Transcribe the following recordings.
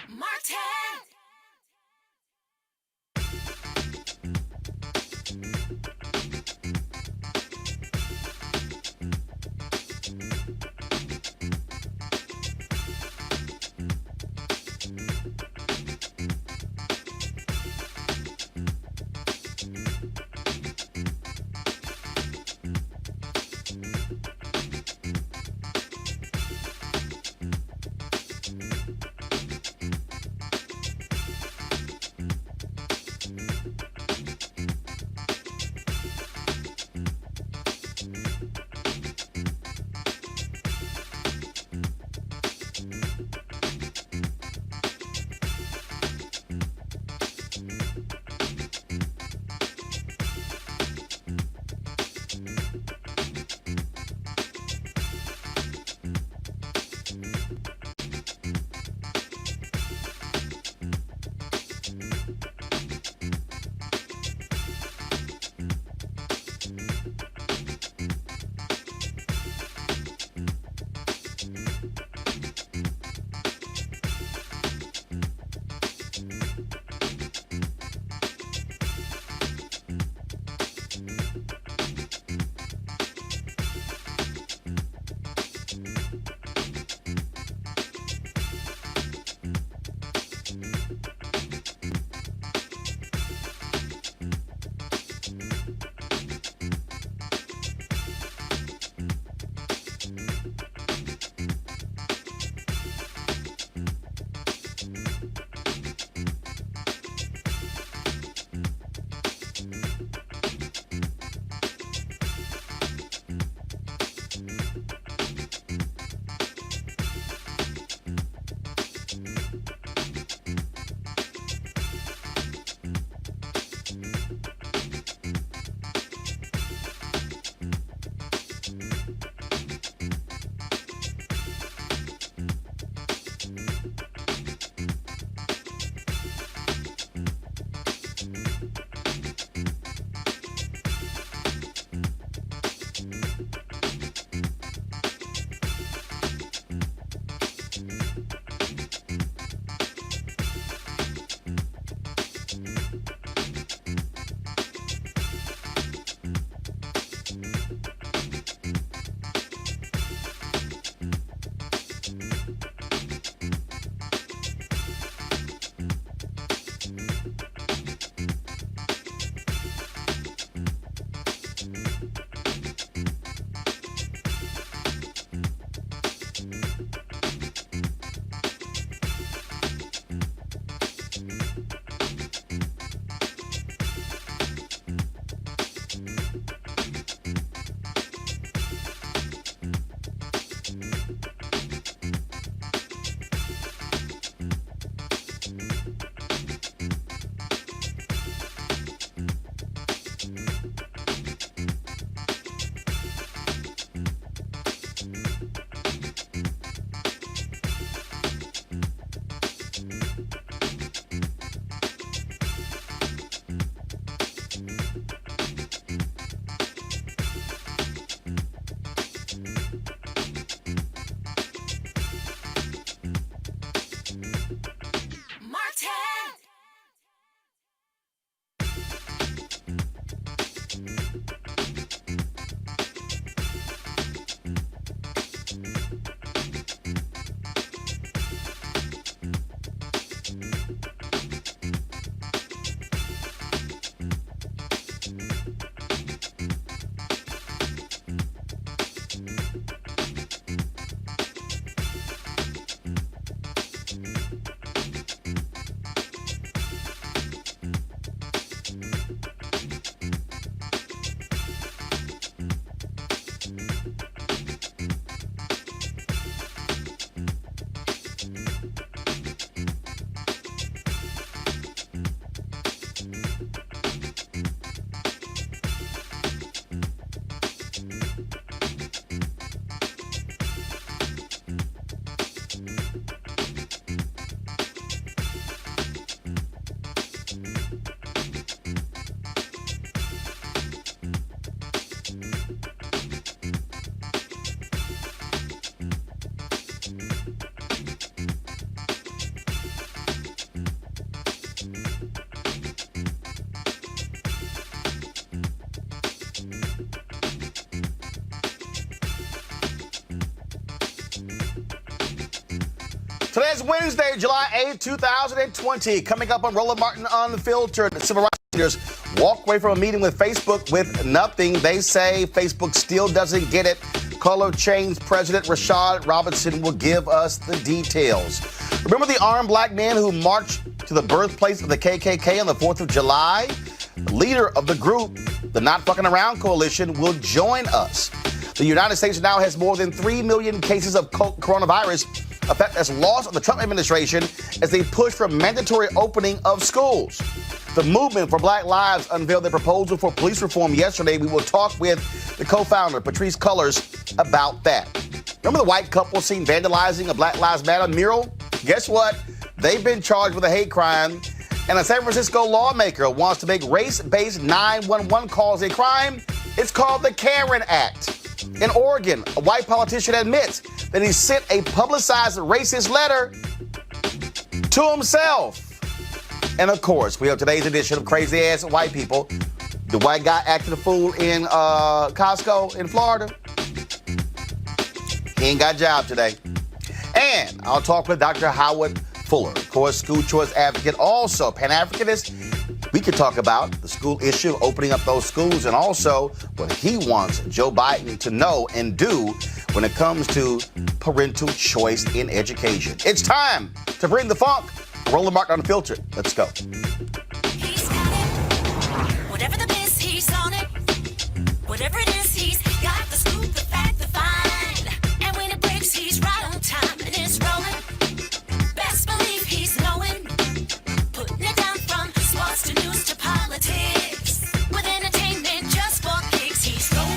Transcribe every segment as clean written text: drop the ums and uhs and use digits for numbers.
Martin! Today's Wednesday, July 8, 2020. Coming up on Roland Martin Unfiltered, civil rights leaders walk away from a meeting with Facebook with nothing. They say Facebook still doesn't get it. Color Change President Rashad Robinson will give us the details. Remember the armed black men who marched to the birthplace of the KKK on the 4th of July? The leader of the group, the Not Fucking Around Coalition, will join us. The United States now has more than 3 million cases of coronavirus, a fact that's lost on the Trump administration as they push for mandatory opening of schools. The Movement for Black Lives unveiled their proposal for police reform yesterday. We will talk with the co-founder, Patrisse Cullors, about that. Remember the white couple seen vandalizing a Black Lives Matter mural? Guess what? They've been charged with a hate crime. And a San Francisco lawmaker wants to make race-based 911 calls a crime. It's called the Karen Act. In Oregon, a white politician admits that he sent a publicized racist letter to himself. And of course, we have today's edition of Crazy Ass White People. The white guy acted a fool in Costco in Florida. He ain't got a job today. And I'll talk with Dr. Howard Fuller, of course, school choice advocate, also Pan-Africanist. We could talk about the school issue, opening up those schools, and also what he wants Joe Biden to know and do when it comes to parental choice in education. It's time to bring the funk. Roland Martin Unfiltered. Let's go. He's got it. Whatever the biz, he's on it. Whatever it is, he's got the scoop, the fact, the find. And when it breaks, he's right on time and it's rolling. Best believe he's knowing. Putting it down from sports to news to politics. With entertainment just for kicks, he's rolling.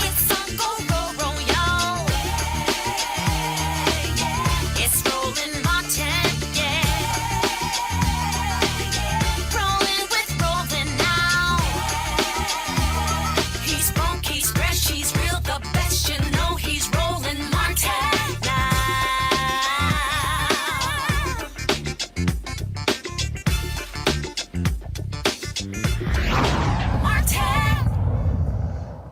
It's on go, y'all. It's Roland Martin, yeah. Rolling with Roland now. He's funk, he's fresh, he's real, the best, you know he's Roland Martin now.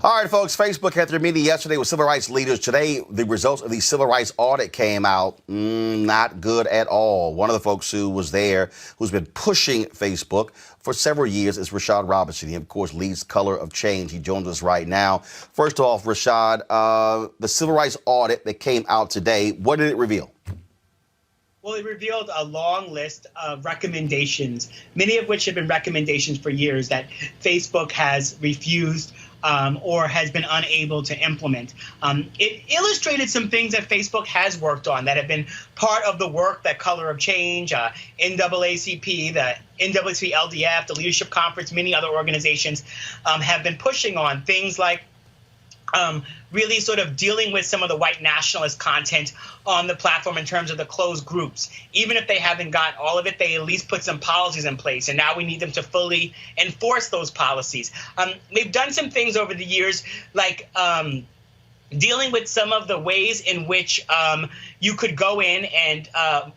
All right, folks, Facebook had their meeting yesterday with civil rights leaders. Today, the results of the civil rights audit came out. Not good at all. One of the folks who was there, who's been pushing Facebook for several years, is Rashad Robinson. He, of course, leads Color of Change. He joins us right now. First off, Rashad, the civil rights audit that came out today, what did it reveal? Well, it revealed a long list of recommendations, many of which have been recommendations for years that Facebook has refused or has been unable to implement. It illustrated some things that Facebook has worked on that have been part of the work that Color of Change, NAACP, the NAACP LDF, the Leadership Conference, many other organizations have been pushing on. Things like really sort of dealing with some of the white nationalist content on the platform in terms of the closed groups. Even if they haven't got all of it, they at least put some policies in place, and now we need them to fully enforce those policies. They've done some things over the years, like dealing with some of the ways in which you could go in and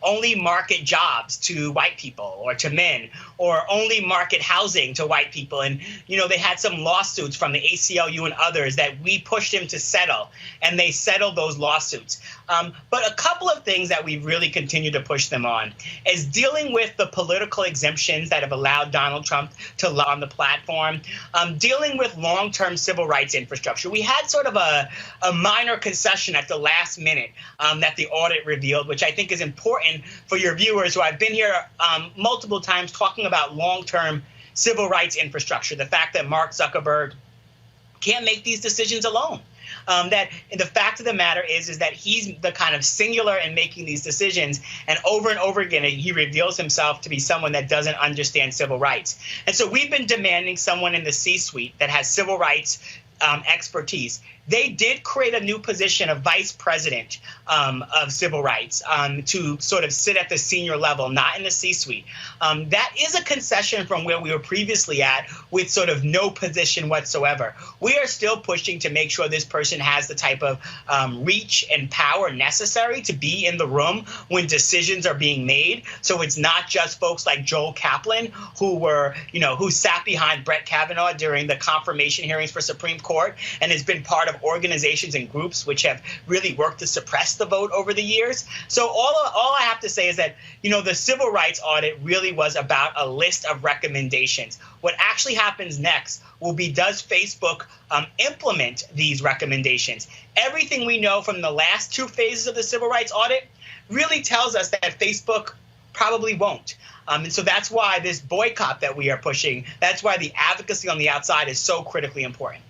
only market jobs to white people or to men, or only market housing to white people. And, you know, they had some lawsuits from the ACLU and others that we pushed them to settle, and they settled those lawsuits. But a couple of things that we really continue to push them on is dealing with the political exemptions that have allowed Donald Trump to allow on the platform, dealing with long-term civil rights infrastructure. We had sort of a minor concession at the last minute that the audit revealed, which I think is important for your viewers who I've been here multiple times talking about long-term civil rights infrastructure, the fact that Mark Zuckerberg can't make these decisions alone. That the fact of the matter is that he's the kind of singular in making these decisions, and over again he reveals himself to be someone that doesn't understand civil rights. And so we've been demanding someone in the C-suite that has civil rights expertise. They did create a new position of vice president of civil rights to sort of sit at the senior level, not in the C-suite. That is a concession from where we were previously at with sort of no position whatsoever. We are still pushing to make sure this person has the type of reach and power necessary to be in the room when decisions are being made. So it's not just folks like Joel Kaplan who sat behind Brett Kavanaugh during the confirmation hearings for Supreme Court and has been part of of organizations and groups which have really worked to suppress the vote over the years. So all I have to say is that, the civil rights audit really was about a list of recommendations. What actually happens next will be, does Facebook implement these recommendations? Everything we know from the last two phases of the civil rights audit really tells us that Facebook probably won't. And so that's why this boycott that we are pushing, that's why the advocacy on the outside is so critically important.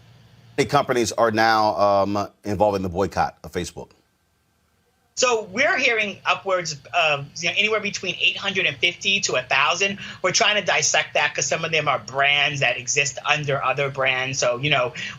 Many companies are now involved in the boycott of Facebook. So we're hearing upwards of anywhere between 850 to 1,000. We're trying to dissect that because some of them are brands that exist under other brands. So,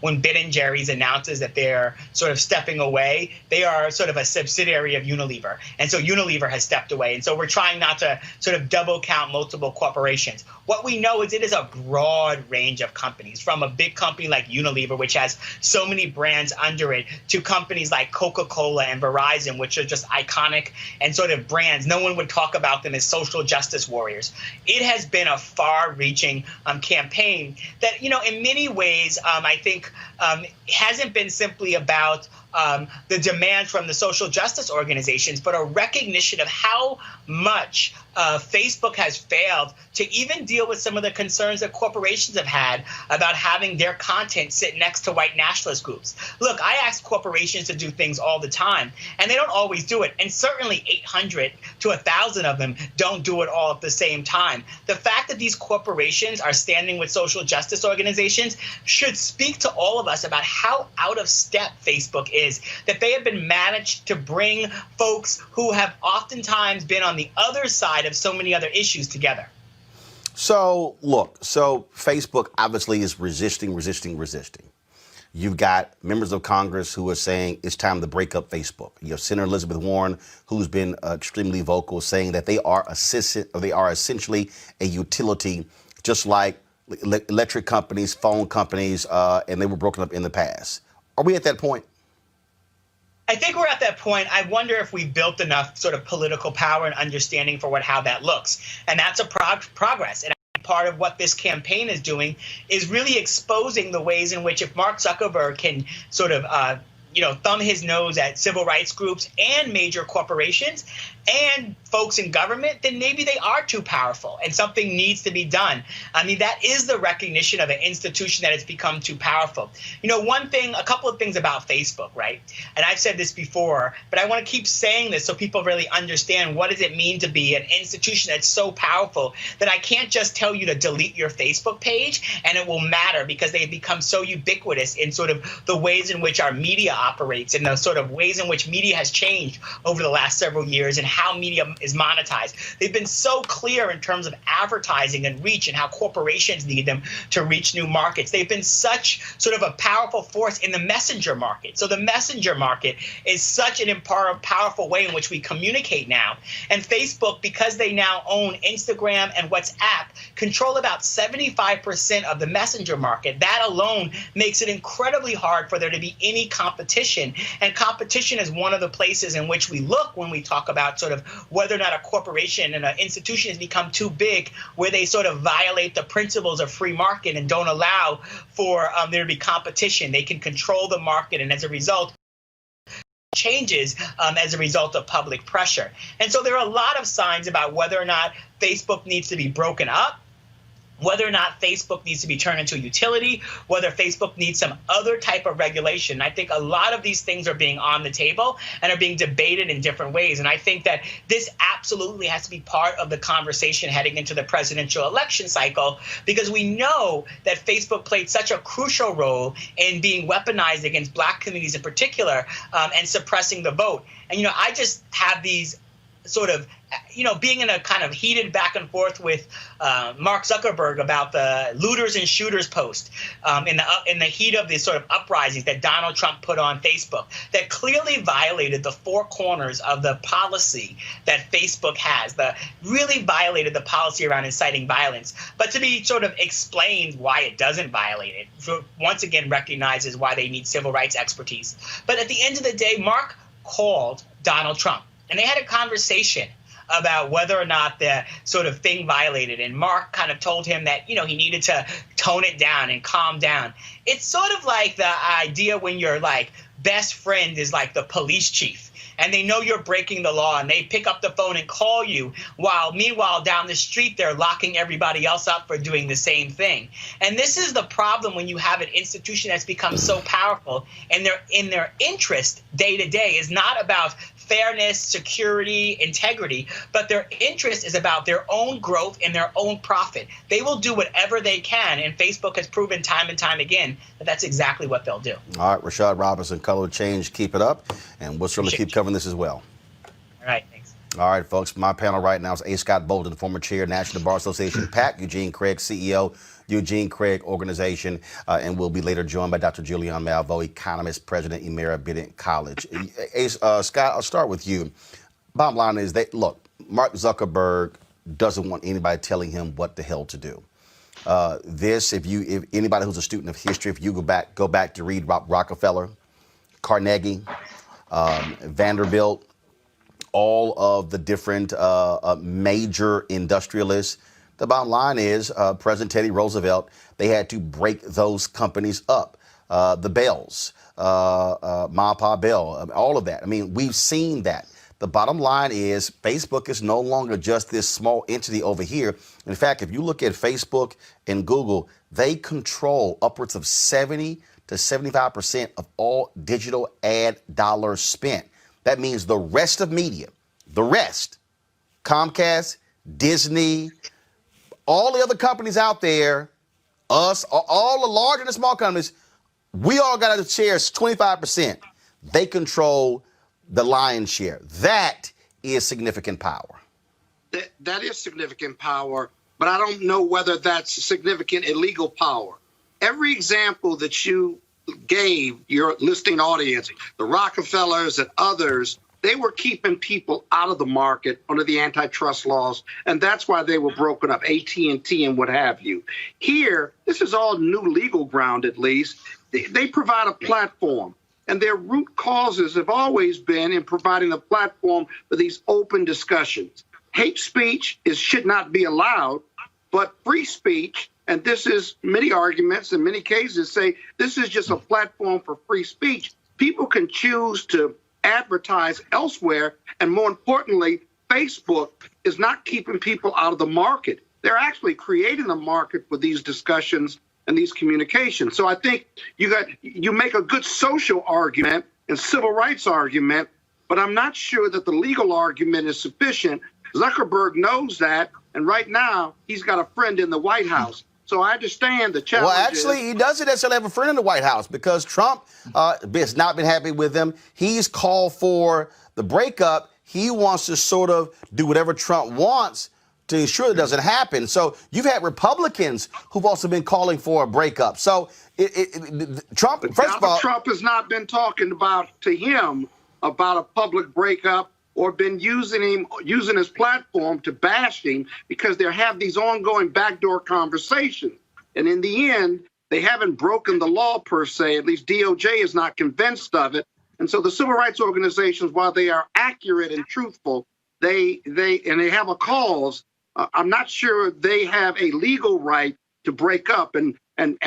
when Ben & Jerry's announces that they're sort of stepping away, they are sort of a subsidiary of Unilever. And so Unilever has stepped away. And so we're trying not to sort of double count multiple corporations. What we know is it is a broad range of companies, from a big company like Unilever, which has so many brands under it, to companies like Coca-Cola and Verizon, which are just iconic and sort of brands. No one would talk about them as social justice warriors. It has been a far-reaching campaign that, in many ways, I think hasn't been simply about the demand from the social justice organizations, but a recognition of how much Facebook has failed to even deal with some of the concerns that corporations have had about having their content sit next to white nationalist groups. Look, I ask corporations to do things all the time, and they don't always do it. And certainly 800 to 1,000 of them don't do it all at the same time. The fact that these corporations are standing with social justice organizations should speak to all of us about how out of step Facebook is, that they have been managed to bring folks who have oftentimes been on the other side of so many other issues together. So, look, Facebook obviously is resisting. You've got members of Congress who are saying it's time to break up Facebook. You have Senator Elizabeth Warren, who's been extremely vocal, saying that they are essentially a utility, just like electric companies, phone companies, and they were broken up in the past. Are we at that point? I think we're at that point. I wonder if we've built enough sort of political power and understanding for how that looks. And that's a progress. And part of what this campaign is doing is really exposing the ways in which, if Mark Zuckerberg can sort of thumb his nose at civil rights groups and major corporations and folks in government, then maybe they are too powerful and something needs to be done. I mean, that is the recognition of an institution that has become too powerful. A couple of things about Facebook, right? And I've said this before, but I want to keep saying this so people really understand, what does it mean to be an institution that's so powerful that I can't just tell you to delete your Facebook page and it will matter, because they've become so ubiquitous in sort of the ways in which our media operates and the sort of ways in which media has changed over the last several years and how media is monetized. They've been so clear in terms of advertising and reach and how corporations need them to reach new markets. They've been such sort of a powerful force in the messenger market. So the messenger market is such an powerful way in which we communicate now. And Facebook, because they now own Instagram and WhatsApp, control about 75% of the messenger market. That alone makes it incredibly hard for there to be any competition. And competition is one of the places in which we look when we talk about sort of whether or not a corporation and an institution has become too big, where they sort of violate the principles of free market and don't allow for there to be competition. They can control the market, and as a result, changes as a result of public pressure. And so there are a lot of signs about whether or not Facebook needs to be broken up, whether or not Facebook needs to be turned into a utility, whether Facebook needs some other type of regulation. I think a lot of these things are being on the table and are being debated in different ways. And I think that this absolutely has to be part of the conversation heading into the presidential election cycle, because we know that Facebook played such a crucial role in being weaponized against Black communities in particular, and suppressing the vote. And, I just have these sort of, being in a kind of heated back and forth with Mark Zuckerberg about the looters and shooters post in the heat of these sort of uprisings that Donald Trump put on Facebook, that clearly violated the four corners of the policy that Facebook has, really violated the policy around inciting violence. But to be sort of explained why it doesn't violate it, once again recognizes why they need civil rights expertise. But at the end of the day, Mark called Donald Trump, and they had a conversation about whether or not the sort of thing violated. And Mark kind of told him that, he needed to tone it down and calm down. It's sort of like the idea when your like best friend is like the police chief, and they know you're breaking the law, and they pick up the phone and call you, while meanwhile down the street they're locking everybody else up for doing the same thing. And this is the problem when you have an institution that's become so powerful, and their interest day to day is not about fairness, security, integrity, but their interest is about their own growth and their own profit. They will do whatever they can, and Facebook has proven time and time again that that's exactly what they'll do. All right, Rashad Robinson, Color Change, keep it up, and we'll certainly keep covering this as well. All right, thanks. All right, folks, my panel right now is A. Scott Bolden, former chair, National Bar Association, PAC, Eugene Craig, CEO, Eugene Craig Organization, and we'll be later joined by Dr. Julian Malveaux, economist, president, Emera Bennett College. Scott, I'll start with you. Bottom line is that, look, Mark Zuckerberg doesn't want anybody telling him what the hell to do. If anybody who's a student of history, if you go back to read Rockefeller, Carnegie, Vanderbilt, all of the different major industrialists, the bottom line is President Teddy Roosevelt, they had to break those companies up. The Bells, Ma Pa Bell, all of that. I mean, we've seen that. The bottom line is Facebook is no longer just this small entity over here. In fact, if you look at Facebook and Google, they control upwards of 70 to 75% of all digital ad dollars spent. That means the rest of media, Comcast, Disney, all the other companies out there, us, all the large and the small companies, we all got to share 25%. They control the lion's share. That is significant power. That is significant power, but I don't know whether that's significant illegal power. Every example that you gave your listening audience, the Rockefellers and others, they were keeping people out of the market under the antitrust laws, and that's why they were broken up, AT&T and what have you. Here, this is all new legal ground, at least. They provide a platform, and their root causes have always been in providing a platform for these open discussions. Hate speech should not be allowed, but free speech, and this is many arguments in many cases say this is just a platform for free speech. People can choose to advertise elsewhere, and more importantly, Facebook is not keeping people out of the market. They're actually creating a market for these discussions and these communications. So I think you make a good social argument and civil rights argument, but I'm not sure that the legal argument is sufficient. Zuckerberg knows that, and right now he's got a friend in the White House. So I understand the challenge. Well, actually, he doesn't necessarily have a friend in the White House because Trump has not been happy with him. He's called for the breakup. He wants to sort of do whatever Trump wants to ensure it doesn't happen. So you've had Republicans who've also been calling for a breakup. So Trump, first of all, Trump has not been talking to him about a public breakup or been using his platform to bash him, because they have these ongoing backdoor conversations. And in the end, they haven't broken the law per se. At least DOJ is not convinced of it. And so the civil rights organizations, while they are accurate and truthful, they have a cause. I'm not sure they have a legal right to break up. And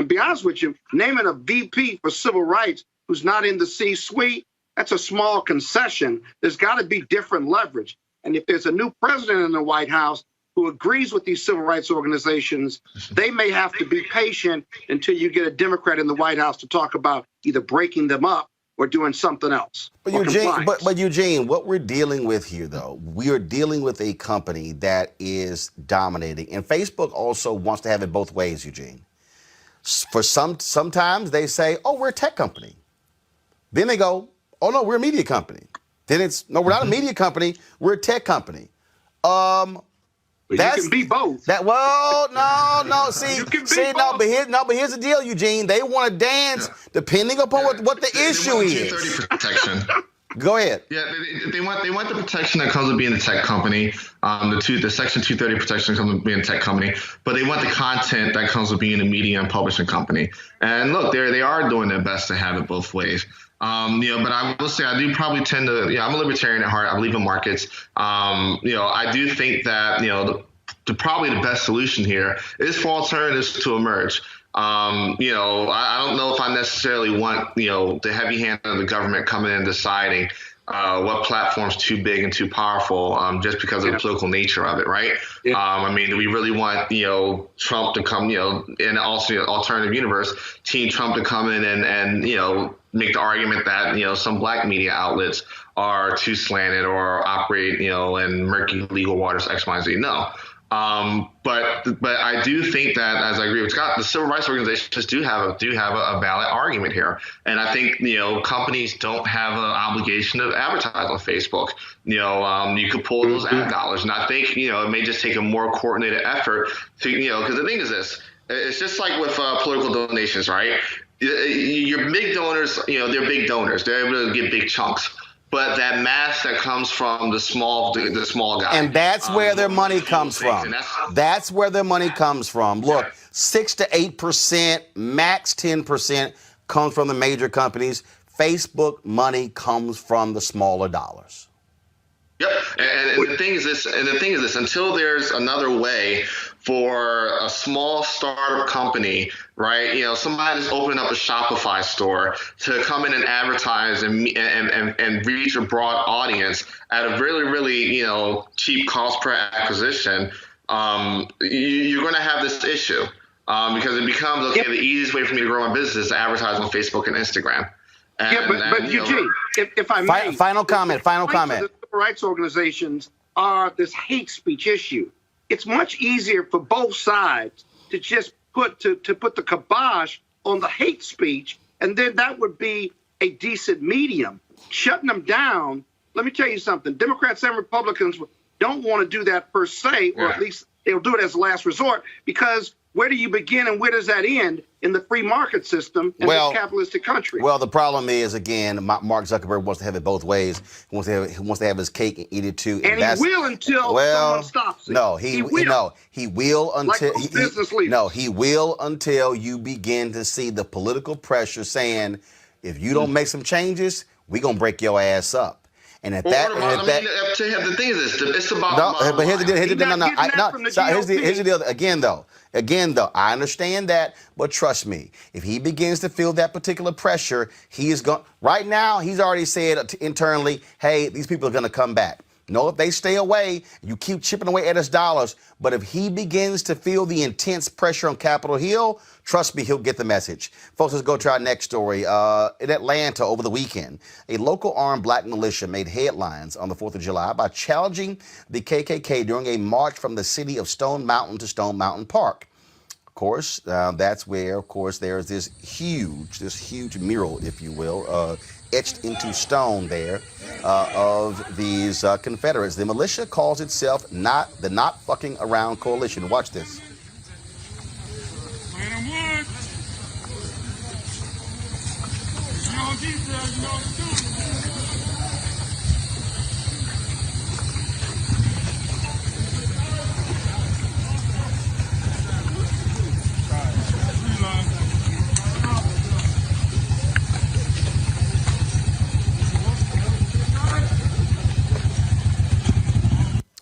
be honest with you, naming a VP for civil rights who's not in the C-suite, that's a small concession. There's got to be different leverage. And if there's a new president in the White House who agrees with these civil rights organizations, they may have to be patient until you get a Democrat in the White House to talk about either breaking them up or doing something else. But Eugene, what we're dealing with here, though, we are dealing with a company that is dominating. And Facebook also wants to have it both ways, Eugene. Sometimes they say, oh, we're a tech company. Then they go, oh, no, we're a media company. Then it's, no, we're not a media company. We're a tech company. But you can be both. No. But here's the deal, Eugene. They want to dance depending upon what the issue is. 230 protection. Go ahead. Yeah, they want the protection that comes with being a tech company. The Section 230 protection comes with being a tech company, but they want the content that comes with being a media and publishing company. And look, they are doing their best to have it both ways. But I will say I do probably tend to, I'm a libertarian at heart. I believe in markets. I do think that, probably the best solution here is for alternatives to emerge. I don't know if I necessarily want, the heavy hand of the government coming in and deciding what platform's too big and too powerful, just because of the political nature of it, right? Yeah. Do we really want, Trump to come, and also alternative universe, Team Trump to come in and make the argument that, some black media outlets are too slanted or operate, in murky legal waters, X, Y, and Z? No. But I do think that, as I agree with Scott, the civil rights organizations do have a valid argument here, and I think companies don't have an obligation to advertise on Facebook. You could pull those ad dollars, and I think it may just take a more coordinated effort to because the thing is this: it's just like with political donations, right? Your big donors, they're big donors; they're able to get big chunks. But that mass that comes from the small guy. And that's where their money comes from. That's where their money comes from. Look, 6 to 8%, max 10% comes from the major companies. Facebook money comes from the smaller dollars. Yep. And the thing is this, until there's another way for a small startup company, right? Somebody that's opening up a Shopify store to come in and advertise and reach a broad audience at a really, really, cheap cost per acquisition. You're going to have this issue because it becomes, the easiest way for me to grow my business is to advertise on Facebook and Instagram. But Eugene, if I may. Final comment. The civil rights organizations are this hate speech issue. It's much easier for both sides to just put the kibosh on the hate speech, and then that would be a decent medium. Shutting them down, let me tell you something, Democrats and Republicans don't want to do that per se, or at least they'll do it as a last resort, because where do you begin and where does that end in the free market system in this capitalistic country? Well, the problem is, again, Mark Zuckerberg wants to have it both ways. He wants to have his cake and eat it too. And he will until someone stops it. No, he will until like business leaders. No, he will until you begin to see the political pressure saying, if you don't make some changes, we're gonna break your ass up. And the thing is this: it's about. No, but here's the deal. Here's the deal. Again, though, I understand that, but trust me, if he begins to feel that particular pressure, he is going. Right now, he's already said internally, "Hey, these people are going to come back." No, if they stay away, you keep chipping away at his dollars. But if he begins to feel the intense pressure on Capitol Hill, trust me, he'll get the message. Folks, let's go to our next story. In Atlanta over the weekend, a local armed black militia made headlines on the 4th of July by challenging the KKK during a march from the city of Stone Mountain to Stone Mountain Park. Of course, that's where, of course, there's this huge mural, if you will, etched into stone there of these Confederates. The militia calls itself the Not Fucking Around Coalition. Watch this.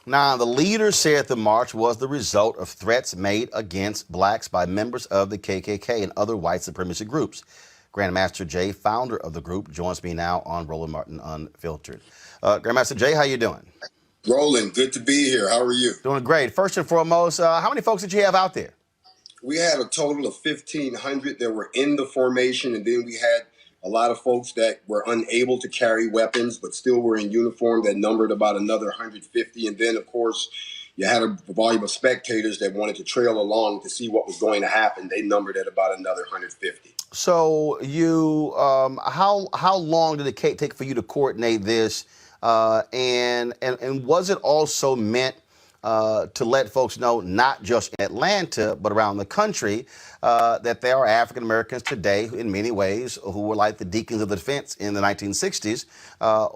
Now, the leader said the march was the result of threats made against blacks by members of the KKK and other white supremacy groups. Grandmaster Jay, founder of the group, joins me now on Roland Martin Unfiltered. Grandmaster Jay, how you doing? Roland, good to be here. How are you? Doing great. First and foremost, how many folks did you have out there? We had a total of 1,500 that were in the formation, and then we had a lot of folks that were unable to carry weapons but still were in uniform that numbered about another 150. And then, of course, you had a volume of spectators that wanted to trail along to see what was going to happen. They numbered at about another 150. So you, how long did it take for you to coordinate this? And was it also meant to let folks know, not just in Atlanta, but around the country, that there are African Americans today, in many ways, who were like the deacons of the defense in the 1960s,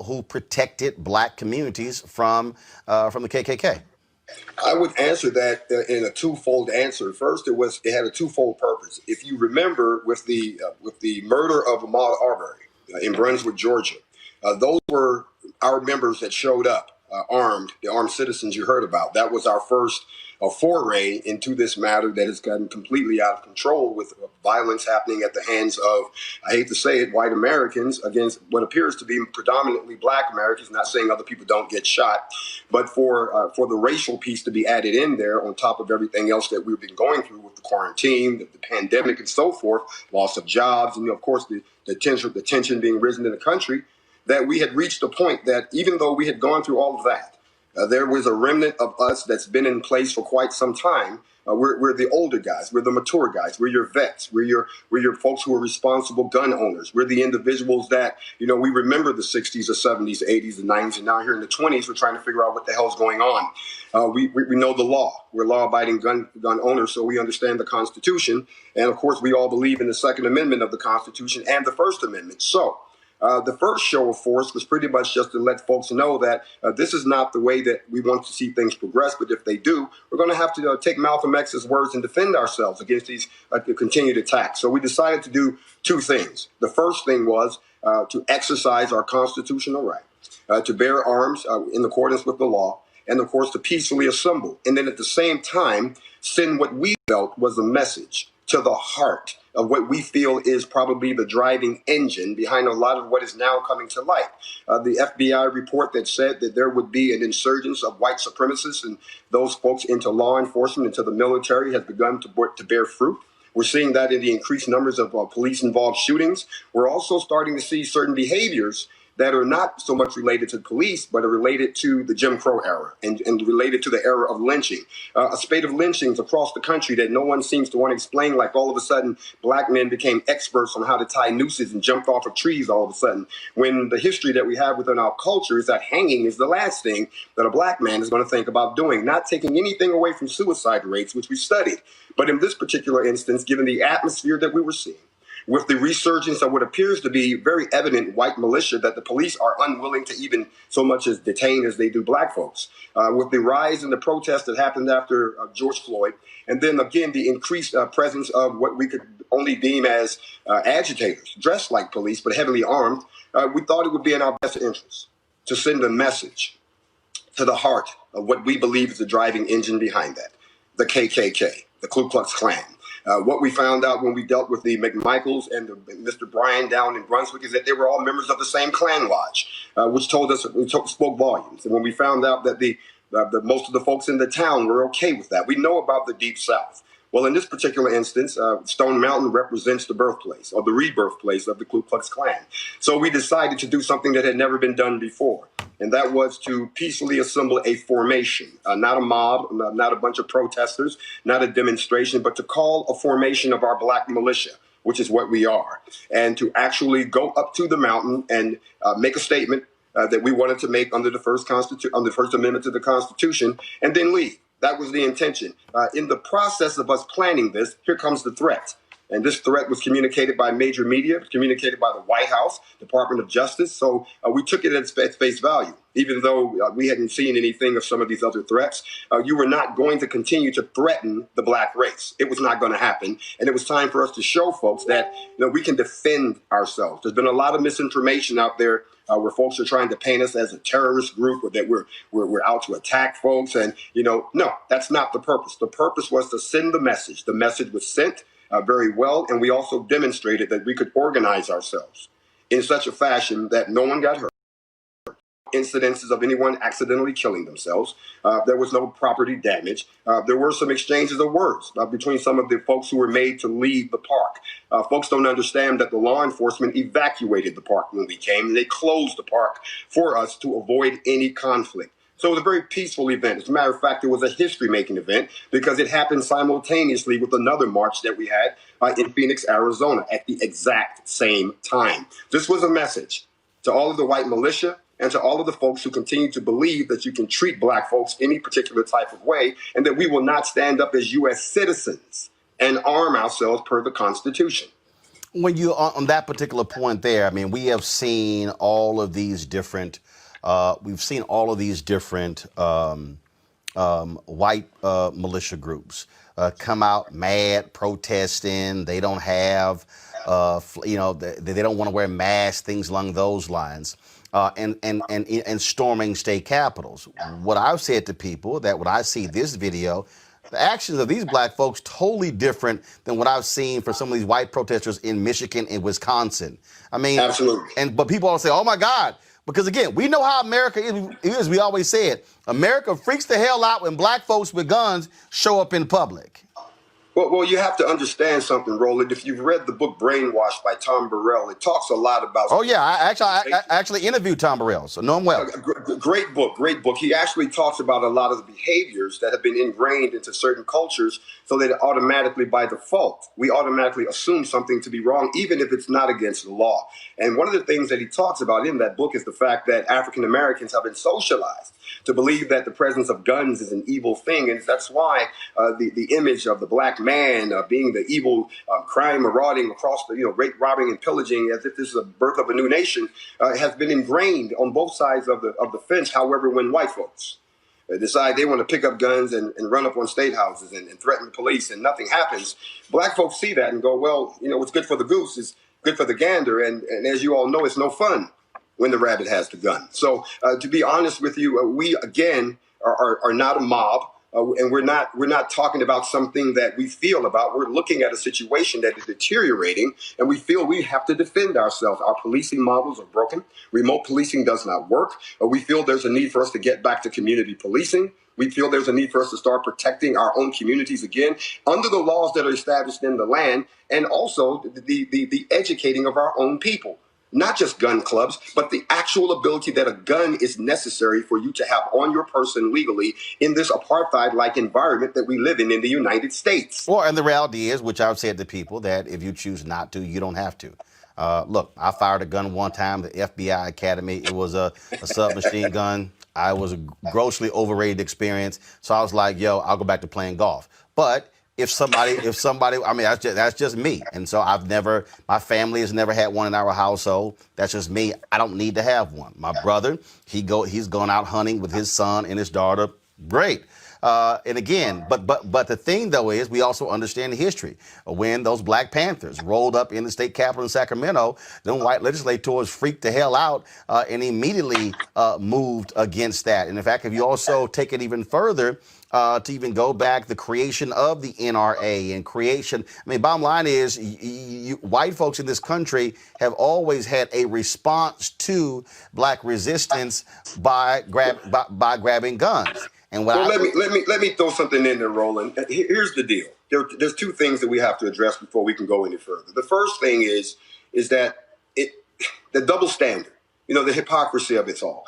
who protected black communities from the KKK? I would answer that in a twofold answer. First, it had a twofold purpose. If you remember, with the murder of Ahmaud Arbery, in Brunswick, Georgia. Those were our members that showed up armed, the armed citizens you heard about. That was our first foray into this matter that has gotten completely out of control with violence happening at the hands of, I hate to say it, white Americans against what appears to be predominantly black Americans. Not saying other people don't get shot, but for the racial piece to be added in there on top of everything else that we've been going through with the quarantine, the pandemic, and so forth, loss of jobs, and of course the tension being risen in the country, that we had reached a point that even though we had gone through all of that, there was a remnant of us that's been in place for quite some time. We're the older guys. We're the mature guys. We're your vets. We're your folks who are responsible gun owners. We're the individuals that, we remember the 60s, the 70s, the 80s, the 90s, and now here in the 20s, we're trying to figure out what the hell's going on. We know the law. We're law-abiding gun owners, so we understand the Constitution. And, of course, we all believe in the Second Amendment of the Constitution and the First Amendment. So the first show of force was pretty much just to let folks know that this is not the way that we want to see things progress. But if they do, we're going to have to take Malcolm X's words and defend ourselves against these continued attacks. So we decided to do two things. The first thing was to exercise our constitutional right to bear arms in accordance with the law, and, of course, to peacefully assemble. And then at the same time, send what we felt was a message to the heart of what we feel is probably the driving engine behind a lot of what is now coming to light. The FBI report that said that there would be an insurgence of white supremacists and those folks into law enforcement, into the military, has begun to bear fruit. We're seeing that in the increased numbers of police-involved shootings. We're also starting to see certain behaviors that are not so much related to police, but are related to the Jim Crow era and related to the era of lynching. A spate of lynchings across the country that no one seems to want to explain, like all of a sudden black men became experts on how to tie nooses and jumped off of trees all of a sudden, when the history that we have within our culture is that hanging is the last thing that a black man is going to think about doing, not taking anything away from suicide rates, which we studied. But in this particular instance, given the atmosphere that we were seeing, with the resurgence of what appears to be very evident white militia that the police are unwilling to even so much as detain as they do black folks, with the rise in the protests that happened after George Floyd, and then again the increased presence of what we could only deem as agitators, dressed like police but heavily armed, we thought it would be in our best interest to send a message to the heart of what we believe is the driving engine behind that, the KKK, the Ku Klux Klan. What we found out when we dealt with the McMichaels and Mr. Bryan down in Brunswick is that they were all members of the same Klan lodge, which spoke volumes. And when we found out that the most of the folks in the town were okay with that, we know about the Deep South. Well, in this particular instance, Stone Mountain represents the birthplace or the rebirthplace of the Ku Klux Klan. So we decided to do something that had never been done before, and that was to peacefully assemble a formation, not a mob, not a bunch of protesters, not a demonstration, but to call a formation of our black militia, which is what we are, and to actually go up to the mountain and make a statement that we wanted to make under the First Amendment to the Constitution, and then leave. That was the intention. In the process of us planning this, here comes the threat. And this threat was communicated by major media, communicated by the White House, Department of Justice. So we took it at face value. Even though we hadn't seen anything of some of these other threats, you were not going to continue to threaten the black race. It was not going to happen. And it was time for us to show folks that we can defend ourselves. There's been a lot of misinformation out there where folks are trying to paint us as a terrorist group, or that we're out to attack folks. And, no, that's not the purpose. The purpose was to send the message. The message was sent very well. And we also demonstrated that we could organize ourselves in such a fashion that no one got hurt. Incidences of anyone accidentally killing themselves. There was no property damage. There were some exchanges of words between some of the folks who were made to leave the park. Folks don't understand that the law enforcement evacuated the park when we came, and they closed the park for us to avoid any conflict. So it was a very peaceful event. As a matter of fact, it was a history-making event because it happened simultaneously with another march that we had in Phoenix, Arizona at the exact same time. This was a message to all of the white militia and to all of the folks who continue to believe that you can treat black folks any particular type of way, and that we will not stand up as U.S. citizens and arm ourselves per the Constitution. When you on that particular point there, I mean, we have seen all of these different, white militia groups come out mad, protesting. They don't have They don't want to wear masks, things along those lines, and storming state capitals. What I've said to people that when I see this video, the actions of these black folks totally different than what I've seen for some of these white protesters in Michigan and Wisconsin. I mean, Absolutely. But people always say, "Oh my God," because again, we know how America is. We always say it. America freaks the hell out when black folks with guns show up in public. Well, you have to understand something, Roland. If you've read the book Brainwashed by Tom Burrell, it talks a lot about... Oh, yeah. I actually interviewed Tom Burrell, so know him well. Great book, great book. He actually talks about a lot of the behaviors that have been ingrained into certain cultures so that automatically, by default, we automatically assume something to be wrong, even if it's not against the law. And one of the things that he talks about in that book is the fact that African Americans have been socialized to believe that the presence of guns is an evil thing. And that's why the image of the black man being the evil crime marauding across the, rape, robbing, and pillaging as if this is a birth of a new nation has been ingrained on both sides of the fence. However, when white folks decide they want to pick up guns and run up on state houses and threaten the police and nothing happens, black folks see that and go, well, what's good for the goose is good for the gander. And as you all know, it's no fun when the rabbit has the gun. So to be honest with you, we, again, are not a mob. And we're not talking about something that we feel about. We're looking at a situation that is deteriorating, and we feel we have to defend ourselves. Our policing models are broken. Remote policing does not work. We feel there's a need for us to get back to community policing. We feel there's a need for us to start protecting our own communities again under the laws that are established in the land, and also the educating of our own people. Not just gun clubs, but the actual ability that a gun is necessary for you to have on your person legally in this apartheid-like environment that we live in the United States. Well, and the reality is, which I've said to people, that if you choose not to, you don't have to. Look, I fired a gun one time, the FBI Academy. It was a submachine gun. I was a grossly overrated experience. So I was like, yo, I'll go back to playing golf. But if somebody, I mean, that's just me. And so my family has never had one in our household. That's just me. I don't need to have one. My brother, he's gone out hunting with his son and his daughter. Great. And again, but the thing though is we also understand the history. When those Black Panthers rolled up in the state capitol in Sacramento, them white legislators freaked the hell out and immediately moved against that. And in fact, if you also take it even further, to even go back, the creation of the NRA and creation. I mean, bottom line is, white folks in this country have always had a response to black resistance by grabbing guns. And let me throw something in there, Roland. Here's the deal. There's two things that we have to address before we can go any further. The first thing is that the double standard. The hypocrisy of it all.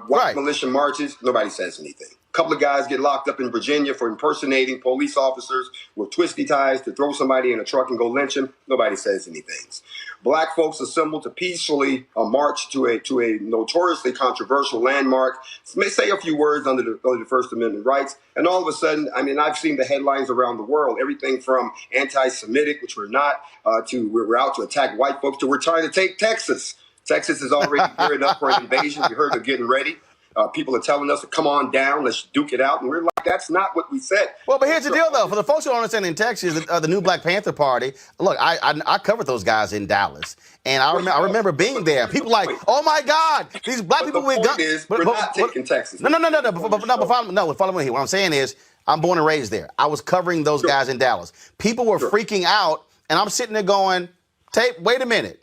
White militia marches, nobody says anything. A couple of guys get locked up in Virginia for impersonating police officers with twisty ties to throw somebody in a truck and go lynch them. Nobody says anything. Black folks assemble to peacefully march to a notoriously controversial landmark, may say a few words under the First Amendment rights, and all of a sudden, I mean, I've seen the headlines around the world, everything from anti-Semitic, which we're not, to we're out to attack white folks, to we're trying to take Texas. Texas is already gearing up for an invasion. We heard they're getting ready. People are telling us to come on down, let's duke it out. And we're like, that's not what we said. Well, but here's the deal, though. For the folks who don't understand, in Texas, the new Black Panther Party, look, I covered those guys in Dallas. And I remember being there. People like, oh, my God, these black people with guns. We're not taking Texas. No. Follow me here. What I'm saying is, I'm born and raised there. I was covering those guys in Dallas. People were freaking out, and I'm sitting there going, wait a minute.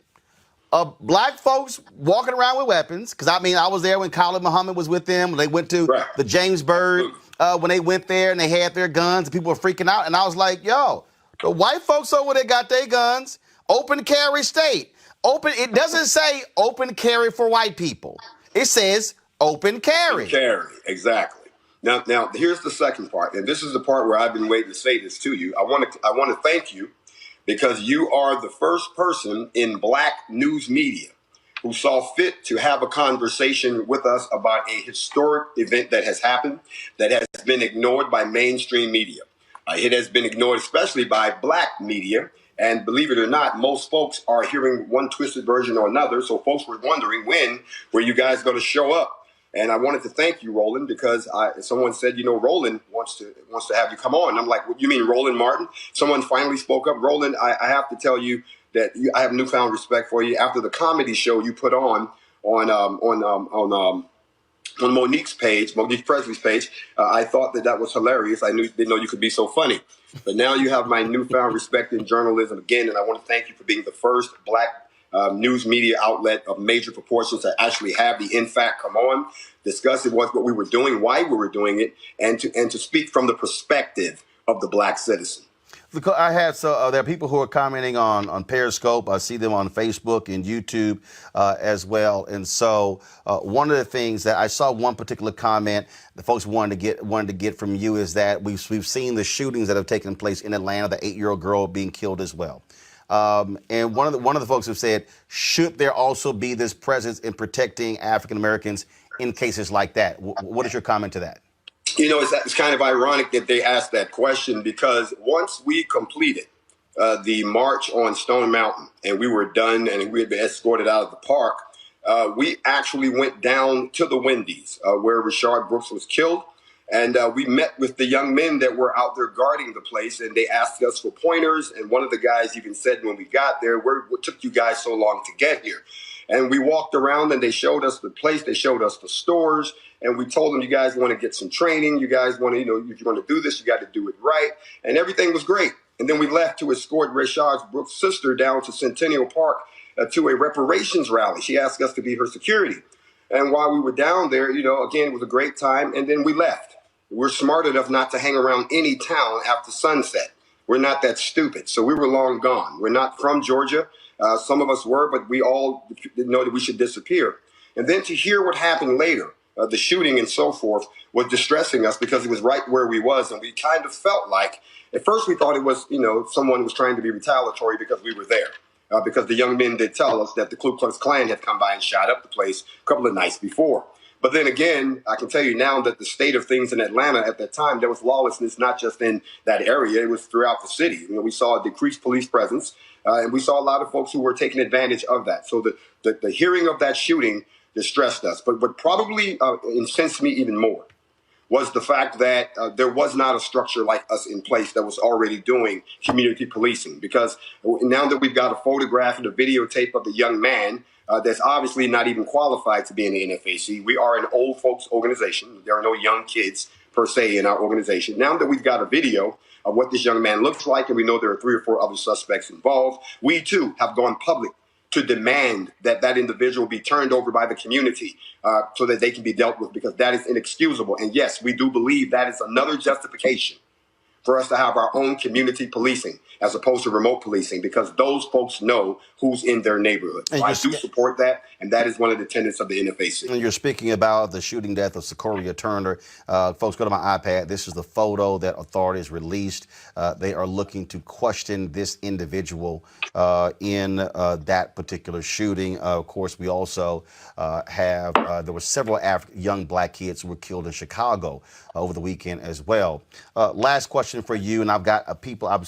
Black folks walking around with weapons, because I was there when Khalid Muhammad was with them. They went to the James Byrd when they went there and they had their guns. And people were freaking out, and I was like, "Yo, the white folks over there got their guns. Open carry state. Open. It doesn't say open carry for white people. It says open carry. Open carry, exactly. Now, here's the second part, and this is the part where I've been waiting to say this to you. I want to thank you, because you are the first person in black news media who saw fit to have a conversation with us about a historic event that has happened that has been ignored by mainstream media. It has been ignored especially by black media. And believe it or not, most folks are hearing one twisted version or another. So folks were wondering, when were you guys going to show up? And I wanted to thank you, Roland, because someone said, Roland wants to have you come on. I'm like, what, you mean Roland Martin? Someone finally spoke up. Roland, I have to tell you that I have newfound respect for you. After the comedy show you put on Monique Presley's page, I thought that was hilarious. Didn't know you could be so funny. But now you have my newfound respect in journalism again, and I want to thank you for being the first Black news media outlet of major proportions to actually have the In Fact come on, discuss what we were doing, why we were doing it, and to speak from the perspective of the Black citizen. I had there are people who are commenting on Periscope. I see them on Facebook and YouTube as well. And so one of the things that I saw, one particular comment the folks wanted to get from you is that we've seen the shootings that have taken place in Atlanta, the 8-year-old girl being killed as well. And one of the folks have said, should there also be this presence in protecting African Americans in cases like that? What is your comment to that? It's kind of ironic that they asked that question, because once we completed the march on Stone Mountain and we were done and we had been escorted out of the park, we actually went down to the Wendy's where Rayshard Brooks was killed. And we met with the young men that were out there guarding the place, and they asked us for pointers. And one of the guys even said when we got there, what took you guys so long to get here? And we walked around and they showed us the place. They showed us the stores. And we told them, you guys want to get some training. You guys want to, if you want to do this, you got to do it right. And everything was great. And then we left to escort Rayshard Brooks' sister down to Centennial Park to a reparations rally. She asked us to be her security. And while we were down there, again, it was a great time. And then we left. We're smart enough not to hang around any town after sunset. We're not that stupid. So we were long gone. We're not from Georgia. Some of us were, but we all didn't know that we should disappear. And then to hear what happened later, the shooting and so forth, was distressing us because it was right where we was. And we kind of felt like, at first we thought it was, someone was trying to be retaliatory because we were there. Because the young men did tell us that the Ku Klux Klan had come by and shot up the place a couple of nights before. But then again, I can tell you now that the state of things in Atlanta at that time, there was lawlessness not just in that area, it was throughout the city. We saw a decreased police presence, and we saw a lot of folks who were taking advantage of that. So the hearing of that shooting distressed us. But what probably incensed me even more was the fact that there was not a structure like us in place that was already doing community policing. Because now that we've got a photograph and a videotape of the young man that's obviously not even qualified to be in the NFAC, we are an old folks organization. There are no young kids per se in our organization. Now that we've got a video of what this young man looks like, and we know there are 3 or 4 other suspects involved, we too have gone public to demand that individual be turned over by the community so that they can be dealt with, because that is inexcusable. And yes, we do believe that is another justification for us to have our own community policing as opposed to remote policing, because those folks know who's in their neighborhood. So I do support that, and that is one of the tenets of the NFAC. And you're speaking about the shooting death of Sequoia Turner. Folks, go to my iPad. This is the photo that authorities released. They are looking to question this individual in that particular shooting. Of course, we also have, there were several young Black kids who were killed in Chicago over the weekend as well. Last question for you, and I've got people, I'm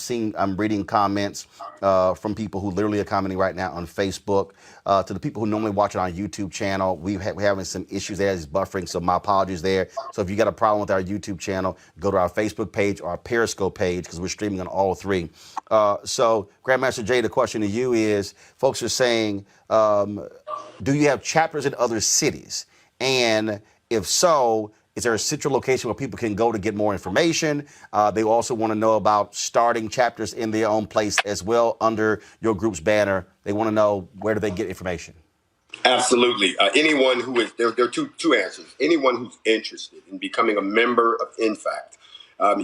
reading comments from people who literally are commenting right now on Facebook. To the people who normally watch it on our YouTube channel, we're having some issues there. It's buffering, so my apologies there. So if you got a problem with our YouTube channel, go to our Facebook page or our Periscope page, because we're streaming on all 3. So Grandmaster Jay, the question to you is, folks are saying, do you have chapters in other cities? And if so, is there a central location where people can go to get more information? They also want to know about starting chapters in their own place as well under your group's banner. They want to know, where do they get information? Absolutely. Anyone who is, there are two answers. Anyone who's interested in becoming a member of InFact,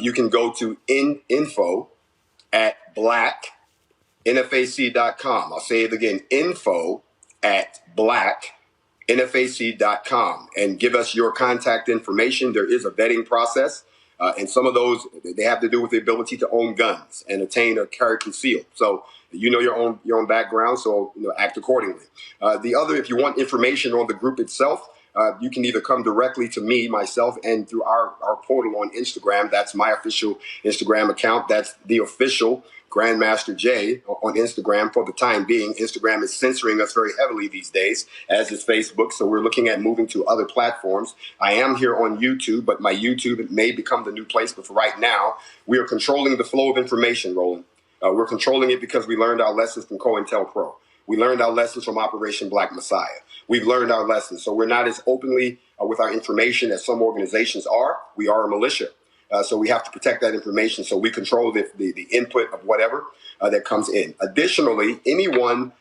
you can go to info@blacknfac.com. I'll say it again, info@blacknfac.com, and give us your contact information. There is a vetting process, and some of those, they have to do with the ability to own guns and attain or carry concealed. So you know your own background, so act accordingly. The other, if you want information on the group itself, you can either come directly to me, myself, and through our portal on Instagram. That's my official Instagram account. That's the official Grandmaster J on Instagram for the time being. Instagram is censoring us very heavily these days, as is Facebook. So we're looking at moving to other platforms. I am here on YouTube, but my YouTube may become the new place. But for right now, we are controlling the flow of information, Roland. We're controlling it because we learned our lessons from COINTELPRO. We learned our lessons from Operation Black Messiah. We've learned our lessons. So we're not as openly with our information as some organizations are. We are a militia. So we have to protect that information. So we control the input of whatever that comes in. Additionally, anyone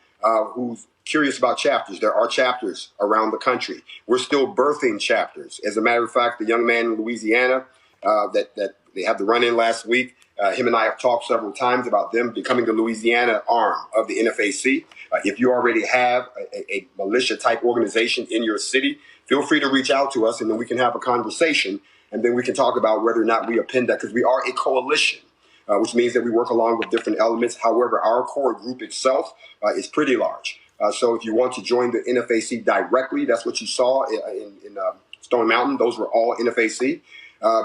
who's curious about chapters, there are chapters around the country. We're still birthing chapters. As a matter of fact, the young man in Louisiana that they had the run-in last week, him and I have talked several times about them becoming the Louisiana arm of the NFAC. If you already have a militia-type organization in your city, feel free to reach out to us, and then we can have a conversation, and then we can talk about whether or not we append that, because we are a coalition, which means that we work along with different elements. However, our core group itself is pretty large. So if you want to join the NFAC directly, that's what you saw in Stone Mountain. Those were all NFAC.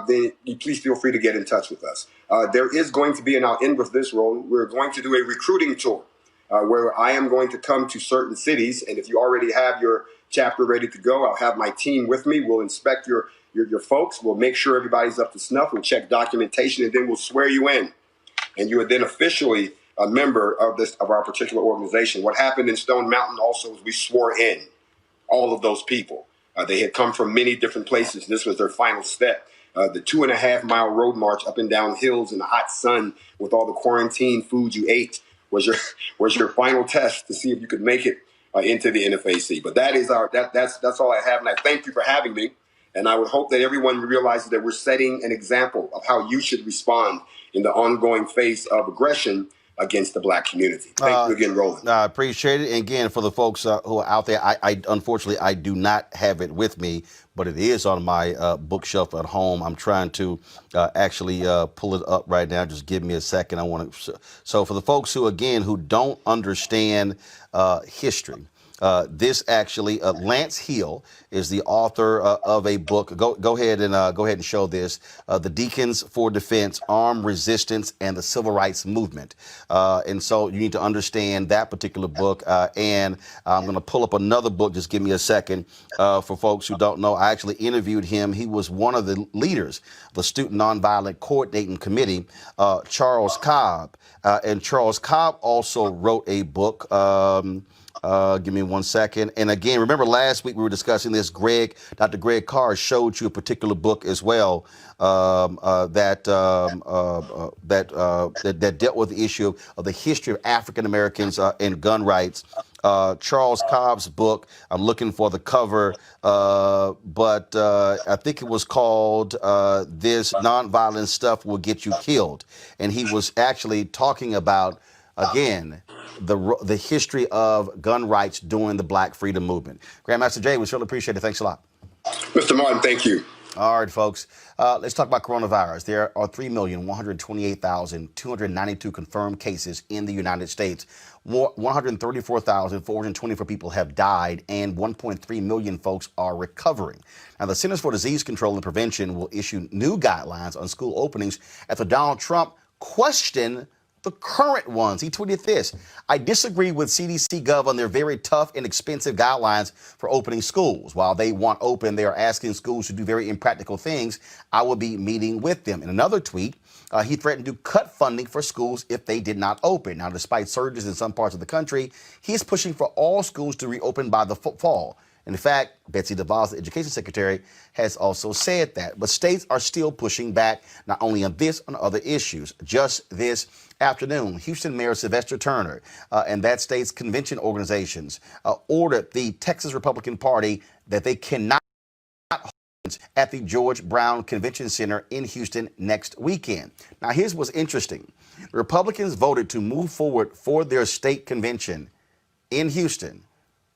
Then you please feel free to get in touch with us. There is going to be, and I'll end with this, Roland, we're going to do a recruiting tour where I am going to come to certain cities. And if you already have your chapter ready to go, I'll have my team with me. We'll inspect your folks. We'll make sure everybody's up to snuff. We'll check documentation, and then we'll swear you in. And you are then officially a member of our particular organization. What happened in Stone Mountain also is we swore in all of those people. They had come from many different places. This was their final step. The 2.5-mile road march up and down hills in the hot sun with all the quarantine food you ate was your final test to see if you could make it into the NFAC. But that's all I have, and I thank you for having me. And I would hope that everyone realizes that we're setting an example of how you should respond in the ongoing face of aggression against the Black community. Thank you again, Roland. I appreciate it. And again, for the folks who are out there, I unfortunately, I do not have it with me, but it is on my bookshelf at home. I'm trying to actually pull it up right now. Just give me a second. I want to. So for the folks who don't understand history, this actually, Lance Hill is the author of a book. Go ahead and show this. The Deacons for Defense, Armed Resistance, and the Civil Rights Movement. And so you need to understand that particular book. And I'm going to pull up another book. Just give me a second. For folks who don't know, I actually interviewed him. He was one of the leaders of the Student Nonviolent Coordinating Committee, Charles Cobb. And Charles Cobb also wrote a book. Give me 1 second. And again, remember last week we were discussing this. Dr. Greg Carr showed you a particular book as well that dealt with the issue of the history of African Americans and gun rights. Charles Cobb's book, I'm looking for the cover, but I think it was called This Nonviolent Stuff Will Get You Killed. And he was actually talking about, again, the history of gun rights during the Black Freedom Movement. Grandmaster Jay, we surely appreciate it. Thanks a lot. Mr. Martin, thank you. All right, folks. Let's talk about coronavirus. There are 3,128,292 confirmed cases in the United States. 134,424 people have died, and 1.3 million folks are recovering. Now, the Centers for Disease Control and Prevention will issue new guidelines on school openings after Donald Trump questioned the current ones. He tweeted this: I disagree with CDC Gov on their very tough and expensive guidelines for opening schools. While they want open, they are asking schools to do very impractical things. I will be meeting with them. In another tweet, he threatened to cut funding for schools if they did not open. Now, despite surges in some parts of the country, he is pushing for all schools to reopen by the fall. In fact, Betsy DeVos, the education secretary, has also said that. But states are still pushing back, not only on this, on other issues. Just this afternoon, Houston Mayor Sylvester Turner and that state's convention organizations ordered the Texas Republican Party that they cannot hold at the George Brown Convention Center in Houston next weekend. Now, here's what's interesting. The Republicans voted to move forward for their state convention in Houston,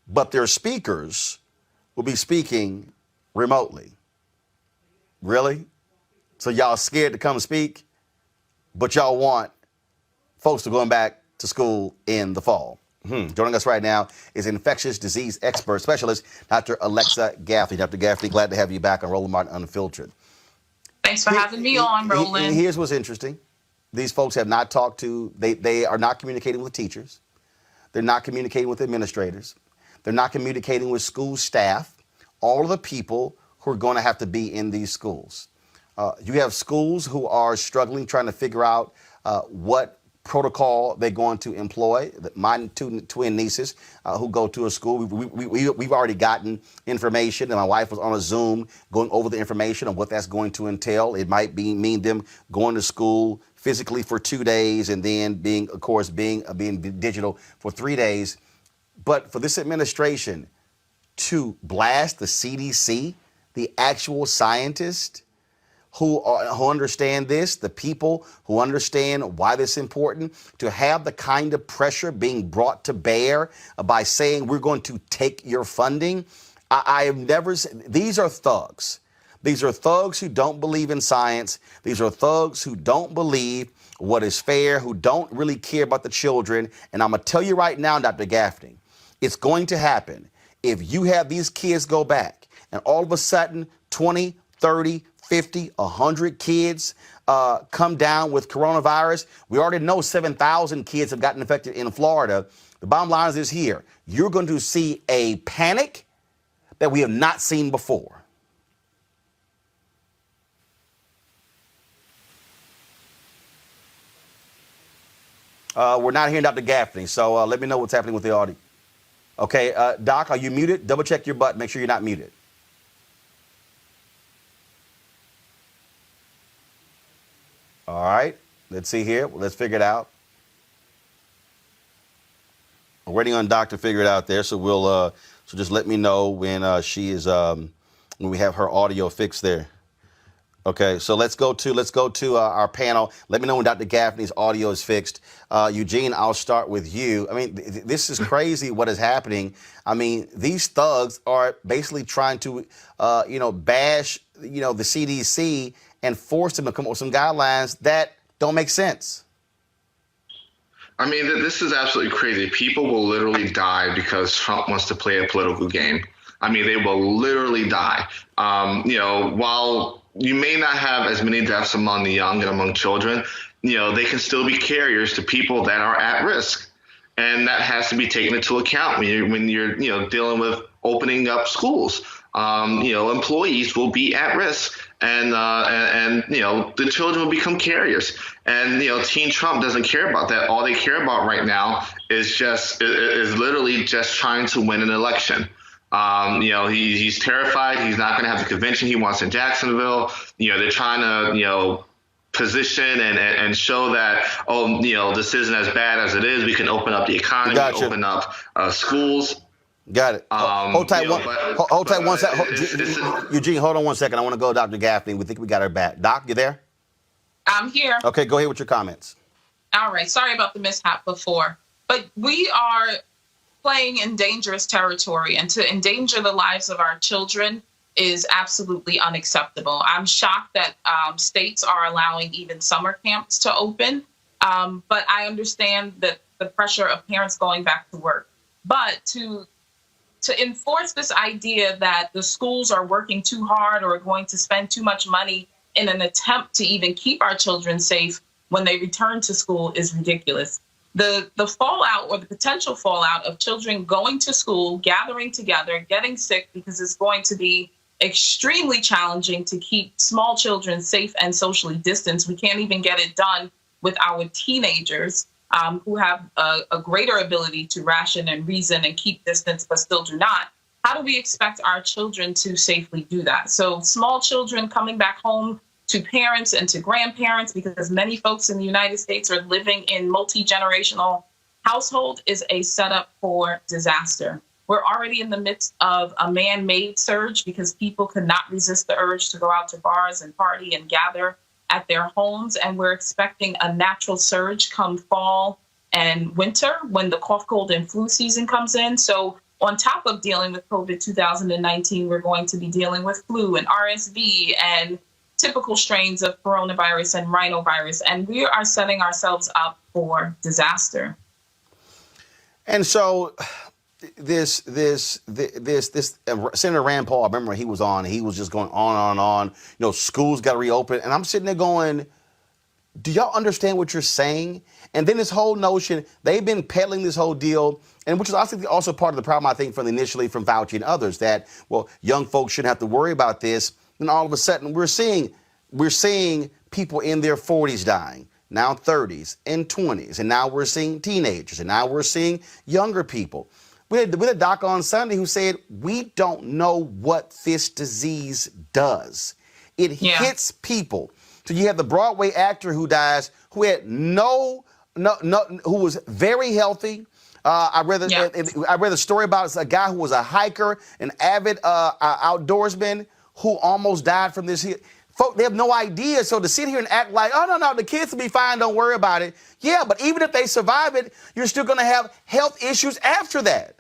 but their speakers will be speaking remotely. Really? So y'all scared to come speak, but y'all want folks to going back to school in the fall. Joining us right now is infectious disease expert specialist, Dr. Alexa Gaffney. Dr. Gaffney, glad to have you back on Roland Martin Unfiltered. Thanks for having me on, Roland. Here's what's interesting. These folks have not talked to, they are not communicating with teachers. They're not communicating with administrators. They're not communicating with school staff, all of the people who are going to have to be in these schools. You have schools who are struggling, trying to figure out what protocol they're going to employ. My two twin nieces who go to a school, we've already gotten information, and my wife was on a Zoom going over the information on what that's going to entail. It might mean them going to school physically for 2 days and then being digital for 3 days. But for this administration to blast the CDC, the actual scientists who understand this, the people who understand why this is important, to have the kind of pressure being brought to bear by saying we're going to take your funding. I have never seen, these are thugs. These are thugs who don't believe in science. These are thugs who don't believe what is fair, who don't really care about the children. And I'm going to tell you right now, Dr. Gaffney, it's going to happen if you have these kids go back and all of a sudden 20, 30, 50, 100 kids come down with coronavirus. We already know 7,000 kids have gotten infected in Florida. The bottom line is this here. You're going to see a panic that we have not seen before. We're not hearing Dr. Gaffney, so let me know what's happening with the audio. Okay, Doc, are you muted? Double check your button. Make sure you're not muted. All right, let's see here. Let's figure it out. We're waiting on Doc to figure it out there, so we'll so just let me know when she is when we have her audio fixed there. Okay, so let's go to our panel. Let me know when Dr. Gaffney's audio is fixed. Eugene, I'll start with you. I mean, this is crazy what is happening. I mean, these thugs are basically trying to, bash, the CDC and force them to come up with some guidelines that don't make sense. I mean, this is absolutely crazy. People will literally die because Trump wants to play a political game. I mean, they will literally die. While you may not have as many deaths among the young and among children, they can still be carriers to people that are at risk. And that has to be taken into account when you're dealing with opening up schools. Employees will be at risk, and the children will become carriers. And Team Trump doesn't care about that. All they care about right now is literally just trying to win an election. He's terrified. He's not going to have the convention he wants in Jacksonville. They're trying to position and show that this isn't as bad as it is. We can open up the economy, open up schools. Got it. Hold tight one second. Eugene, hold on 1 second. I want to go to Dr. Gaffney. We think we got her back. Doc, you there? I'm here. Okay, go ahead with your comments. All right. Sorry about the mishap before. But we are playing in dangerous territory, and to endanger the lives of our children is absolutely unacceptable. I'm shocked that states are allowing even summer camps to open. But I understand that the pressure of parents going back to work. But to enforce this idea that the schools are working too hard or going to spend too much money in an attempt to even keep our children safe when they return to school is ridiculous. The fallout or the potential fallout of children going to school, gathering together, getting sick, because it's going to be extremely challenging to keep small children safe and socially distanced. We can't even get it done with our teenagers who have a greater ability to ration and reason and keep distance, but still do not. How do we expect our children to safely do that? So small children coming back home to parents and to grandparents, because many folks in the United States are living in multi-generational household, is a setup for disaster. We're already in the midst of a man-made surge because people could not resist the urge to go out to bars and party and gather at their homes. And we're expecting a natural surge come fall and winter when the cough, cold, and flu season comes in. So on top of dealing with COVID 2019, we're going to be dealing with flu and RSV and typical strains of coronavirus and rhinovirus. And we are setting ourselves up for disaster. And so this Senator Rand Paul, I remember he was on, he was just going on and on. Schools got to reopen. And I'm sitting there going, Do y'all understand what you're saying? And then this whole notion, they've been peddling this whole deal, and which is also part of the problem, I think, from initially from Fauci and others, that, well, young folks shouldn't have to worry about this. And all of a sudden, we're seeing people in their 40s dying, now 30s and 20s, and now we're seeing teenagers, and now we're seeing younger people. We had a doc on Sunday who said, we don't know what this disease does. It hits people. So you have the Broadway actor who dies, who had who was very healthy. I read a story about a guy who was a hiker, an avid outdoorsman, who almost died from this. Folks, they have no idea. So to sit here and act like, oh, no, the kids will be fine, don't worry about it. Yeah, but even if they survive it, you're still going to have health issues after that.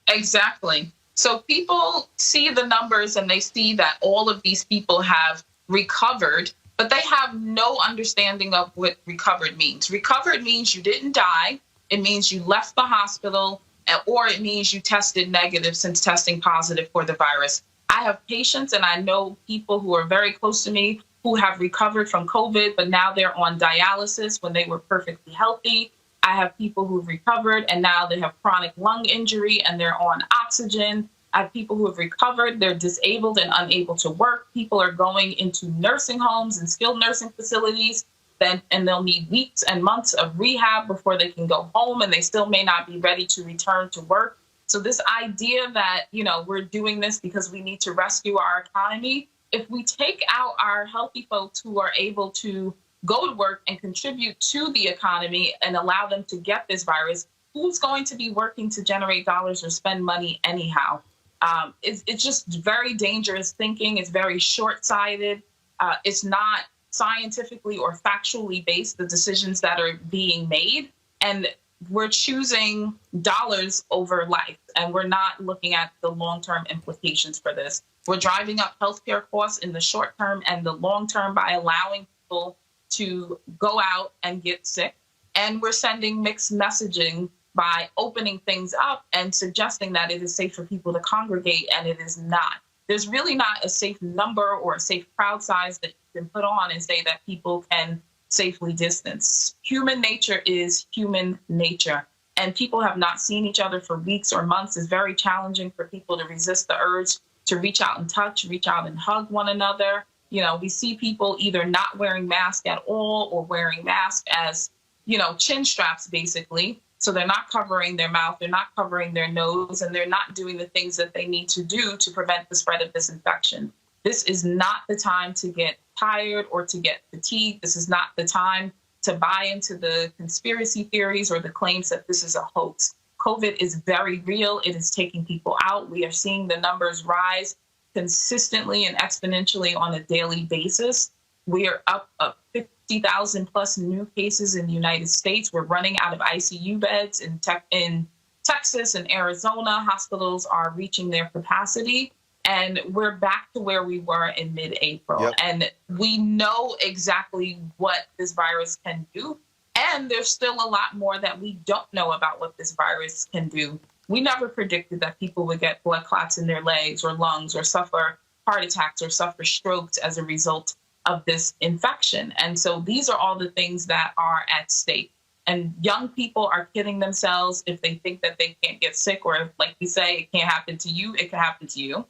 Exactly. So people see the numbers and they see that all of these people have recovered, but they have no understanding of what recovered means. Recovered means you didn't die. It means you left the hospital, or it means you tested negative since testing positive for the virus. I have patients and I know people who are very close to me who have recovered from COVID, but now they're on dialysis when they were perfectly healthy. I have people who've recovered and now they have chronic lung injury and they're on oxygen. I have people who have recovered, they're disabled and unable to work. People are going into nursing homes and skilled nursing facilities, and they'll need weeks and months of rehab before they can go home, and they still may not be ready to return to work. So this idea that, we're doing this because we need to rescue our economy, if we take out our healthy folks who are able to go to work and contribute to the economy and allow them to get this virus, who's going to be working to generate dollars or spend money anyhow? It's just very dangerous thinking. It's very short-sighted. It's not scientifically or factually based, the decisions that are being made. And we're choosing dollars over life, and we're not looking at the long-term implications for this. We're driving up healthcare costs in the short term and the long term by allowing people to go out and get sick. And we're sending mixed messaging by opening things up and suggesting that it is safe for people to congregate, and it is not. There's really not a safe number or a safe crowd size that you can put on and say that people can safely distance. Human nature is human nature, and people have not seen each other for weeks or months. It's very challenging for people to resist the urge to reach out and touch, reach out and hug one another. We see people either not wearing masks at all or wearing masks as, chin straps, basically. So they're not covering their mouth, they're not covering their nose, and they're not doing the things that they need to do to prevent the spread of this infection. This is not the time to get tired or to get fatigued. This is not the time to buy into the conspiracy theories or the claims that this is a hoax. COVID is very real. It is taking people out. We are seeing the numbers rise consistently and exponentially on a daily basis. We are up 50,000 plus new cases in the United States. We're running out of ICU beds in Texas and Arizona. Hospitals are reaching their capacity, and we're back to where we were in mid-April. Yep. And we know exactly what this virus can do. And there's still a lot more that we don't know about what this virus can do. We never predicted that people would get blood clots in their legs or lungs or suffer heart attacks or suffer strokes as a result of this infection. And so these are all the things that are at stake. And young people are kidding themselves if they think that they can't get sick, or if, like you say, it can't happen to you, it can happen to you.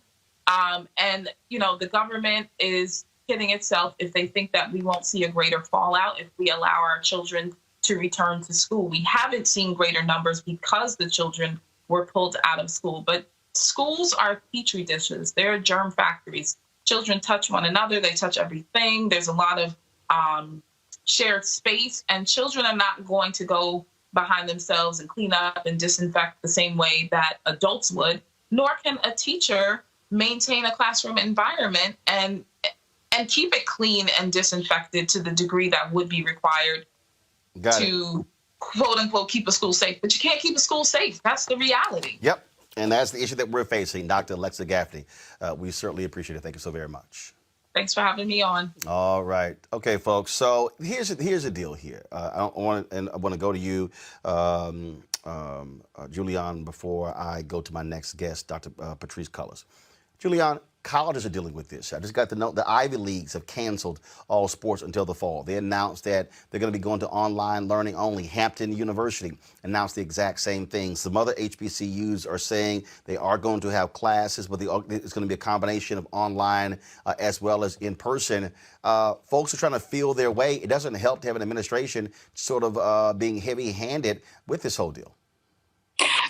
And the government is kidding itself if they think that we won't see a greater fallout if we allow our children to return to school. We haven't seen greater numbers because the children were pulled out of school. But schools are petri dishes. They're germ factories. Children touch one another. They touch everything. There's a lot of shared space, and children are not going to go behind themselves and clean up and disinfect the same way that adults would, nor can a teacher maintain a classroom environment and keep it clean and disinfected to the degree that would be required to quote unquote keep a school safe. But you can't keep a school safe. That's the reality. Yep. And that's the issue that we're facing. Dr. Alexa Gaffney, we certainly appreciate it. Thank you so very much. Thanks for having me on. All right. Okay, folks. So here's the deal here. I want to go to you, Julian, before I go to my next guest, Dr. Patrice Cullors. Julian, colleges are dealing with this. I just got to know the Ivy Leagues have canceled all sports until the fall. They announced that they're going to be going to online learning only. Hampton University announced the exact same thing. Some other HBCUs are saying they are going to have classes, but it's going to be a combination of online as well as in person. Folks are trying to feel their way. It doesn't help to have an administration sort of being heavy-handed with this whole deal.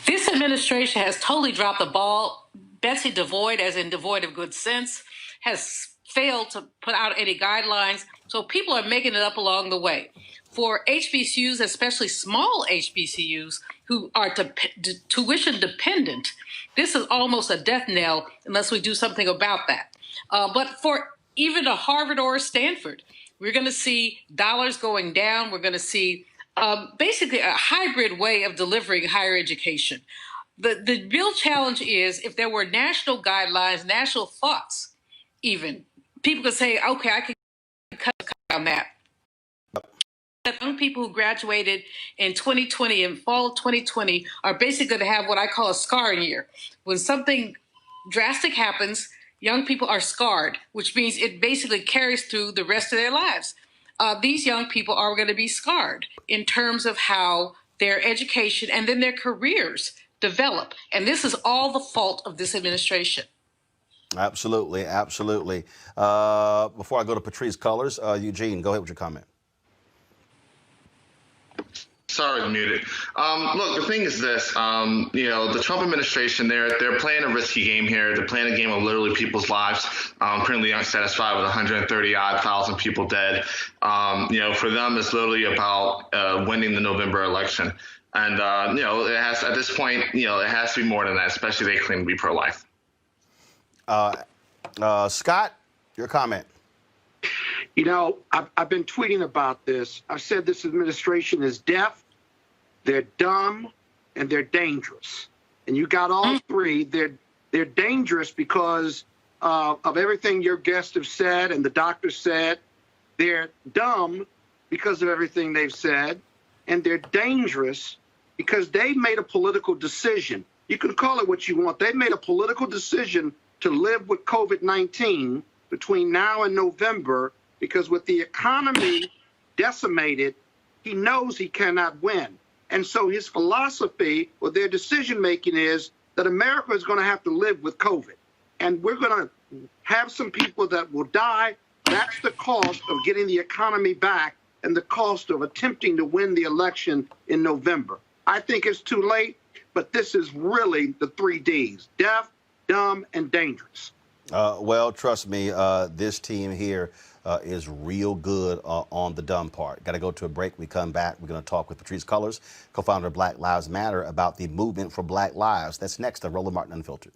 This administration has totally dropped the ball. Betsy DeVoid, as in devoid of good sense, has failed to put out any guidelines. So people are making it up along the way. For HBCUs, especially small HBCUs who are tuition dependent, this is almost a death knell unless we do something about that. But for even a Harvard or a Stanford, we're going to see dollars going down. We're going to see basically a hybrid way of delivering higher education. The real challenge is if there were national guidelines, national thoughts, even, people could say, okay, I could cut on that. Young people who graduated in 2020 and fall of 2020 are basically going to have what I call a scarring year. When something drastic happens, young people are scarred, which means it basically carries through the rest of their lives. These young people are going to be scarred in terms of how their education and then their careers develop. And this is all the fault of this administration. Absolutely, absolutely. Before I go to Patrice Cullors, Eugene, go ahead with your comment. Sorry, muted. Look, the thing is this, the Trump administration, they're playing a risky game here. They're playing a game of literally people's lives. Currently unsatisfied with 130,000 people dead. For them, it's literally about winning the November election. And, it has, at this point, it has to be more than that, especially they claim to be pro-life. Scott, your comment. I've been tweeting about this. I've said this administration is deaf, they're dumb, and they're dangerous. And you got all three. They're dangerous because of everything your guests have said and the doctors said. They're dumb because of everything they've said. And they're dangerous because they made a political decision. You can call it what you want. They made a political decision to live with COVID-19 between now and November, because with the economy decimated, he knows he cannot win. And so his philosophy or their decision-making is that America is going to have to live with COVID. And we're going to have some people that will die. That's the cost of getting the economy back and the cost of attempting to win the election in November. I think it's too late, but this is really the 3 Ds: deaf, dumb, and dangerous. Well, trust me, this team here is real good on the dumb part. Got to go to a break. We come back. We're going to talk with Patrice Cullors, co-founder of Black Lives Matter, about the movement for Black Lives. That's next on Roland Martin Unfiltered.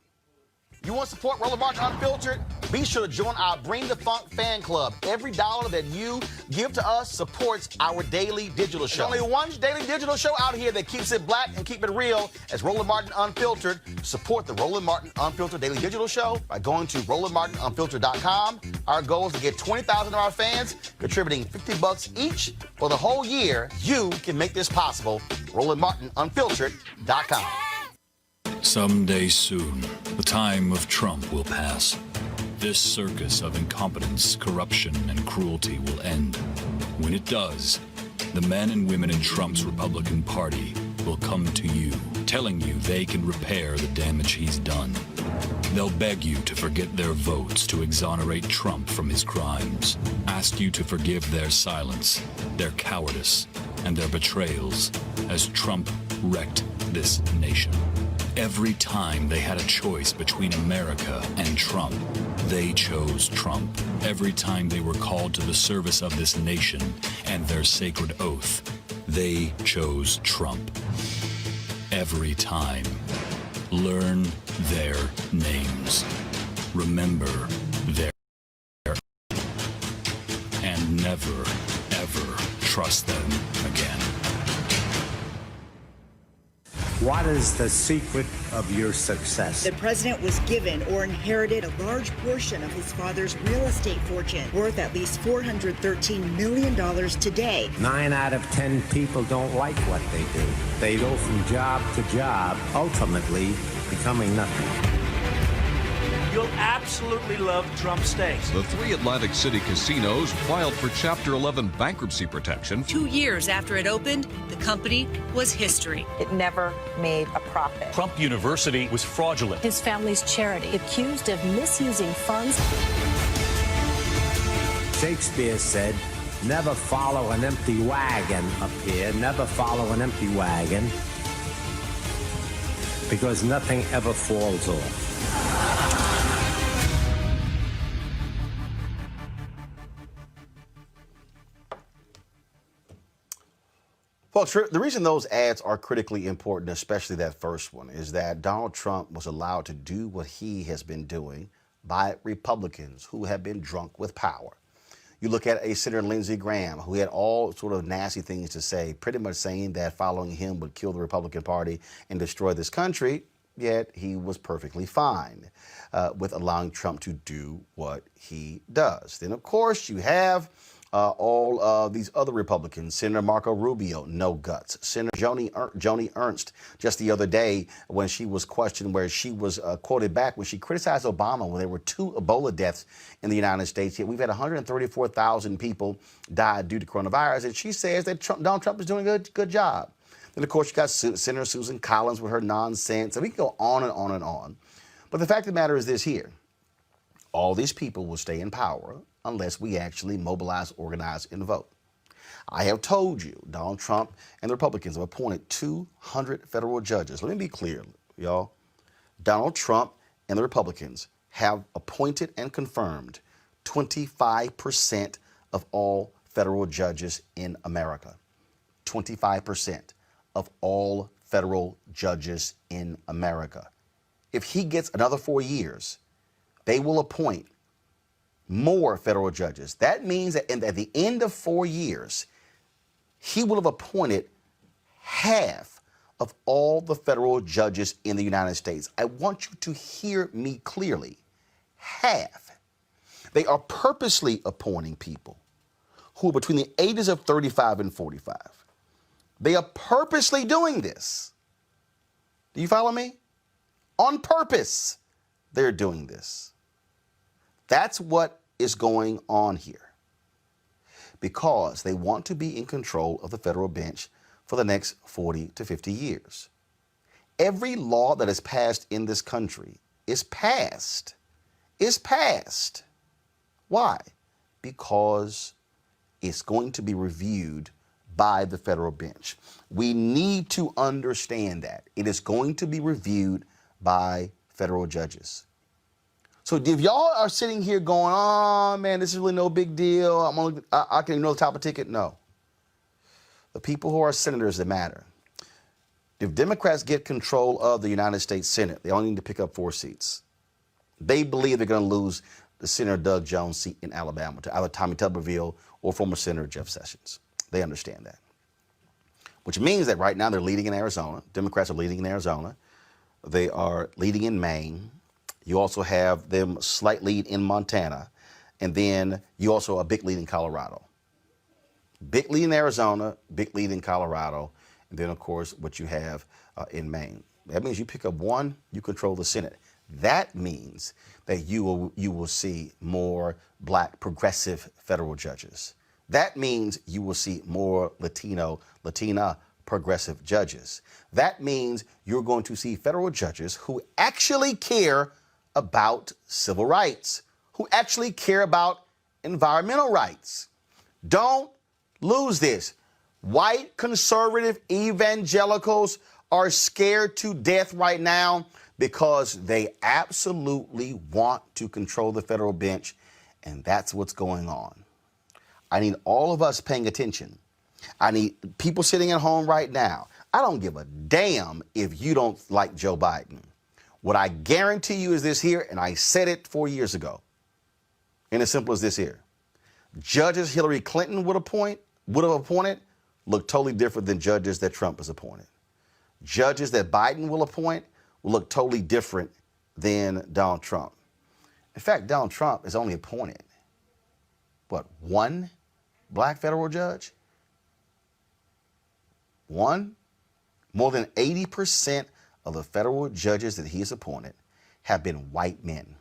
You want to support Roland Martin Unfiltered? Be sure to join our Bring the Funk fan club. Every dollar that you give to us supports our daily digital show. There's only one daily digital show out here that keeps it black and keep it real as Roland Martin Unfiltered. Support the Roland Martin Unfiltered daily digital show by going to RolandMartinUnfiltered.com. Our goal is to get 20,000 of our fans contributing $50 each for the whole year. You can make this possible. RolandMartinUnfiltered.com. Someday soon, the time of Trump will pass. This circus of incompetence, corruption, and cruelty will end. When it does, the men and women in Trump's Republican Party will come to you, telling you they can repair the damage he's done. They'll beg you to forget their votes to exonerate Trump from his crimes, ask you to forgive their silence, their cowardice, and their betrayals as Trump wrecked this nation. Every time they had a choice between America and Trump, they chose Trump. Every time they were called to the service of this nation and their sacred oath, they chose Trump. Every time. Learn their names. Remember their and never, ever trust them again. What is the secret of your success? The president was given or inherited a large portion of his father's real estate fortune, worth at least $413 million today. 9 out of 10 people don't like what they do. They go from job to job, ultimately becoming nothing. You'll absolutely love Trump steaks. The 3 Atlantic City casinos filed for Chapter 11 bankruptcy protection. 2 years after it opened, the company was history. It never made a profit. Trump University was fraudulent. His family's charity accused of misusing funds. Shakespeare said, never follow an empty wagon up here. Never follow an empty wagon. Because nothing ever falls off. Folks, the reason those ads are critically important, especially that first one, is that Donald Trump was allowed to do what he has been doing by Republicans who have been drunk with power. You look at a Senator Lindsey Graham, who had all sort of nasty things to say, pretty much saying that following him would kill the Republican Party and destroy this country, yet he was perfectly fine with allowing Trump to do what he does. Then, of course, you have all of these other Republicans. Senator Marco Rubio, no guts. Senator Joni Ernst, just the other day when she was questioned, where she was quoted back when she criticized Obama when there were 2 Ebola deaths in the United States. Yet we've had 134,000 people die due to coronavirus, and she says that Donald Trump is doing a good job. Then, of course, you got Senator Susan Collins with her nonsense, and we can go on and on and on. But the fact of the matter is this here. All these people will stay in power unless we actually mobilize, organize, and vote. I have told you, Donald Trump and the Republicans have appointed 200 federal judges. Let me be clear, y'all. Donald Trump and the Republicans have appointed and confirmed 25% of all federal judges in America. 25% of all federal judges in America. If he gets another 4 years, they will appoint more federal judges. That means that at the end of 4 years, he will have appointed half of all the federal judges in the United States. I want you to hear me clearly. Half. They are purposely appointing people who are between the ages of 35 and 45. They are purposely doing this. Do you follow me? On purpose, they're doing this. That's what is going on here, because they want to be in control of the federal bench for the next 40 to 50 years. Every law that is passed in this country is passed. Why? Because it's going to be reviewed by the federal bench. We need to understand that. It is going to be reviewed by federal judges. So if y'all are sitting here going, oh, man, this is really no big deal, I can ignore the top of the ticket, no. The people who are senators that matter. If Democrats get control of the United States Senate, they only need to pick up 4 seats. They believe they're going to lose the Senator Doug Jones seat in Alabama to either Tommy Tuberville or former Senator Jeff Sessions. They understand that. Which means that right now they're leading in Arizona. Democrats are leading in Arizona. They are leading in Maine. You also have them slight lead in Montana. And then you also have a big lead in Colorado. Big lead in Arizona, big lead in Colorado. And then, of course, what you have in Maine. That means you pick up 1, you control the Senate. That means that you will see more black progressive federal judges. That means you will see more Latina progressive judges. That means you're going to see federal judges who actually care about civil rights, who actually care about environmental rights. Don't lose this. White conservative evangelicals are scared to death right now because they absolutely want to control the federal bench, and that's what's going on. I need all of us paying attention. I need people sitting at home right now. I don't give a damn if you don't like Joe Biden. What I guarantee you is this here, and I said it 4 years ago, and as simple as this here. Judges Hillary Clinton would have appointed look totally different than judges that Trump has appointed. Judges that Biden will appoint will look totally different than Donald Trump. In fact, Donald Trump has only appointed, 1 black federal judge? 1? More than 80% of the federal judges that he has appointed have been white men.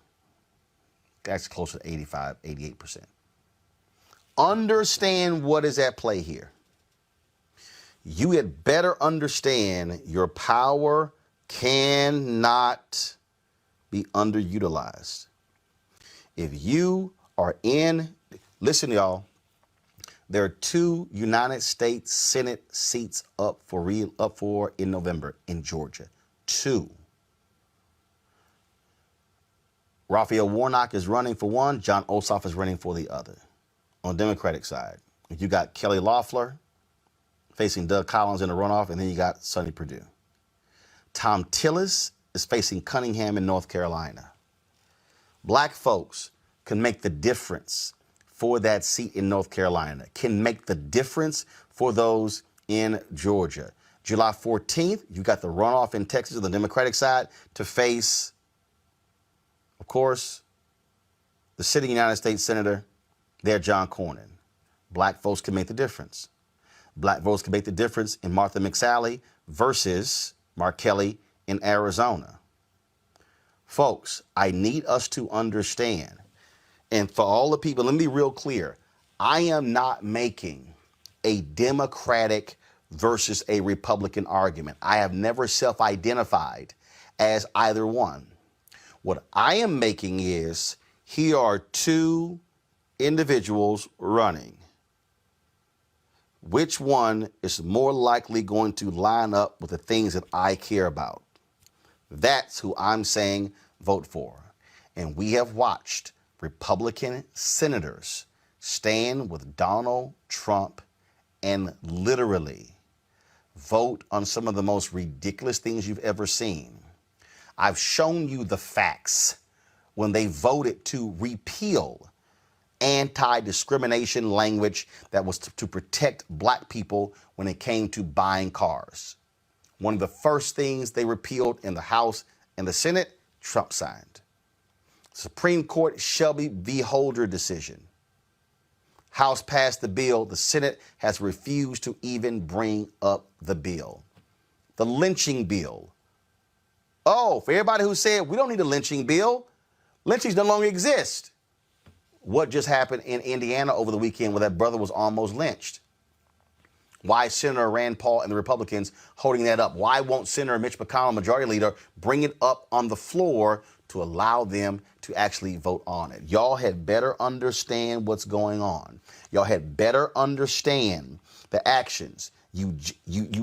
That's closer to 85, 88%. Understand what is at play here. You had better understand your power cannot be underutilized. If you are listen, y'all, there are 2 United States Senate seats up for in November in Georgia. 2. Raphael Warnock is running for one. John Ossoff is running for the other. On the Democratic side, you got Kelly Loeffler facing Doug Collins in the runoff, and then you got Sonny Perdue. Tom Tillis is facing Cunningham in North Carolina. Black folks can make the difference for that seat in North Carolina, can make the difference for those in Georgia. July 14th, you got the runoff in Texas on the Democratic side to face, of course, the sitting United States Senator there, John Cornyn. Black folks can make the difference. Black votes can make the difference in Martha McSally versus Mark Kelly in Arizona. Folks, I need us to understand, and for all the people, let me be real clear. I am not making a Democratic versus a Republican argument. I have never self-identified as either one. What I am making is, here are 2 individuals running. Which one is more likely going to line up with the things that I care about? That's who I'm saying vote for. And we have watched Republican senators stand with Donald Trump and literally vote on some of the most ridiculous things you've ever seen. I've shown you the facts when they voted to repeal anti-discrimination language that was to protect black people when it came to buying cars. One of the first things they repealed in the House and the Senate, Trump signed. Supreme Court Shelby v. Holder decision. House passed the bill. The Senate has refused to even bring up the bill. The lynching bill. Oh, for everybody who said we don't need a lynching bill, lynchings no longer exist. What just happened in Indiana over the weekend where that brother was almost lynched? Why is Senator Rand Paul and the Republicans holding that up? Why won't Senator Mitch McConnell, Majority Leader, bring it up on the floor to allow them to actually vote on it? Y'all had better understand what's going on. Y'all had better understand the actions. You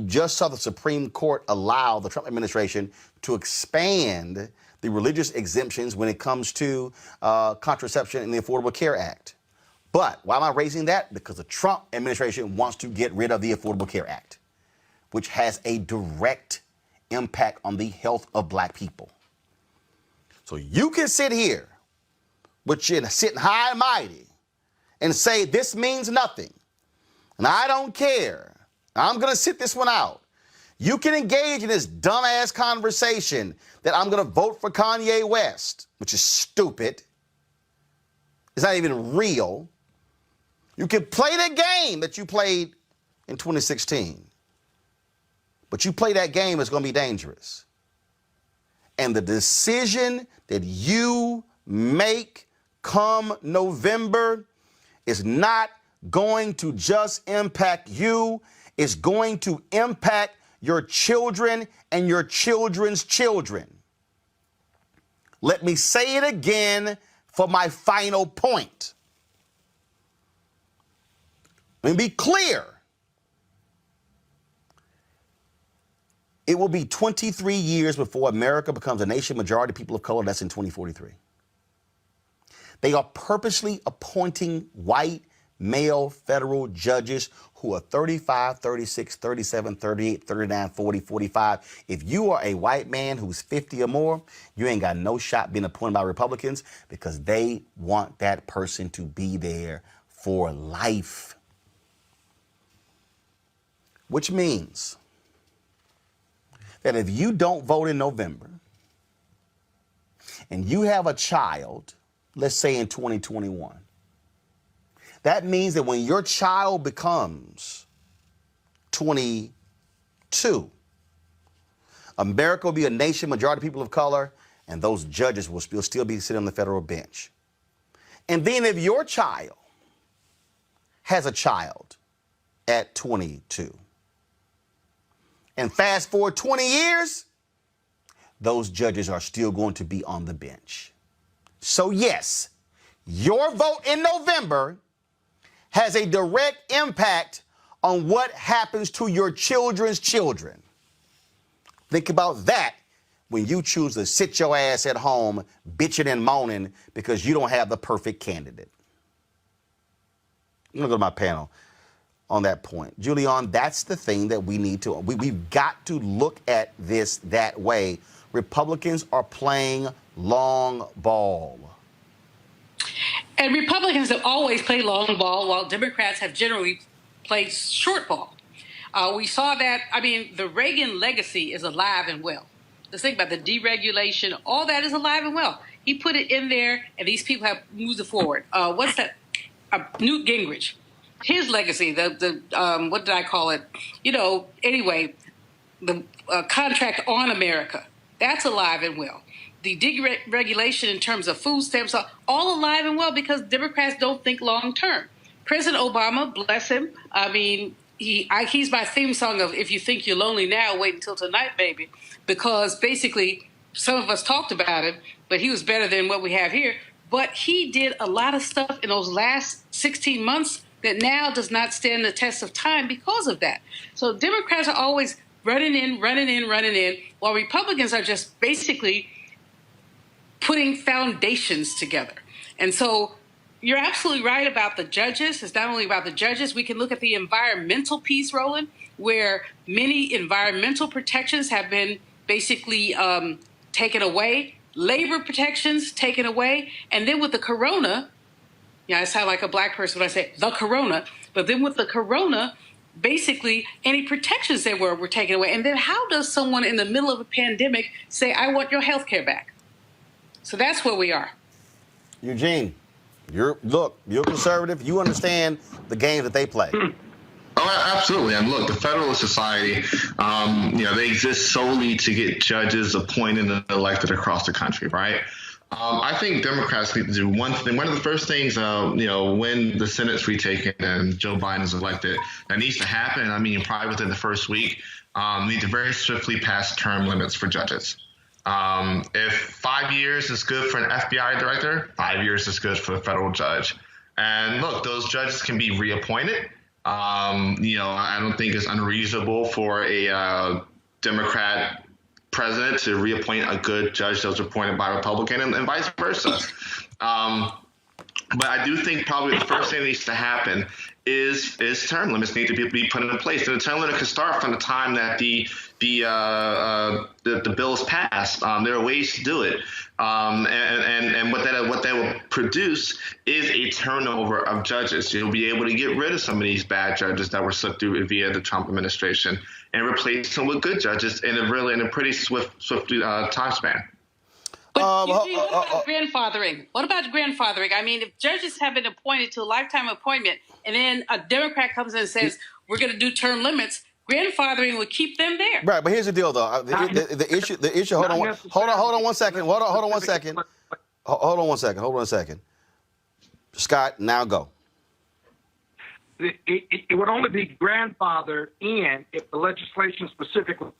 just saw the Supreme Court allow the Trump administration to expand the religious exemptions when it comes to contraception in the Affordable Care Act. But why am I raising that? Because the Trump administration wants to get rid of the Affordable Care Act, which has a direct impact on the health of black people. So you can sit here, sitting high and mighty, and say this means nothing, and I don't care. I'm going to sit this one out. You can engage in this dumbass conversation that I'm going to vote for Kanye West, which is stupid. It's not even real. You can play the game that you played in 2016. But you play that game, it's going to be dangerous. And the decision that you make come November is not going to just impact you. It's going to impact your children and your children's children. Let me say it again for my final point. Let me be clear. It will be 23 years before America becomes a nation majority people of color. That's in 2043. They are purposely appointing white male federal judges who are 35, 36, 37, 38, 39, 40, 45. If you are a white man who's 50 or more, you ain't got no shot being appointed by Republicans because they want that person to be there for life. Which means that if you don't vote in November and you have a child, let's say in 2021, that means that when your child becomes 22, America will be a nation majority people of color, and those judges will still be sitting on the federal bench. And then if your child has a child at 22, and fast forward 20 years, those judges are still going to be on the bench. So yes, your vote in November has a direct impact on what happens to your children's children. Think about that when you choose to sit your ass at home bitching and moaning because you don't have the perfect candidate. I'm going to go to my panel on that point. Julian, that's the thing that we need to, we've got to look at this that way. Republicans are playing long ball. And Republicans have always played long ball, while Democrats have generally played short ball. We saw that, I mean, the Reagan legacy is alive and well. Let's think about the deregulation, all that is alive and well. He put it in there, and these people have moved it forward. What's that? Newt Gingrich, his legacy, what did I call it? You know, anyway, the contract on America, that's alive and well. The deregulation in terms of food stamps are all alive and well because Democrats don't think long term. President Obama, bless him, I mean, he's my theme song of "If you think you're lonely now, wait until tonight, baby," because basically some of us talked about him, but he was better than what we have here. But he did a lot of stuff in those last 16 months that now does not stand the test of time because of that. So Democrats are always running in, while Republicans are just basically putting foundations together. And so you're absolutely right about the judges. It's not only about the judges. We can look at the environmental piece, Roland, where many environmental protections have been basically taken away, labor protections taken away, and then with the corona, I sound like a black person when I say the corona, but then with the corona, basically any protections that were taken away. And then how does someone in the middle of a pandemic say, I want your health care back? So that's where we are. Eugene, you're conservative. You understand the game that they play. Oh, absolutely. And look, the Federalist Society, they exist solely to get judges appointed and elected across the country, right? I think Democrats need to do one thing. One of the first things, when the Senate's retaken and Joe Biden is elected, that needs to happen, probably within the first week, need to very swiftly pass term limits for judges. If 5 years is good for an FBI director, 5 years is good for a federal judge. And look, those judges can be reappointed. I don't think it's unreasonable for a Democrat president to reappoint a good judge that was appointed by a Republican and vice versa. But I do think probably the first thing that needs to happen is term limits need to be put into place. And the term limit can start from the time that the bill is passed. There are ways to do it. And what that will produce is a turnover of judges. You'll be able to get rid of some of these bad judges that were slipped through via the Trump administration and replace them with good judges in a pretty swift time span. But Eugene, what about grandfathering? What about grandfathering? If judges have been appointed to a lifetime appointment and then a Democrat comes in and says, we're going to do term limits, grandfathering would keep them there. Right, but here's the deal, though. The issue. Hold on one second. Scott, now go. It would only be grandfathered in if the legislation specifically.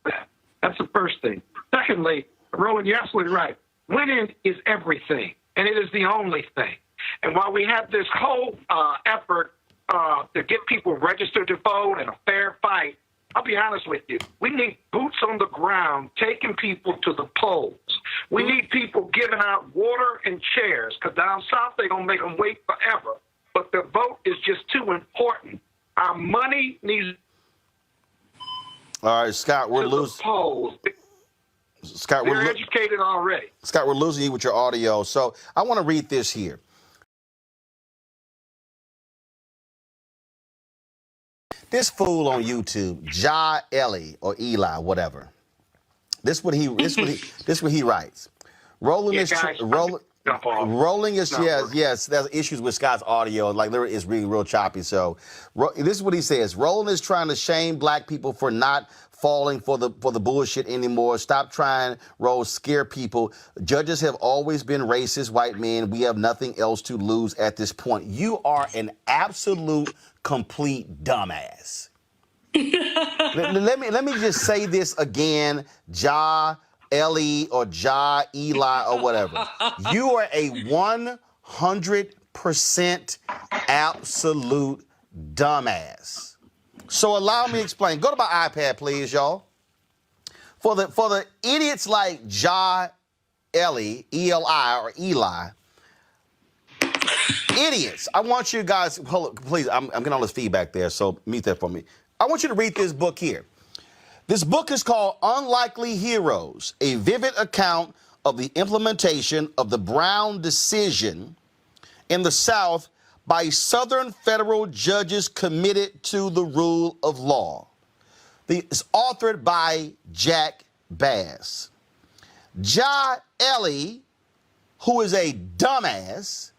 That's the first thing. Secondly, Roland, you're absolutely right. Winning is everything, and it is the only thing. And while we have this whole effort to get people registered to vote and a fair fight, I'll be honest with you. We need boots on the ground taking people to the polls. We need people giving out water and chairs, because down south they're going to make them wait forever. But the vote is just too important. Our money needs. All right, Scott, we're losing. Scott, we're educated already. Scott, we're losing you with your audio. So I want to read this here. This fool on YouTube, Eli, whatever. This what he writes. Roland jump off. Rolling is, yes, there's issues with Scott's audio. Like, literally, it's really real choppy. So, this is what he says. Roland is trying to shame black people for not falling for the bullshit anymore. Stop trying, Rose, scare people. Judges have always been racist white men. We have nothing else to lose at this point. You are an absolute, complete dumbass. let me just say this again, Ellie or Eli or whatever. You are a 100% absolute dumbass. So allow me to explain. Go to my iPad, please, y'all. For the idiots like Ellie, E-L-I, or Eli, idiots, I want you guys, hold, please, I'm getting all this feedback there, so mute that for me. I want you to read this book here. This book is called Unlikely Heroes, a vivid account of the implementation of the Brown decision in the South by Southern federal judges committed to the rule of law. It's authored by Jack Bass. Ellie, who is a dumbass,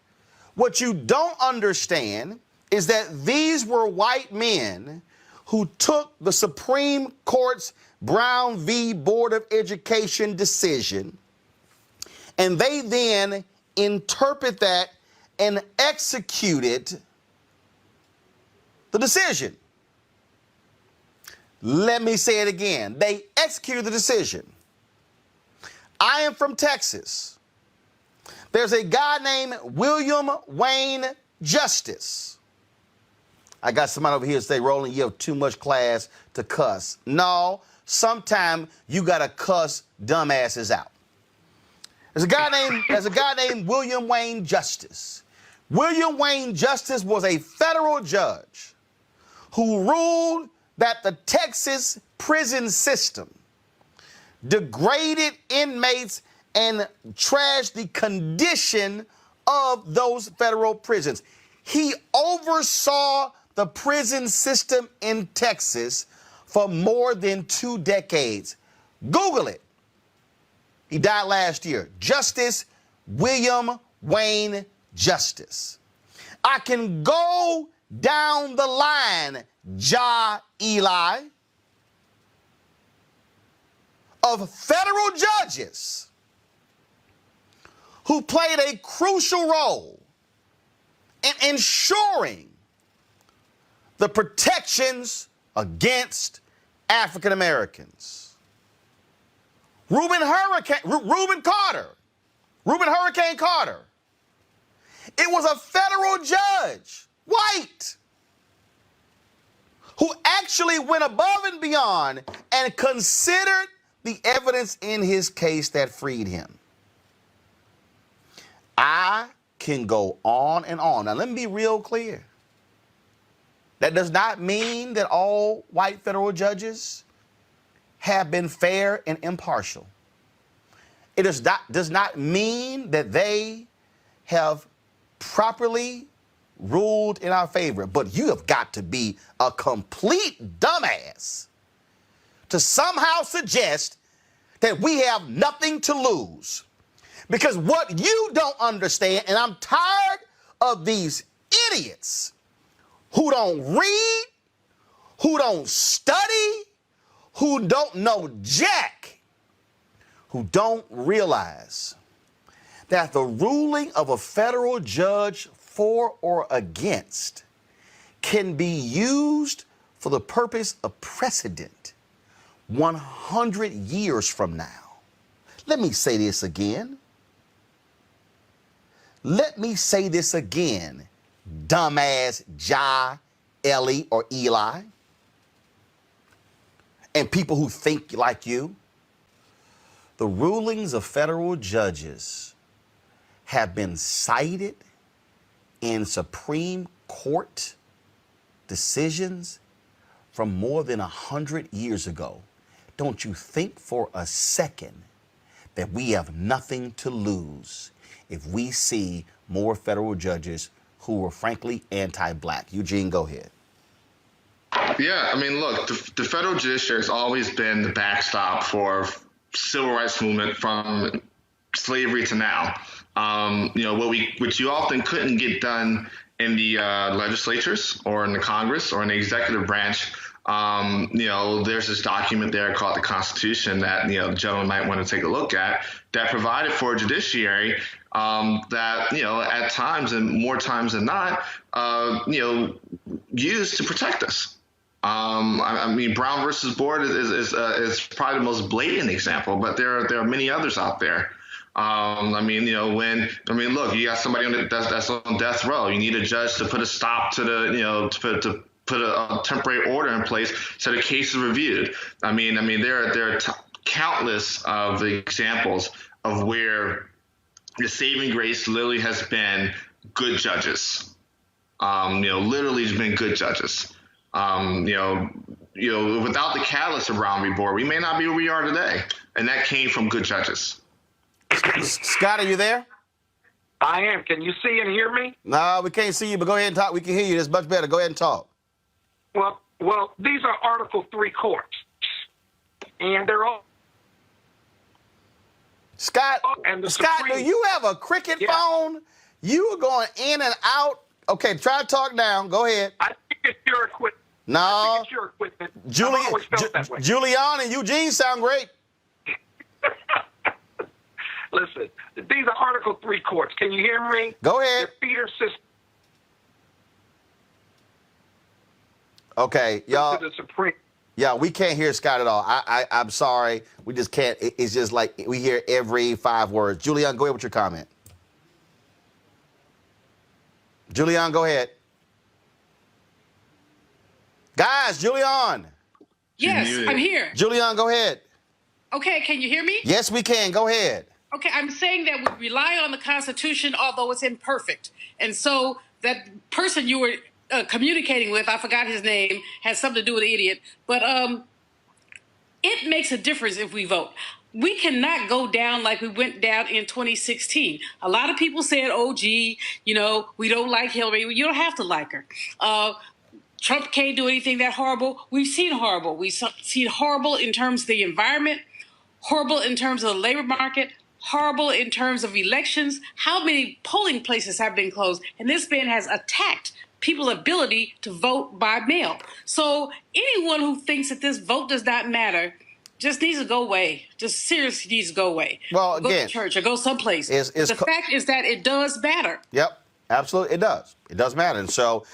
what you don't understand is that these were white men who took the Supreme Court's Brown v. Board of Education decision, and they then interpret that and executed the decision. Let me say it again. They executed the decision. I am from Texas. There's a guy named William Wayne Justice. I got somebody over here to say, Roland, you have too much class to cuss. No, sometime you got to cuss dumbasses out. There's a guy named William Wayne Justice. William Wayne Justice was a federal judge who ruled that the Texas prison system degraded inmates and trashed the condition of those federal prisons. He oversaw the prison system in Texas for more than 2 decades. Google it. He died last year. Justice William Wayne Justice. I can go down the line, Eli, of federal judges who played a crucial role in ensuring the protections against African Americans. Reuben Hurricane Carter. It was a federal judge, white, who actually went above and beyond and considered the evidence in his case that freed him. I can go on and on. Now, let me be real clear. That does not mean that all white federal judges have been fair and impartial. It does not mean that they have properly ruled in our favor. But you have got to be a complete dumbass to somehow suggest that we have nothing to lose. Because what you don't understand, and I'm tired of these idiots who don't read, who don't study, who don't know jack, who don't realize that the ruling of a federal judge for or against can be used for the purpose of precedent 100 years from now. Let me say this again. Dumbass Ellie or Eli, and people who think like you. The rulings of federal judges have been cited in Supreme Court decisions from more than 100 years ago. Don't you think for a second that we have nothing to lose if we see more federal judges who are frankly anti-black? Eugene, go ahead. Yeah, I mean, look, the federal judiciary has always been the backstop for civil rights movement from slavery to now. What you often couldn't get done in the legislatures or in the Congress or in the executive branch. There's this document there called the Constitution that, the gentleman might want to take a look at, that provided for a judiciary that, at times and more times than not, used to protect us. Brown versus Board is probably the most blatant example, but there are many others out there. Look, you got somebody that's on death row. You need a judge to put a stop to the, to put a temporary order in place so the case is reviewed. There are countless of examples of where the saving grace literally has been good judges. Literally has been good judges. Without the catalyst of Brown v. Board, we may not be where we are today, and that came from good judges. Scott, are you there? I am. Can you see and hear me? No, we can't see you, but go ahead and talk. We can hear you. That's much better. Go ahead and talk. Well, these are Article 3 courts, and they're all. Scott, do you have a cricket phone? You are going in and out. Okay, try to talk down. Go ahead. I think it's your equipment. No. I think it's your equipment. Julian and Eugene sound great. Listen, these are Article 3 courts. Can you hear me? Go ahead. Your feeder system. Okay, y'all. To the Supreme. Yeah, we can't hear Scott at all. I'm sorry. We just can't. It's just like we hear every 5 words. Julian, go ahead with your comment. Julian, go ahead. Guys, Julian. Yes, I'm here. Julian, go ahead. Okay, can you hear me? Yes, we can. Go ahead. Okay, I'm saying that we rely on the Constitution, although it's imperfect. And so that person you were communicating with, I forgot his name, has something to do with the idiot. But it makes a difference if we vote. We cannot go down like we went down in 2016. A lot of people said, oh, gee, we don't like Hillary. You don't have to like her. Trump can't do anything that horrible. We've seen horrible. We've seen horrible in terms of the environment, horrible in terms of the labor market, horrible in terms of elections. How many polling places have been closed? And this man has attacked people's ability to vote by mail. So anyone who thinks that this vote does not matter just needs to go away. Just seriously needs to go away. Well, go again, to church or go someplace. The fact is that it does matter. Yep, absolutely, it does. It does matter. And so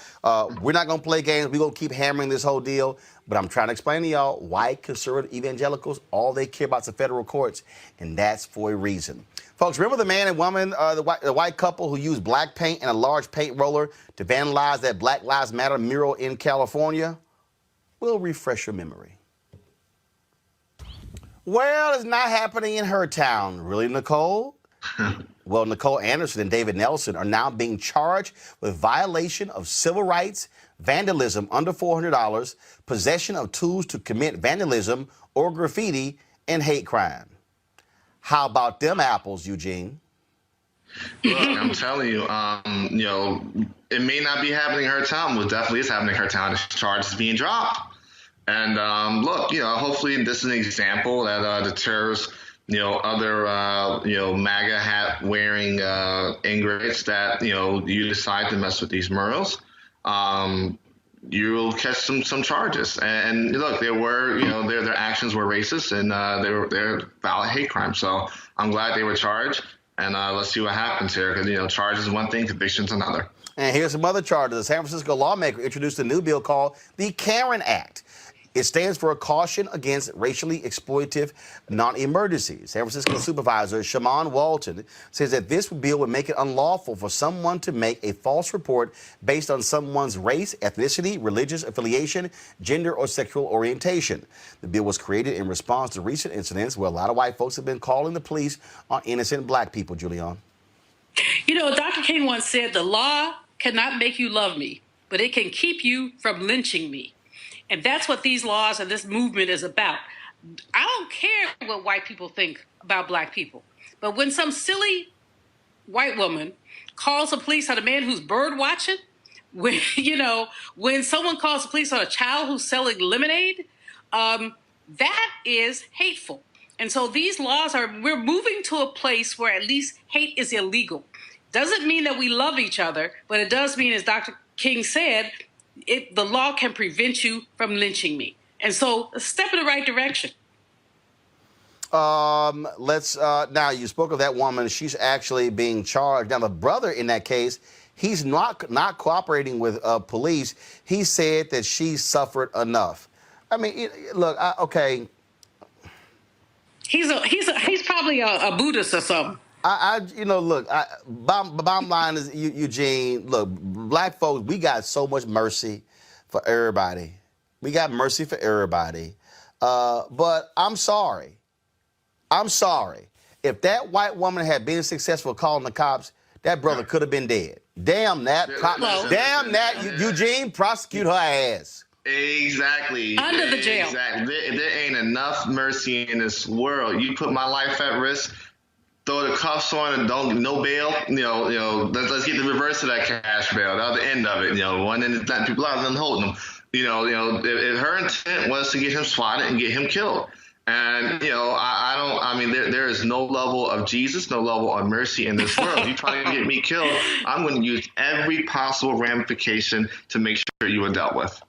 we're not going to play games. We're going to keep hammering this whole deal. But I'm trying to explain to y'all why conservative evangelicals, all they care about is the federal courts, and that's for a reason. Folks, remember the man and woman, the white couple who used black paint and a large paint roller to vandalize that Black Lives Matter mural in California? We'll refresh your memory. Well, it's not happening in her town. Really, Nicole? Well, Nicole Anderson and David Nelson are now being charged with violation of civil rights, vandalism under $400, possession of tools to commit vandalism or graffiti, and hate crime. How about them apples, Eugene? Look, I'm telling you, it may not be happening in her town, but definitely is happening in her town. This charge is being dropped. And hopefully this is an example that deters, other, MAGA hat wearing ingrates that, you decide to mess with these murals. You'll catch some charges. And look, their actions were racist and they're valid hate crimes. So I'm glad they were charged. And let's see what happens here, because, charge is one thing, conviction's another. And here's some other charges. A San Francisco lawmaker introduced a new bill called the Karen Act. It stands for a caution against racially exploitative non-emergencies. San Francisco Supervisor Shaman Walton says that this bill would make it unlawful for someone to make a false report based on someone's race, ethnicity, religious affiliation, gender, or sexual orientation. The bill was created in response to recent incidents where a lot of white folks have been calling the police on innocent black people, Julian. Dr. King once said, the law cannot make you love me, but it can keep you from lynching me. And that's what these laws and this movement is about. I don't care what white people think about black people. But when some silly white woman calls the police on a man who's bird watching, when someone calls the police on a child who's selling lemonade, that is hateful. And so these laws we're moving to a place where at least hate is illegal. Doesn't mean that we love each other, but it does mean, as Dr. King said, the law can prevent you from lynching me. And so a step in the right direction. Now you spoke of that woman. She's actually being charged. Now the brother in that case, he's not cooperating with police. He said that she suffered enough. I mean, look, okay. He's probably a Buddhist or something. Bottom line is, Eugene, look, black folks, we got so much mercy for everybody. We got mercy for everybody. But I'm sorry. If that white woman had been successful calling the cops, that brother could have been dead. Damn that. Eugene, prosecute her ass. Exactly. Under the jail. Exactly. There ain't enough mercy in this world. You put my life at risk, throw the cuffs on and no bail. Let's get the reverse of that cash bail. The other end of it. One end is letting people out and then holding them. If her intent was to get him swatted and get him killed. And, there is no level of Jesus, no level of mercy in this world. You try to get me killed, I'm going to use every possible ramification to make sure you are dealt with.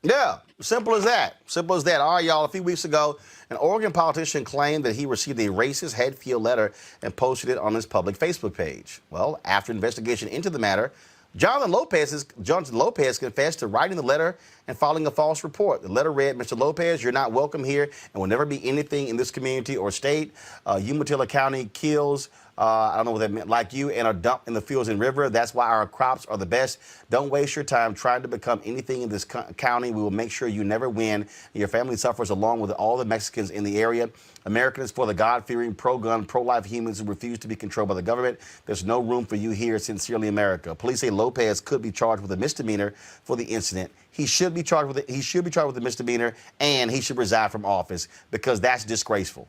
Yeah, simple as that. Simple as that. All right, y'all, a few weeks ago, an Oregon politician claimed that he received a racist, hate-filled letter and posted it on his public Facebook page. Well, after investigation into the matter, Jonathan Lopez confessed to writing the letter and filing a false report. The letter read, "Mr. Lopez, you're not welcome here and will never be anything in this community or state. Umatilla County kills, I don't know what that meant, like you, and are dumped in the fields and river. That's why our crops are the best. Don't waste your time trying to become anything in this county. We will make sure you never win. Your family suffers along with all the Mexicans in the area. American is for the God-fearing, pro-gun, pro-life humans who refuse to be controlled by the government. There's no room for you here. Sincerely, America." Police say Lopez could be charged with a misdemeanor for the incident. He should be charged with a misdemeanor, and he should resign from office because that's disgraceful.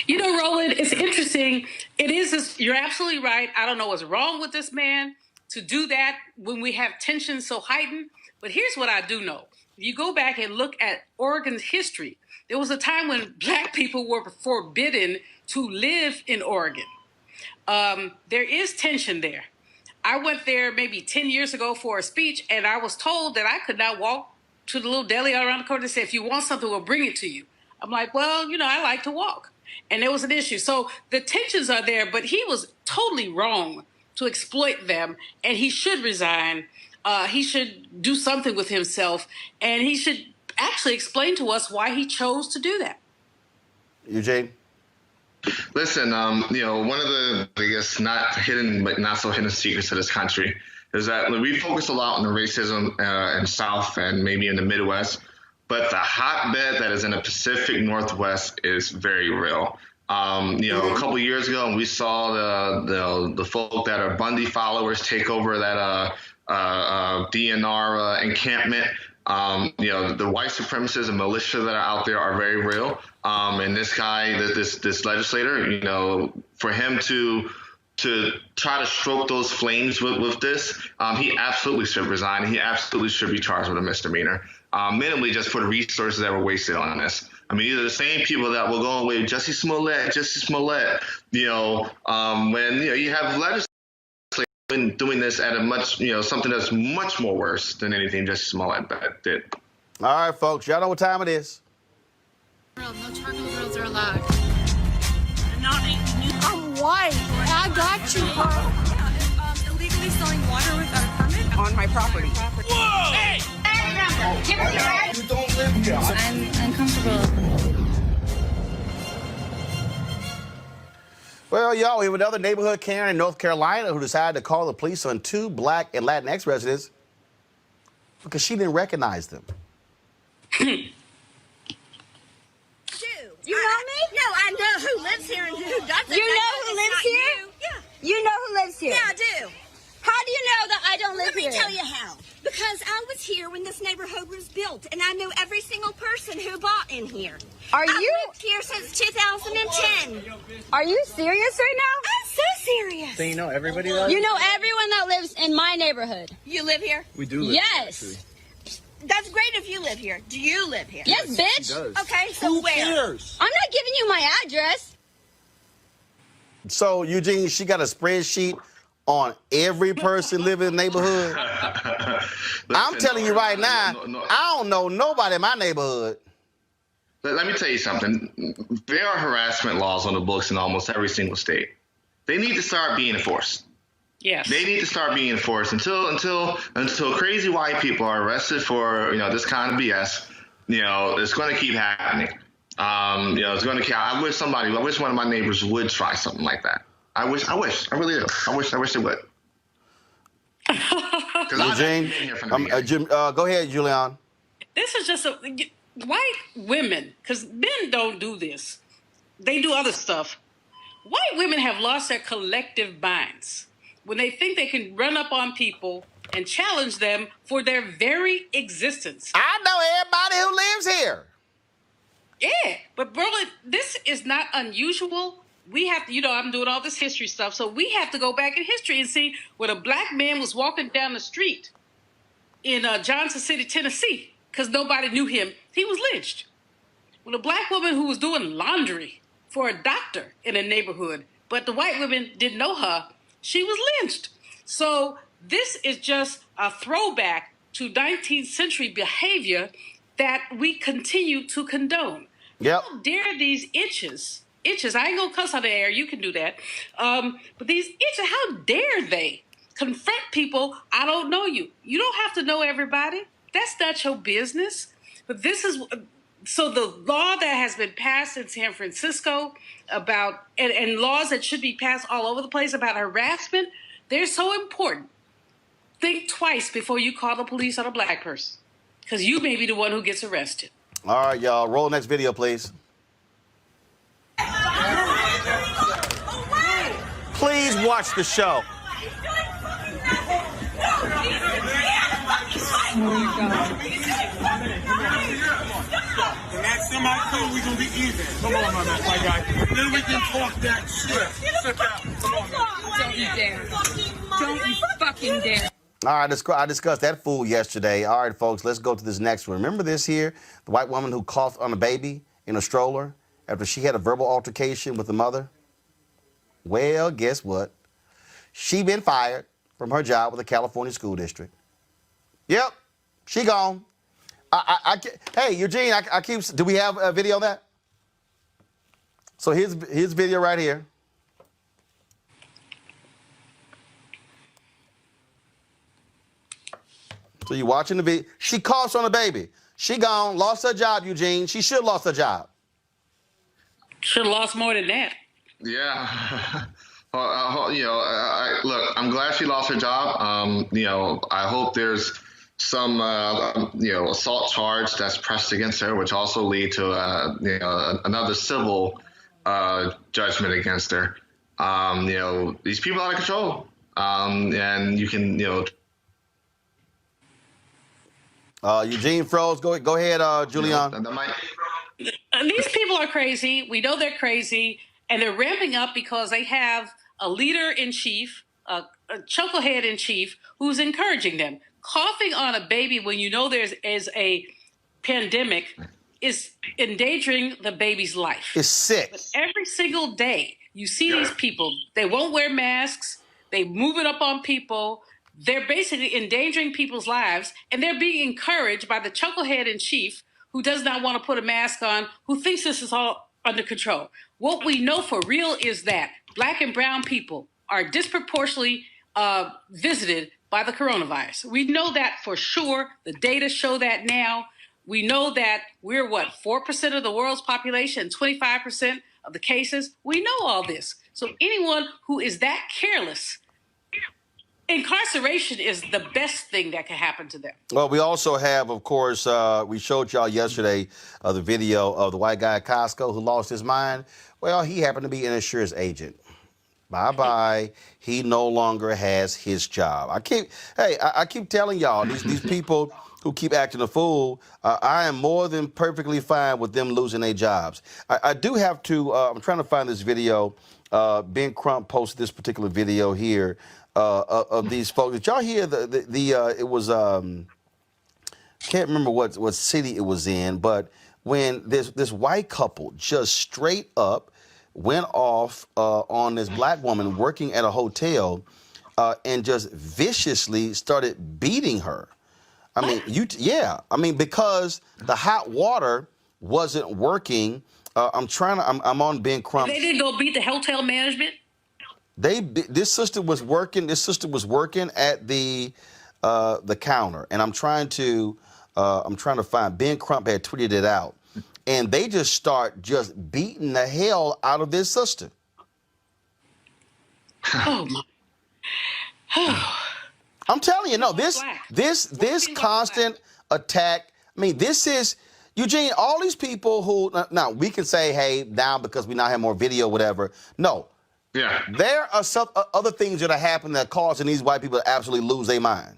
Roland, it's interesting. You're absolutely right. I don't know what's wrong with this man to do that when we have tensions so heightened. But here's what I do know. If you go back and look at Oregon's history, there was a time when black people were forbidden to live in Oregon. There is tension there. I went there maybe 10 years ago for a speech, and I was told that I could not walk to the little deli around the corner and say, "If you want something, we'll bring it to you." I'm like, well, I like to walk. And there was an issue. So the tensions are there, but he was totally wrong to exploit them, and he should resign. He should do something with himself, and he should actually explain to us why he chose to do that. Eugene? Listen, one of the, I guess, not hidden but not so hidden secrets of this country is that we focus a lot on the racism in South and maybe in the Midwest, but the hotbed that is in the Pacific Northwest is very real. A couple of years ago, we saw the folk that are Bundy followers take over that DNR encampment. The white supremacists and militia that are out there are very real. And this guy, this legislator, for him to try to stroke those flames with this, he absolutely should resign. He absolutely should be charged with a misdemeanor. Minimally just for the resources that were wasted on this. I mean, these are the same people that will go away, Jussie Smollett, when, you have legislators doing this at a much, something that's much more worse than anything Jussie Smollett did. All right, folks, y'all know what time it is. No charcoal grills are allowed. I'm white. I got you, bro. Illegally selling water without a permit on my property. Whoa! Hey! You don't live here. I'm uncomfortable. Well, y'all, we have another neighborhood Karen in North Carolina who decided to call the police on 2 Black and Latinx residents because she didn't recognize them. You know me? No, I know who lives here and who doesn't. You know who lives here? Yeah. You know who lives here? Yeah, I do. How do you know that I don't live here? Let me tell you how. Because I was here when this neighborhood was built, and I knew every single person who bought in here. I've lived here since 2010. Are you serious right now? I'm so serious. So you know everybody though? You know everyone that lives in my neighborhood. You live here? We do live yes. here, That's great if you live here. Do you live here? Yes, Yes, bitch. she does. Okay, so Who where? cares? I'm not giving you my address. So, Eugene, she got a spreadsheet on every person living in the neighborhood. I'm telling you right now, I don't know nobody in my neighborhood. Let me tell you something. There are harassment laws on the books in almost every single state. They need to start being enforced. Yes. They need to start being enforced until crazy white people are arrested for this kind of BS. It's going to keep happening. It's going to keep. I wish one of my neighbors would try something like that. I really do. I wish they would. Eugene, Jim, go ahead, Julian. This is just white women, because men don't do this. They do other stuff. White women have lost their collective minds when they think they can run up on people and challenge them for their very existence. I know everybody who lives here. Yeah, but Roland, this is not unusual. We have to, I'm doing all this history stuff, so we have to go back in history and see when a black man was walking down the street in Johnson City, Tennessee, because nobody knew him, he was lynched. When a black woman who was doing laundry for a doctor in a neighborhood, but the white women didn't know her, she was lynched. So this is just a throwback to 19th century behavior that we continue to condone. Yep. How dare these itches, I ain't gonna cuss on the air, you can do that. But these itches, how dare they confront people, I don't know you. You don't have to know everybody. That's not your business. But this is, so the law that has been passed in San Francisco about, and laws that should be passed all over the place about harassment, they're so important. Think twice before you call the police on a black person, because you may be the one who gets arrested. All right, y'all. Roll the next video, please. Please watch the show. The next time I come, we're gonna be even. Come on, my guy. Then we can talk that shit. Sit down. Come on, man. Don't you dare. Don't you fucking dare. All right, I discussed that fool yesterday. All right, folks, let's go to this next one. Remember this here? The white woman who coughed on a baby in a stroller after she had a verbal altercation with the mother? Well, guess what? She been fired from her job with the California school district. Yep, she gone. Hey, Eugene, I keep. Do we have a video of that? So here's video right here. So you're watching the video. She coughs on a baby. She gone, lost her job, Eugene. She should have lost her job. Should have lost more than that. Yeah. Look, I'm glad she lost her job. I hope there's some, assault charge that's pressed against her, which also lead to, another civil judgment against her. These people are out of control. And you can, Eugene froze. Go ahead, Julian. These people are crazy. We know they're crazy, and they're ramping up because they have a leader-in-chief, a chucklehead-in-chief, who's encouraging them. Coughing on a baby when you know there is a pandemic is endangering the baby's life. It's sick. But every single day, you see these people. They won't wear masks. They move it up on people. They're basically endangering people's lives, and they're being encouraged by the chucklehead-in-chief who does not want to put a mask on, who thinks this is all under control. What we know for real is that black and brown people are disproportionately visited by the coronavirus. We know that for sure. The data show that now. We know that we're, 4% of the world's population, 25% of the cases. We know all this. So anyone who is that careless, incarceration is the best thing that can happen to them. Well, we also have, of course, we showed y'all yesterday the video of the white guy at Costco who lost his mind. Well, he happened to be an insurance agent. Bye-bye. He no longer has his job. I keep telling y'all, these people who keep acting a fool, I am more than perfectly fine with them losing their jobs. I do have to, I'm trying to find this video. Ben Crump posted this particular video here of these folks. Did y'all hear it was can't remember what city it was in, but when this white couple just straight up went off on this black woman working at a hotel and just viciously started beating her. I mean, because the hot water wasn't working. I'm on Ben Crump. They didn't go beat the hotel management. This sister was working at the counter, and I'm trying to find. Ben Crump had tweeted it out, and they just start just beating the hell out of this sister. Oh my! I'm telling you, no, this constant attack. I mean, this is Eugene. All these people who now we can say, hey, now because we now have more video, whatever. No. Yeah. There are some other things that are happening that are causing these white people to absolutely lose their mind.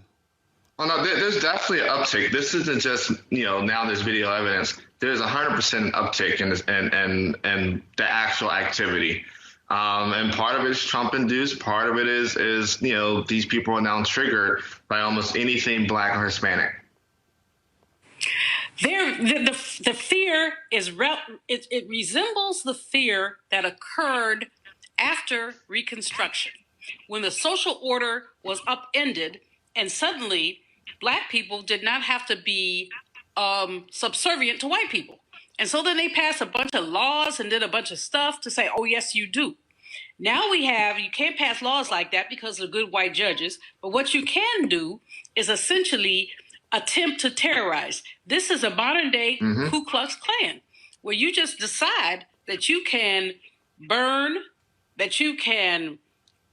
Oh, no, there's definitely an uptick. This isn't just, now there's video evidence. There's 100% uptick in this and the actual activity. And part of it is Trump-induced. Part of it is these people are now triggered by almost anything black or Hispanic. The fear is it resembles the fear that occurred after Reconstruction, when the social order was upended and suddenly black people did not have to be subservient to white people. And so then they passed a bunch of laws and did a bunch of stuff to say, oh, yes, you do. Now you can't pass laws like that because of good white judges. But what you can do is essentially attempt to terrorize. This is a modern day Ku Klux Klan, where you just decide that you can burn, that you can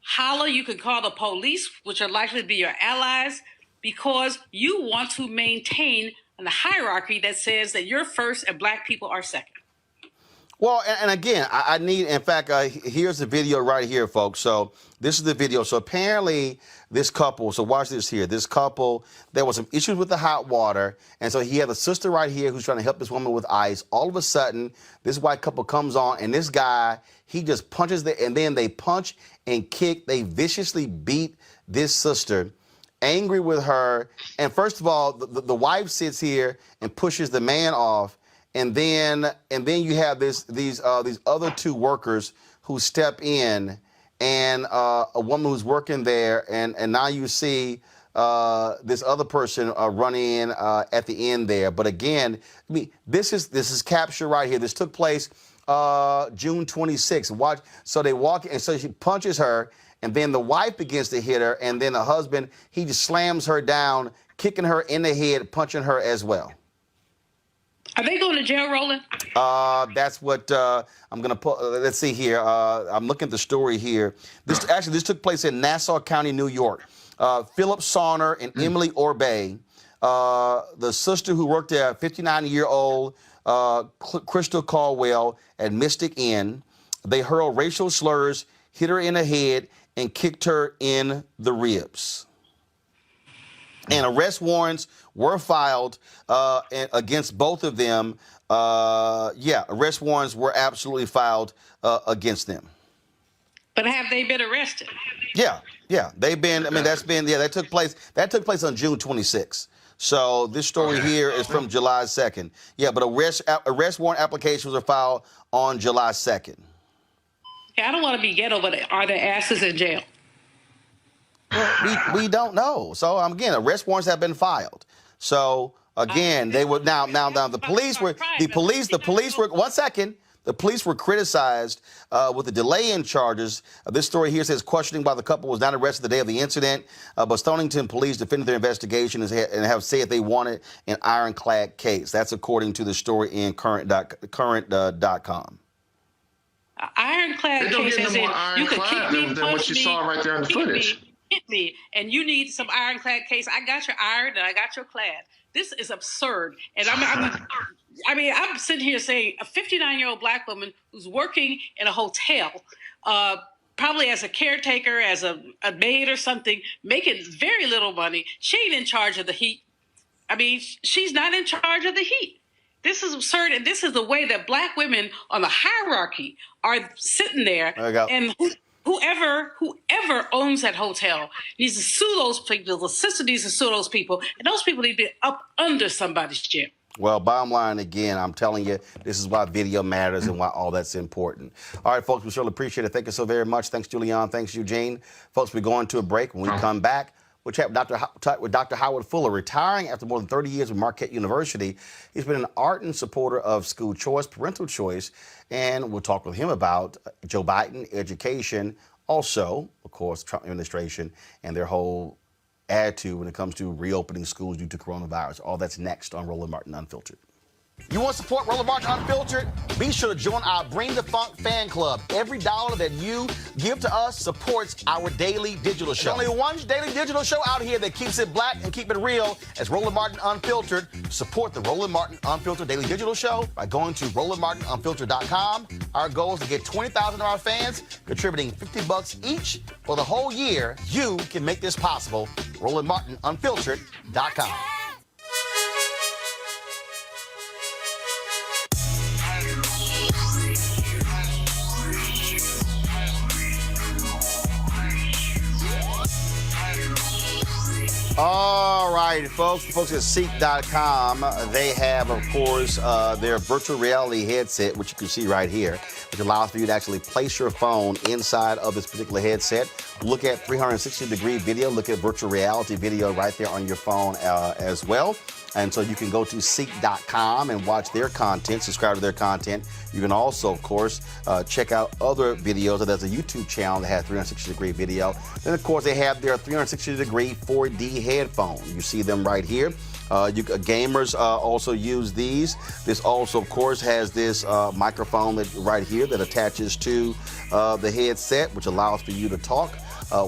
holler, you can call the police, which are likely to be your allies, because you want to maintain a hierarchy that says that you're first and black people are second. Well, and again, I need, in fact, here's the video right here, folks. So this is the video. So apparently this couple, so watch this here. This couple, there was some issues with the hot water. And so he had a sister right here who's trying to help this woman with ice. All of a sudden, this white couple comes on, and this guy, he just punches and then they punch and kick. They viciously beat this sister, angry with her. And first of all, the wife sits here and pushes the man off. And then you have these other two workers who step in, and a woman who's working there, and now you see this other person running in at the end there. But again, I mean, this is capture right here. This took place June 26th. Watch. So they walk, and so she punches her, and then the wife begins to hit her, and then the husband, he just slams her down, kicking her in the head, punching her as well. Are they going to jail, Roland? That's what I'm going to put. Let's see here. I'm looking at the story here. This took place in Nassau County, New York. Philip Sauner and Emily Orbay, the sister who worked there, 59-year-old Crystal Caldwell at Mystic Inn. They hurled racial slurs, hit her in the head, and kicked her in the ribs. And arrest warrants were filed against both of them. Arrest warrants were absolutely filed against them. But have they been arrested? Yeah, they've been. I mean, that took place. That took place on June 26th. So this story here is from July 2nd. Yeah, but arrest warrant applications are filed on July 2nd. Yeah, I don't want to be ghetto, but are their asses in jail? We don't know. So again, arrest warrants have been filed. So again, they were now the police were 1 second. The police were criticized with the delay in charges. This story here says questioning by the couple was not arrested the day of the incident, but Stonington police defended their investigation and have said they wanted an ironclad case. That's according to the story in current.com. Ironclad case as in you could kick me, than what you saw right there in the footage. Hit me, and you need some ironclad case. I got your iron and I got your clad. This is absurd. And I'm sitting here saying a 59-year-old black woman who's working in a hotel, probably as a caretaker, as a maid or something, making very little money. She ain't in charge of the heat. I mean, she's not in charge of the heat. This is absurd, and this is the way that black women on the hierarchy are sitting there. There you go. And whoever owns that hotel needs to sue those people, the sister needs to sue those people, and those people need to be up under somebody's chin. Well, bottom line, again, I'm telling you, this is why video matters and why all that's important. All right, folks, we surely appreciate it. Thank you so very much. Thanks, Julian. Thanks, Eugene. Folks, we're going to a break. When we come back, we'll chat with Dr. Howard Fuller, retiring after more than 30 years with Marquette University. He's been an ardent supporter of school choice, parental choice, and we'll talk with him about Joe Biden, education, also, of course, Trump administration and their whole attitude when it comes to reopening schools due to coronavirus. All that's next on Roland Martin Unfiltered. You want to support Roland Martin Unfiltered? Be sure to join our Bring the Funk fan club. Every dollar that you give to us supports our daily digital show. There's only one daily digital show out here that keeps it black and keep it real as Roland Martin Unfiltered. Support the Roland Martin Unfiltered daily digital show by going to RolandMartinUnfiltered.com. Our goal is to get 20,000 of our fans contributing $50 each for the whole year. You can make this possible. RolandMartinUnfiltered.com. All right, folks at Ceek.com, they have, of course, their virtual reality headset, which you can see right here, which allows for you to actually place your phone inside of this particular headset, look at 360-degree video, look at virtual reality video right there on your phone as well. And so you can go to Ceek.com and watch their content, subscribe to their content. You can also, of course, check out other videos. There's a YouTube channel that has 360-degree video. Then, of course, they have their 360-degree 4D headphone. You see them right here. Gamers also use these. This also, of course, has this microphone right here that attaches to the headset, which allows for you to talk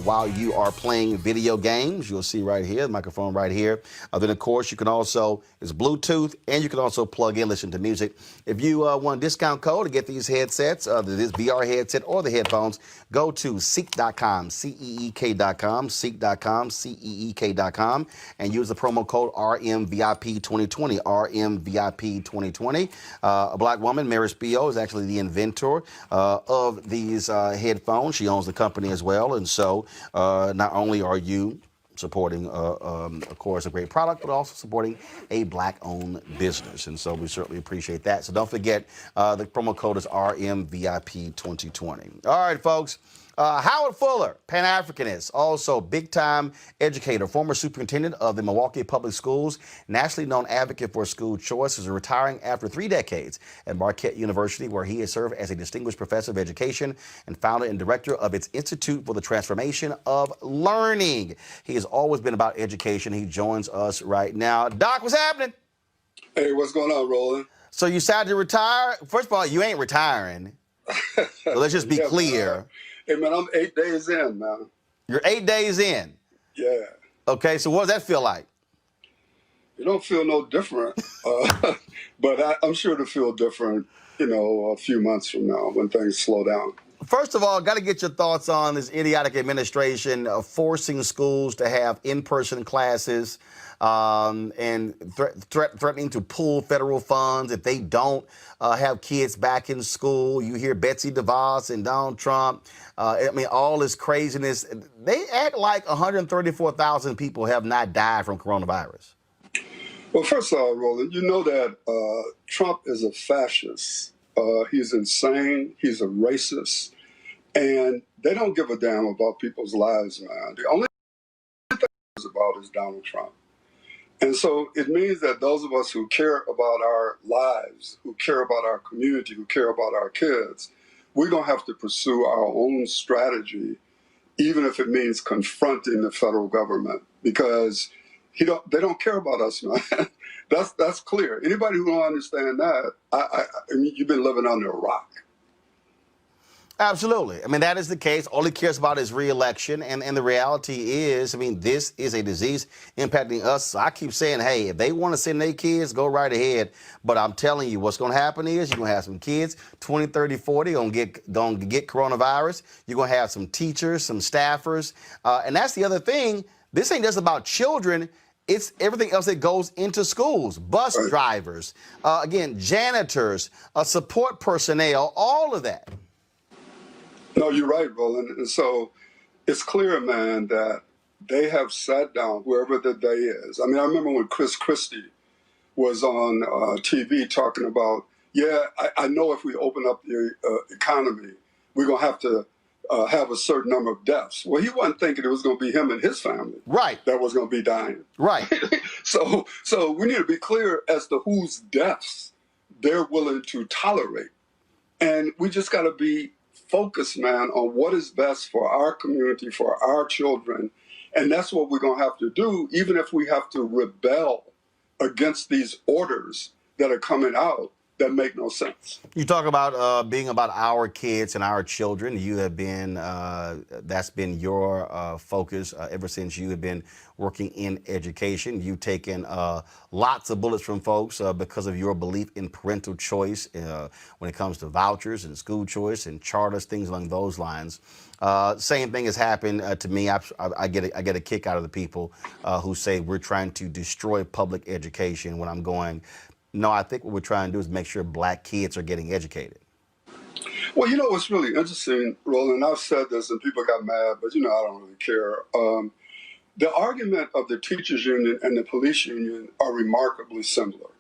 while you are playing video games. You'll see right here, the microphone right here. Then, of course, you can also, it's Bluetooth, and you can also plug in, listen to music. If you want a discount code to get these headsets, this VR headset or the headphones, go to Ceek.com, Ceek.com, Ceek.com, Ceek.com, and use the promo code RMVIP2020, RMVIP2020. A black woman, Mary Spio, is actually the inventor of these headphones. She owns the company as well, and so not only are you supporting, of course, a great product, but also supporting a black-owned business. And so we certainly appreciate that. So don't forget, the promo code is RMVIP2020. All right, folks. Howard Fuller, Pan-Africanist, also big-time educator, former superintendent of the Milwaukee Public Schools, nationally known advocate for school choice, is retiring after 3 decades at Marquette University, where he has served as a distinguished professor of education and founder and director of its Institute for the Transformation of Learning. He has always been about education. He joins us right now. Doc, what's happening? Hey, what's going on, Roland? So you decided to retire? First of all, you ain't retiring. So let's just be clear. Hey, man, I'm 8 days in, man. You're 8 days in? Yeah. Okay, so what does that feel like? It don't feel no different, but I'm sure it'll feel different, a few months from now when things slow down. First of all, got to get your thoughts on this idiotic administration forcing schools to have in-person classes and threatening to pull federal funds if they don't have kids back in school. You hear Betsy DeVos and Donald Trump. All this craziness. They act like 134,000 people have not died from coronavirus. Well, first of all, Roland, you know that Trump is a fascist. He's insane. He's a racist. And they don't give a damn about people's lives, man. The only thing it's about is Donald Trump. And so it means that those of us who care about our lives, who care about our community, who care about our kids, we're going to have to pursue our own strategy, even if it means confronting the federal government, because they don't care about us, man. That's clear. Anybody who don't understand that, I mean, you've been living under a rock. Absolutely. That is the case. All he cares about is re-election. And the reality is, this is a disease impacting us. So I keep saying, hey, if they want to send their kids, go right ahead. But I'm telling you, what's going to happen is you're going to have some kids, 20, 30, 40, going to get coronavirus. You're going to have some teachers, some staffers. And that's the other thing. This ain't just about children. It's everything else that goes into schools, bus drivers, janitors, support personnel, all of that. No, you're right, Roland. And so it's clear, man, that they have sat down, whoever the they is. I mean, I remember when Chris Christie was on TV talking about, I know if we open up the economy, we're going to have to have a certain number of deaths. Well, he wasn't thinking it was going to be him and his family that was going to be dying. Right. So we need to be clear as to whose deaths they're willing to tolerate. And we just got to be focused, man, on what is best for our community, for our children. And that's what we're going to have to do, even if we have to rebel against these orders that are coming out that make no sense. You talk about being about our kids and our children. You have been, that's been your focus ever since you have been working in education. You've taken lots of bullets from folks because of your belief in parental choice when it comes to vouchers and school choice and charters, things along those lines. Same thing has happened to me. I get a kick out of the people who say we're trying to destroy public education when I'm going, no, I think what we're trying to do is make sure black kids are getting educated. Well, you know what's really interesting, Roland, I've said this and people got mad, but I don't really care. The argument of the teachers union and the police union are remarkably similar.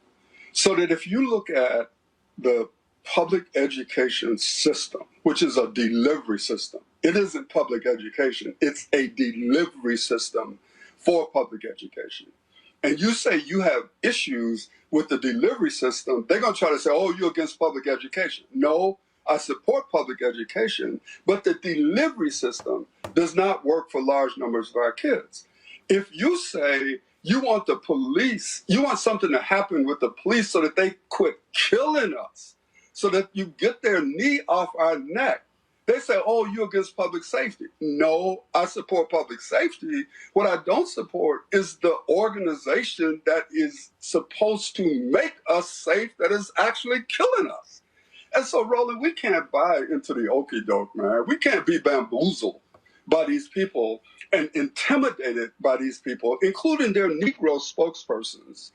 So that if you look at the public education system, which is a delivery system, it isn't public education, it's a delivery system for public education. And you say you have issues with the delivery system, they're going to try to say, oh, you're against public education. No, I support public education, but the delivery system does not work for large numbers of our kids. If you say you want the police, you want something to happen with the police so that they quit killing us, so that you get their knee off our neck, they say, oh, you're against public safety. No, I support public safety. What I don't support is the organization that is supposed to make us safe that is actually killing us. And so, Roland, we can't buy into the okie doke, man. We can't be bamboozled by these people and intimidated by these people, including their Negro spokespersons,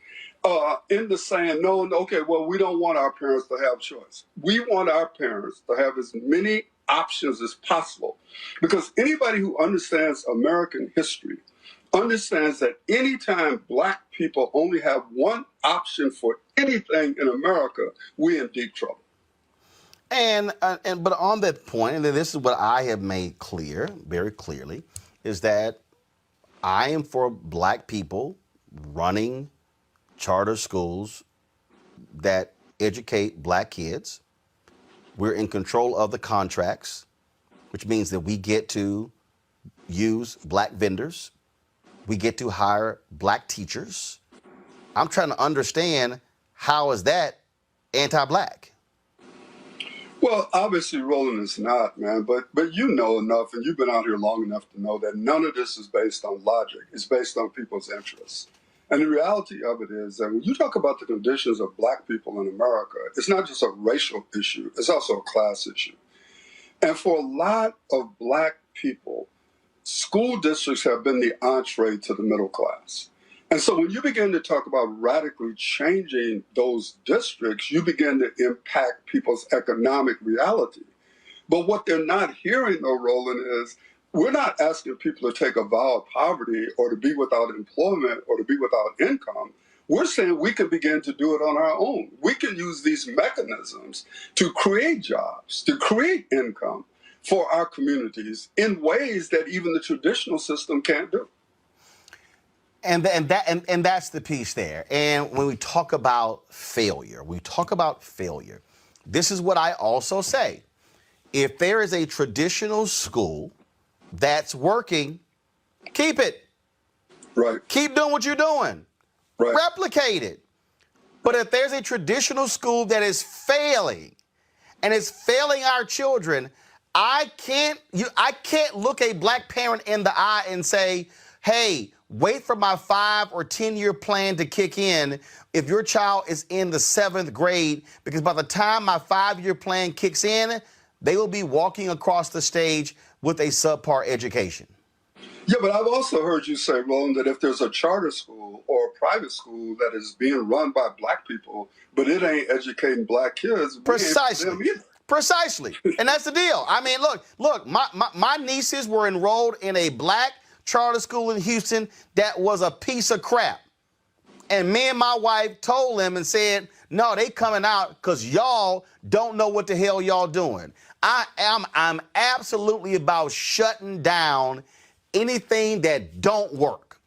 into saying, no, okay, well, we don't want our parents to have choice. We want our parents to have as many options as possible, because anybody who understands American history understands that anytime black people only have one option for anything in America, we're in deep trouble. But on that point, and this is what I have made clear, very clearly, is that I am for black people running charter schools that educate black kids. We're in control of the contracts, which means that we get to use black vendors. We get to hire black teachers. I'm trying to understand, how is that anti-black? Well, obviously, Roland is not, man, but you know enough, and you've been out here long enough to know that none of this is based on logic. It's based on people's interests. And the reality of it is that when you talk about the conditions of black people in America, it's not just a racial issue, it's also a class issue. And for a lot of black people, school districts have been the entree to the middle class. And so when you begin to talk about radically changing those districts, you begin to impact people's economic reality. But what they're not hearing, though, Roland, is we're not asking people to take a vow of poverty or to be without employment or to be without income. We're saying we can begin to do it on our own. We can use these mechanisms to create jobs, to create income for our communities in ways that even the traditional system can't do. And that's the piece there. And when we talk about failure, this is what I also say. If there is a traditional school that's working, keep it. Right. Keep doing what you're doing. Right. Replicate it. But if there's a traditional school that is failing and is failing our children, I can't look a black parent in the eye and say, hey, wait for my 5 or 10-year plan to kick in if your child is in the 7th grade, because by the time my 5-year plan kicks in, they will be walking across the stage with a subpar education. Yeah, but I've also heard you say, Roland, that if there's a charter school or a private school that is being run by black people, but it ain't educating black kids, Precisely. Precisely. And that's the deal. I mean, look, my nieces were enrolled in a black charter school in Houston that was a piece of crap. And me and my wife told them and said, no, they coming out because y'all don't know what the hell y'all doing. I'm absolutely about shutting down anything that don't work.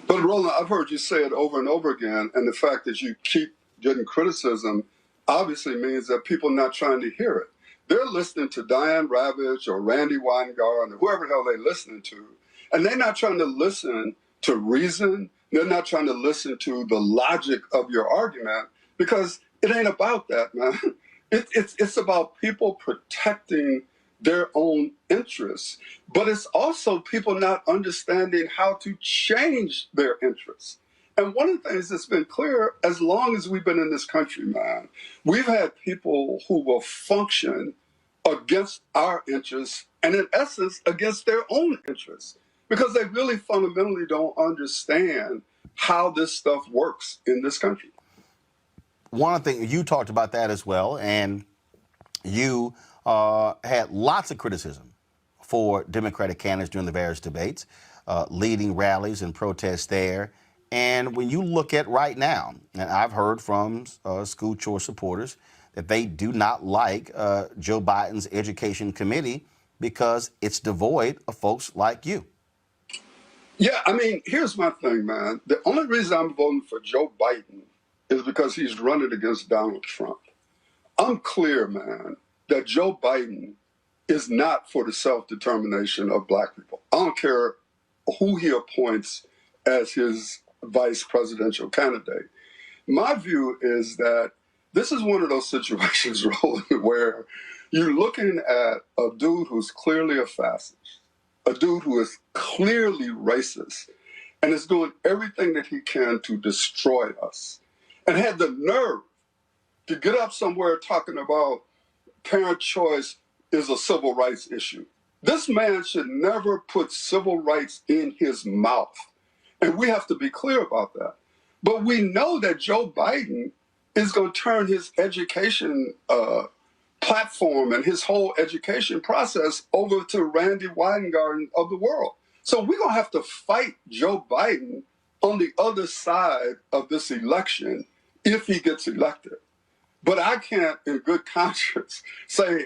But Roland, I've heard you say it over and over again, and the fact that you keep getting criticism obviously means that people are not trying to hear it. They're listening to Diane Ravitch or Randy Weingarten or whoever the hell they're listening to, and they're not trying to listen to reason. They're not trying to listen to the logic of your argument, because it ain't about that, man. It's about people protecting their own interests, but it's also people not understanding how to change their interests. And one of the things that's been clear, as long as we've been in this country, man, we've had people who will function against our interests and, in essence, against their own interests, because they really fundamentally don't understand how this stuff works in this country. One of the things, you talked about that as well, and you had lots of criticism for Democratic candidates during the various debates, leading rallies and protests there. And when you look at right now, and I've heard from school choice supporters that they do not like Joe Biden's education committee because it's devoid of folks like you. Yeah, I mean, here's my thing, man. The only reason I'm voting for Joe Biden is because he's running against Donald Trump. I'm clear, man, that Joe Biden is not for the self-determination of black people. I don't care who he appoints as his vice presidential candidate. My view is that this is one of those situations, Roland, where you're looking at a dude who's clearly a fascist, a dude who is clearly racist, and is doing everything that he can to destroy us, and had the nerve to get up somewhere talking about parent choice is a civil rights issue. This man should never put civil rights in his mouth. And we have to be clear about that. But we know that Joe Biden is going to turn his education platform and his whole education process over to Randy Weingarten of the world. So we're going to have to fight Joe Biden on the other side of this election if he gets elected. But I can't, in good conscience, say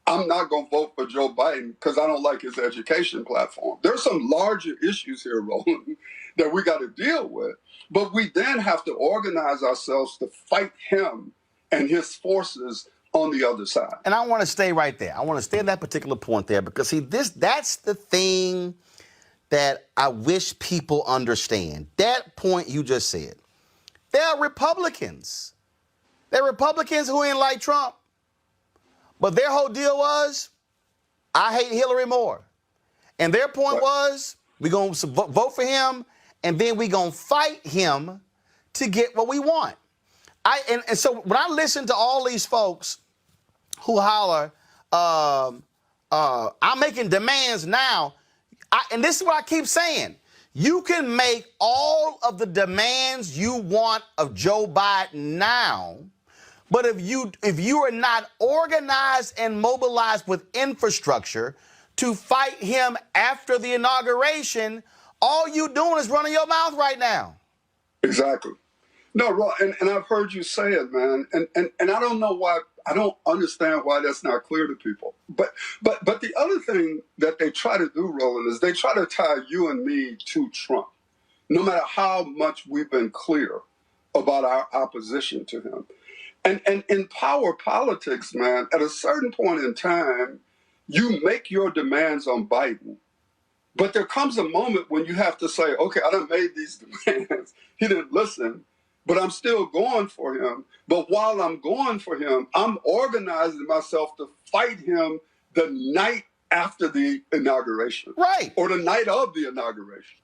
I'm not going to vote for Joe Biden because I don't like his education platform. There's some larger issues here, Roland, that we got to deal with. But we then have to organize ourselves to fight him and his forces on the other side. And I want to stay right there. I want to stay at that particular point there because, see, that's the thing that I wish people understand. That point you just said. There are Republicans. There are Republicans who ain't like Trump. But their whole deal was, I hate Hillary more. And their point was, we're going to vote for him, and then we're going to fight him to get what we want. And so when I listen to all these folks who holler, I'm making demands now, and this is what I keep saying. You can make all of the demands you want of Joe Biden now, but if you are not organized and mobilized with infrastructure to fight him after the inauguration, all you doing is running your mouth right now. Exactly. No, and I've heard you say it, man, and I don't know why. I don't understand why that's not clear to people. But the other thing that they try to do, Roland, is they try to tie you and me to Trump, no matter how much we've been clear about our opposition to him. And in power politics, man, at a certain point in time, you make your demands on Biden. But there comes a moment when you have to say, okay, I done made these demands. He didn't listen, but I'm still going for him. But while I'm going for him, I'm organizing myself to fight him the night after the inauguration. Right. Or the night of the inauguration.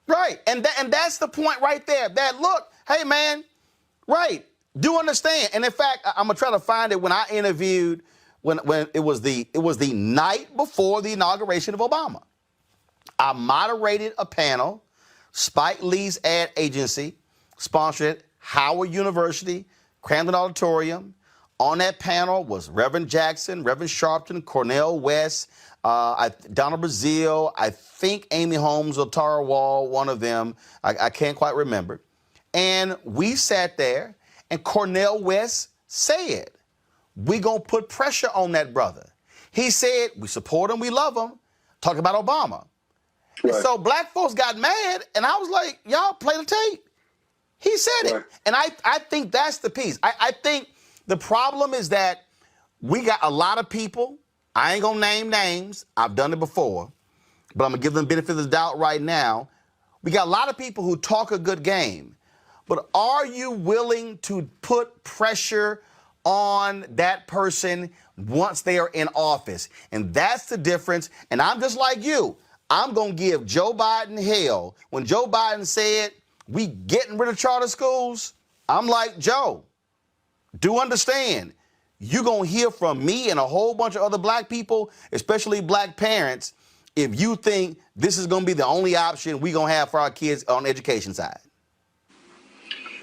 Right. And that's the point right there. That, look, hey, man, right, do understand. And in fact, I'm going to try to find it when I interviewed, when it was the night before the inauguration of Obama. I moderated a panel, Spike Lee's ad agency, sponsored it, Howard University, Camden Auditorium, On that panel was Reverend Jackson, Reverend Sharpton, Cornel West, Donna Brazile, I think Amy Holmes or Tara Wall, one of them. I can't quite remember. And we sat there, and Cornel West said, we gonna put pressure on that brother. He said, we support him, we love him. Talking about Obama. Right. And so black folks got mad, and I was like, y'all play the tape. He said it. And I think that's the piece. I think the problem is that we got a lot of people. I ain't gonna name names. I've done it before, but I'm gonna give them the benefit of the doubt right now. We got a lot of people who talk a good game, but are you willing to put pressure on that person once they are in office? And that's the difference. And I'm just like you. I'm gonna give Joe Biden hell. When Joe Biden said, we getting rid of charter schools, I'm like, Joe, do understand, you're going to hear from me and a whole bunch of other black people, especially black parents, if you think this is going to be the only option we're going to have for our kids on the education side.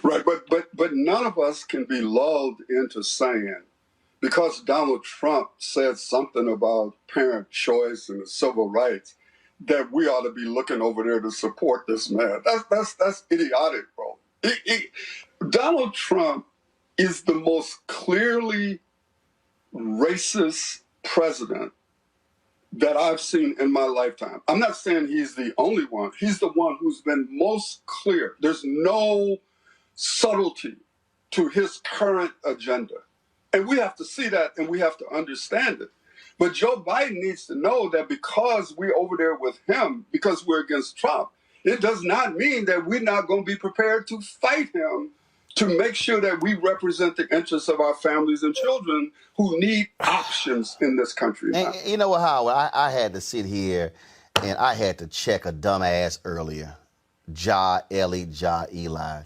Right, but none of us can be lulled into saying, because Donald Trump said something about parent choice and the civil rights, that we ought to be looking over there to support this man. That's idiotic, bro. Donald Trump is the most clearly racist president that I've seen in my lifetime. I'm not saying he's the only one. He's the one who's been most clear. There's no subtlety to his current agenda. And we have to see that, and we have to understand it. But Joe Biden needs to know that because we're over there with him, because we're against Trump, it does not mean that we're not going to be prepared to fight him to make sure that we represent the interests of our families and children who need options in this country. And, you know what, Howard, I had to sit here and I had to check a dumbass earlier, Ja Eli.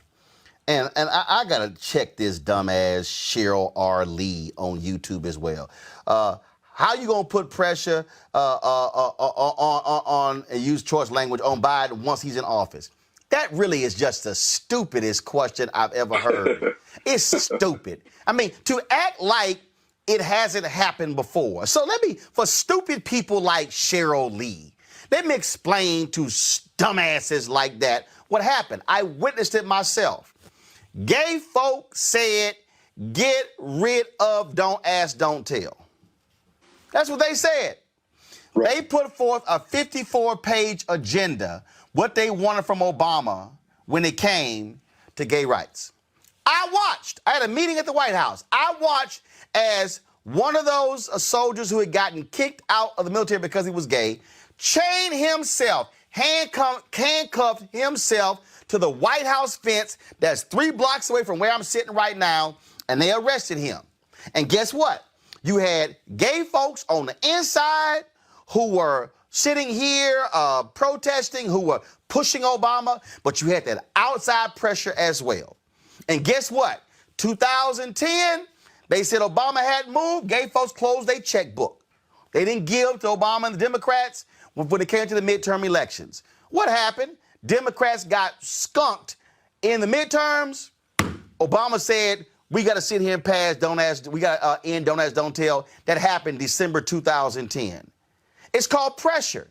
And I got to check this dumbass Cheryl R. Lee on YouTube as well. How you gonna put pressure on and use choice language on Biden once he's in office? That really is just the stupidest question I've ever heard. It's stupid. I mean, to act like it hasn't happened before. So for stupid people like Cheryl Lee, let me explain to dumbasses like that what happened. I witnessed it myself. Gay folk said, get rid of don't ask, don't tell. That's what they said. Right. They put forth a 54-page agenda, what they wanted from Obama when it came to gay rights. I had a meeting at the White House. I watched as one of those soldiers who had gotten kicked out of the military because he was gay, chained himself, handcuffed himself to the White House fence that's 3 blocks away from where I'm sitting right now, and they arrested him. And guess what? You had gay folks on the inside who were sitting here protesting, who were pushing Obama, but you had that outside pressure as well. And guess what? 2010, they said Obama hadn't moved. Gay folks closed their checkbook. They didn't give to Obama and the Democrats when it came to the midterm elections. What happened? Democrats got skunked in the midterms. Obama said, we got to sit here and pass, don't ask, we got to end, don't ask, don't tell. That happened December 2010. It's called pressure.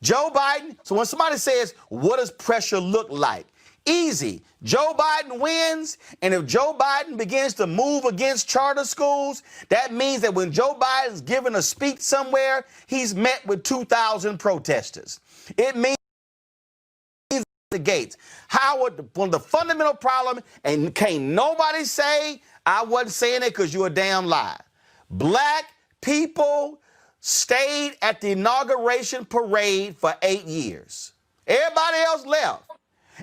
Joe Biden, so when somebody says, what does pressure look like? Easy. Joe Biden wins, and if Joe Biden begins to move against charter schools, that means that when Joe Biden's giving a speech somewhere, he's met with 2,000 protesters. It means the gates. Howard, one of the fundamental problem, and can't nobody say I wasn't saying it because you're a damn lie. Black people stayed at the inauguration parade for 8 years. Everybody else left.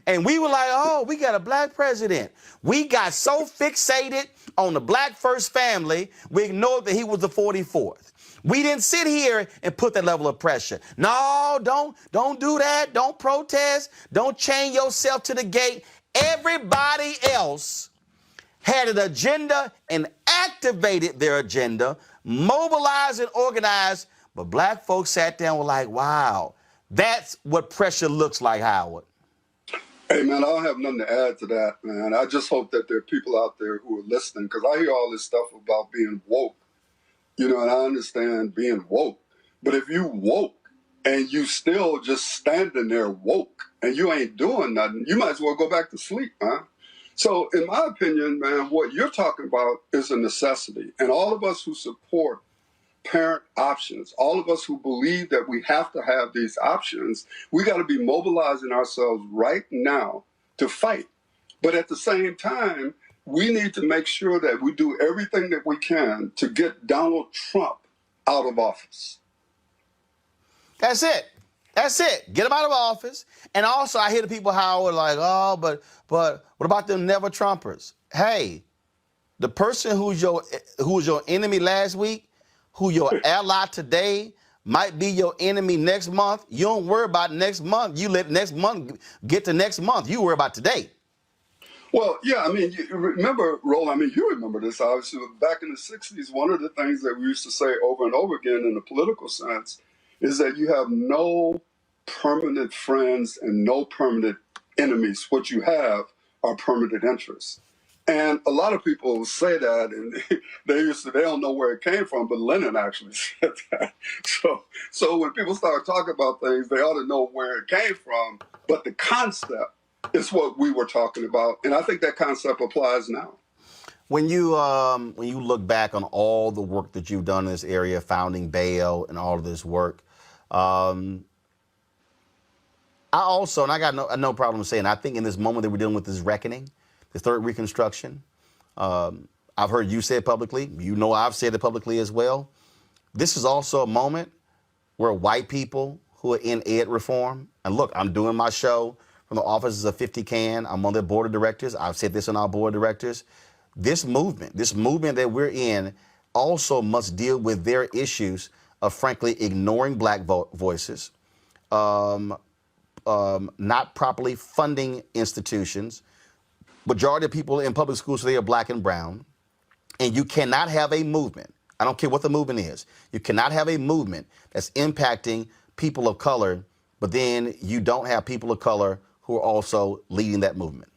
And we were like, oh, we got a black president. We got so fixated on the black first family, we ignored that he was the 44th. We didn't sit here and put that level of pressure. No, don't do that. Don't protest. Don't chain yourself to the gate. Everybody else had an agenda and activated their agenda, mobilized and organized, but black folks sat down and were like, wow, that's what pressure looks like, Howard. Hey, man, I don't have nothing to add to that, man. I just hope that there are people out there who are listening, because I hear all this stuff about being woke, and I understand being woke. But if you woke and you still just standing there woke and you ain't doing nothing, you might as well go back to sleep, man. So in my opinion, man, what you're talking about is a necessity. And all of us who support parent options, all of us who believe that we have to have these options, we got to be mobilizing ourselves right now to fight. But at the same time, we need to make sure that we do everything that we can to get Donald Trump out of office. That's it. That's it. Get him out of office. And also, I hear the people how are like, oh, but what about them never Trumpers? Hey, the person who was your enemy last week, who your ally today, might be your enemy next month. You don't worry about next month. You let next month get to next month. You worry about today. Well, yeah, I mean, you remember, Roland, I mean, you remember this, obviously. Back in the 60s, one of the things that we used to say over and over again in the political sense is that you have no permanent friends and no permanent enemies. What you have are permanent interests. And a lot of people say that, and they don't know where it came from, but Lenin actually said that. So when people start talking about things, they ought to know where it came from. But the concept is what we were talking about, and I think that concept applies now. When you look back on all the work that you've done in this area, founding Bail and all of this work, I also, and I got no problem saying, I think in this moment that we're dealing with this reckoning, the third Reconstruction, I've heard you say it publicly. I've said it publicly as well. This is also a moment where white people who are in ed reform, and look, I'm doing my show from the offices of 50 Can. I'm on their board of directors. I've said this on our board of directors. This movement that we're in also must deal with their issues of, frankly, ignoring black voices, not properly funding institutions. Majority of people in public schools today are black and brown. And you cannot have a movement, I don't care what the movement is, you cannot have a movement that's impacting people of color, but then you don't have people of color who are also leading that movement.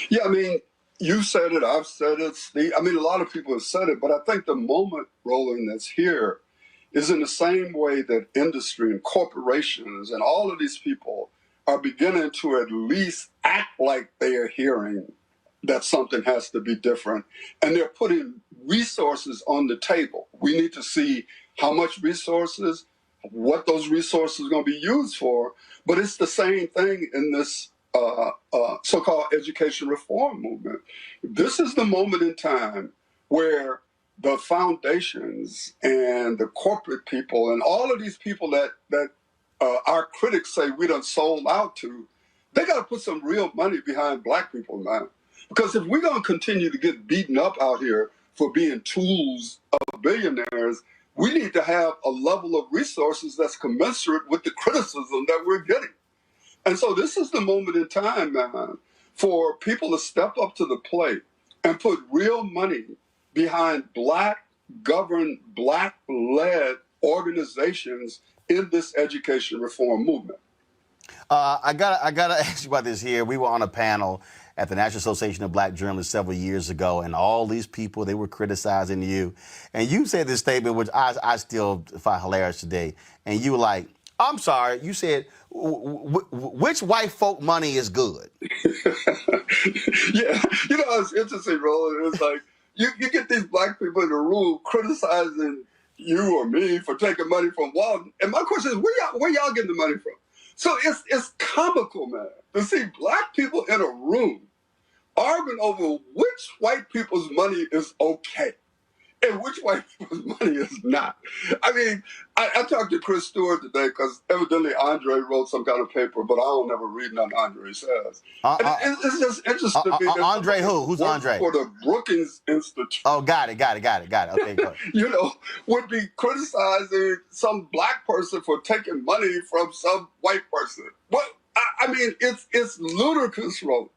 Yeah, I mean, you said it, I've said it, Steve. I mean, a lot of people have said it, but I think the moment, Roland, that's here is in the same way that industry and corporations and all of these people are beginning to at least act like they are hearing that something has to be different. And they're putting resources on the table. We need to see how much resources, what those resources are going to be used for. But it's the same thing in this so-called education reform movement. This is the moment in time where the foundations and the corporate people and all of these people that our critics say we done sold out to, they got to put some real money behind black people, man. Because if we're going to continue to get beaten up out here for being tools of billionaires, we need to have a level of resources that's commensurate with the criticism that we're getting. And so this is the moment in time, man, for people to step up to the plate and put real money behind black-governed, black-led organizations in this education reform movement. I gotta ask you about this here. We were on a panel at the National Association of Black Journalists several years ago, and all these people, they were criticizing you. And you said this statement, which I still find hilarious today. And you were like, I'm sorry, you said, which white folk money is good? Yeah, it's interesting, Roland. It's like, you get these black people in the room criticizing you or me for taking money from Walton. And my question is, where y'all getting the money from? So it's comical, man, to see black people in a room arguing over which white people's money is okay and which white people's money is not. I mean, I talked to Chris Stewart today because evidently Andre wrote some kind of paper, but I don't ever read nothing Andre says. It's just interesting to me. Andre who? Who's Andre? For the Brookings Institute. Oh, got it. Okay, go. Would be criticizing some black person for taking money from some white person. What? I mean, it's ludicrous, Roland.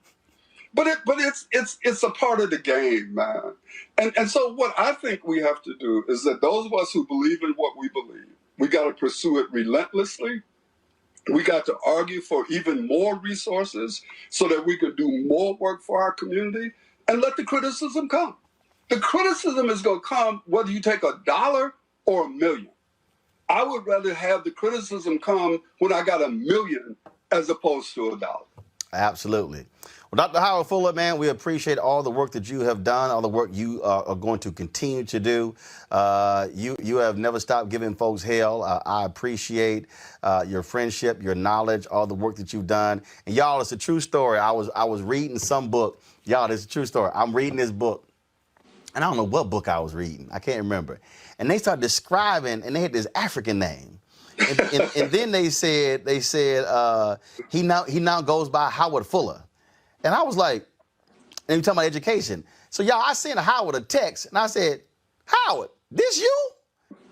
But it's a part of the game, man. And so what I think we have to do is that those of us who believe in what we believe, we got to pursue it relentlessly, We got to argue for even more resources so that we can do more work for our community and let the criticism come. The criticism is going to come whether you take $1 or $1 million. I would rather have the criticism come when I got $1 million as opposed to $1. Absolutely. Well, Dr. Howard Fuller, man, we appreciate all the work that you have done, all the work you are going to continue to do. You have never stopped giving folks hell. I appreciate your friendship, your knowledge, all the work that you've done. And y'all, it's a true story. I was reading some book. Y'all, it's a true story. I'm reading this book, and I don't know what book I was reading. I can't remember. And they started describing, and they had this African name. And then they said he now goes by Howard Fuller. And I was like, and you talking about education. So y'all, I sent Howard a text and I said, Howard, this you?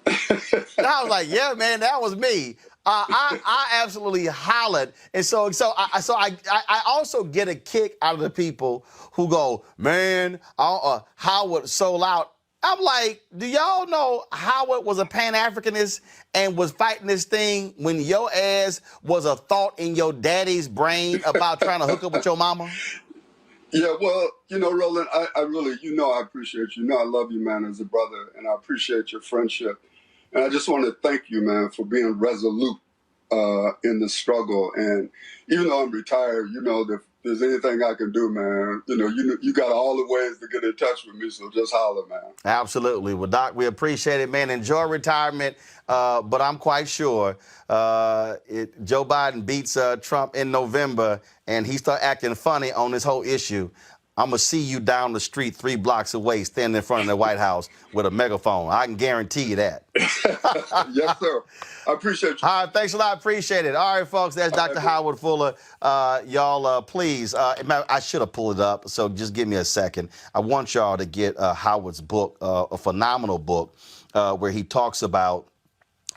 And I was like, yeah, man, that was me. I absolutely hollered. And so I also get a kick out of the people who go, man, Howard sold out. I'm like, do y'all know Howard was a Pan-Africanist and was fighting this thing when your ass was a thought in your daddy's brain about trying to hook up with your mama? Yeah, well, Roland, I really, I appreciate you. I love you, man, as a brother, and I appreciate your friendship. And I just want to thank you, man, for being resolute in the struggle. And even though I'm retired, if there's anything I can do, man, you got all the ways to get in touch with me, so just holler, man. Absolutely. Well, Doc, we appreciate it, man. Enjoy retirement, but I'm quite sure Joe Biden beats Trump in November, and he start acting funny on this whole issue. I'm going to see you down the street 3 blocks away standing in front of the White House with a megaphone. I can guarantee you that. Yes, sir. I appreciate you. All right, thanks a lot. Appreciate it. All right, folks, that's Dr. Howard Fuller. Y'all, please, I should have pulled it up, so just give me a second. I want y'all to get Howard's book, a phenomenal book, where he talks about,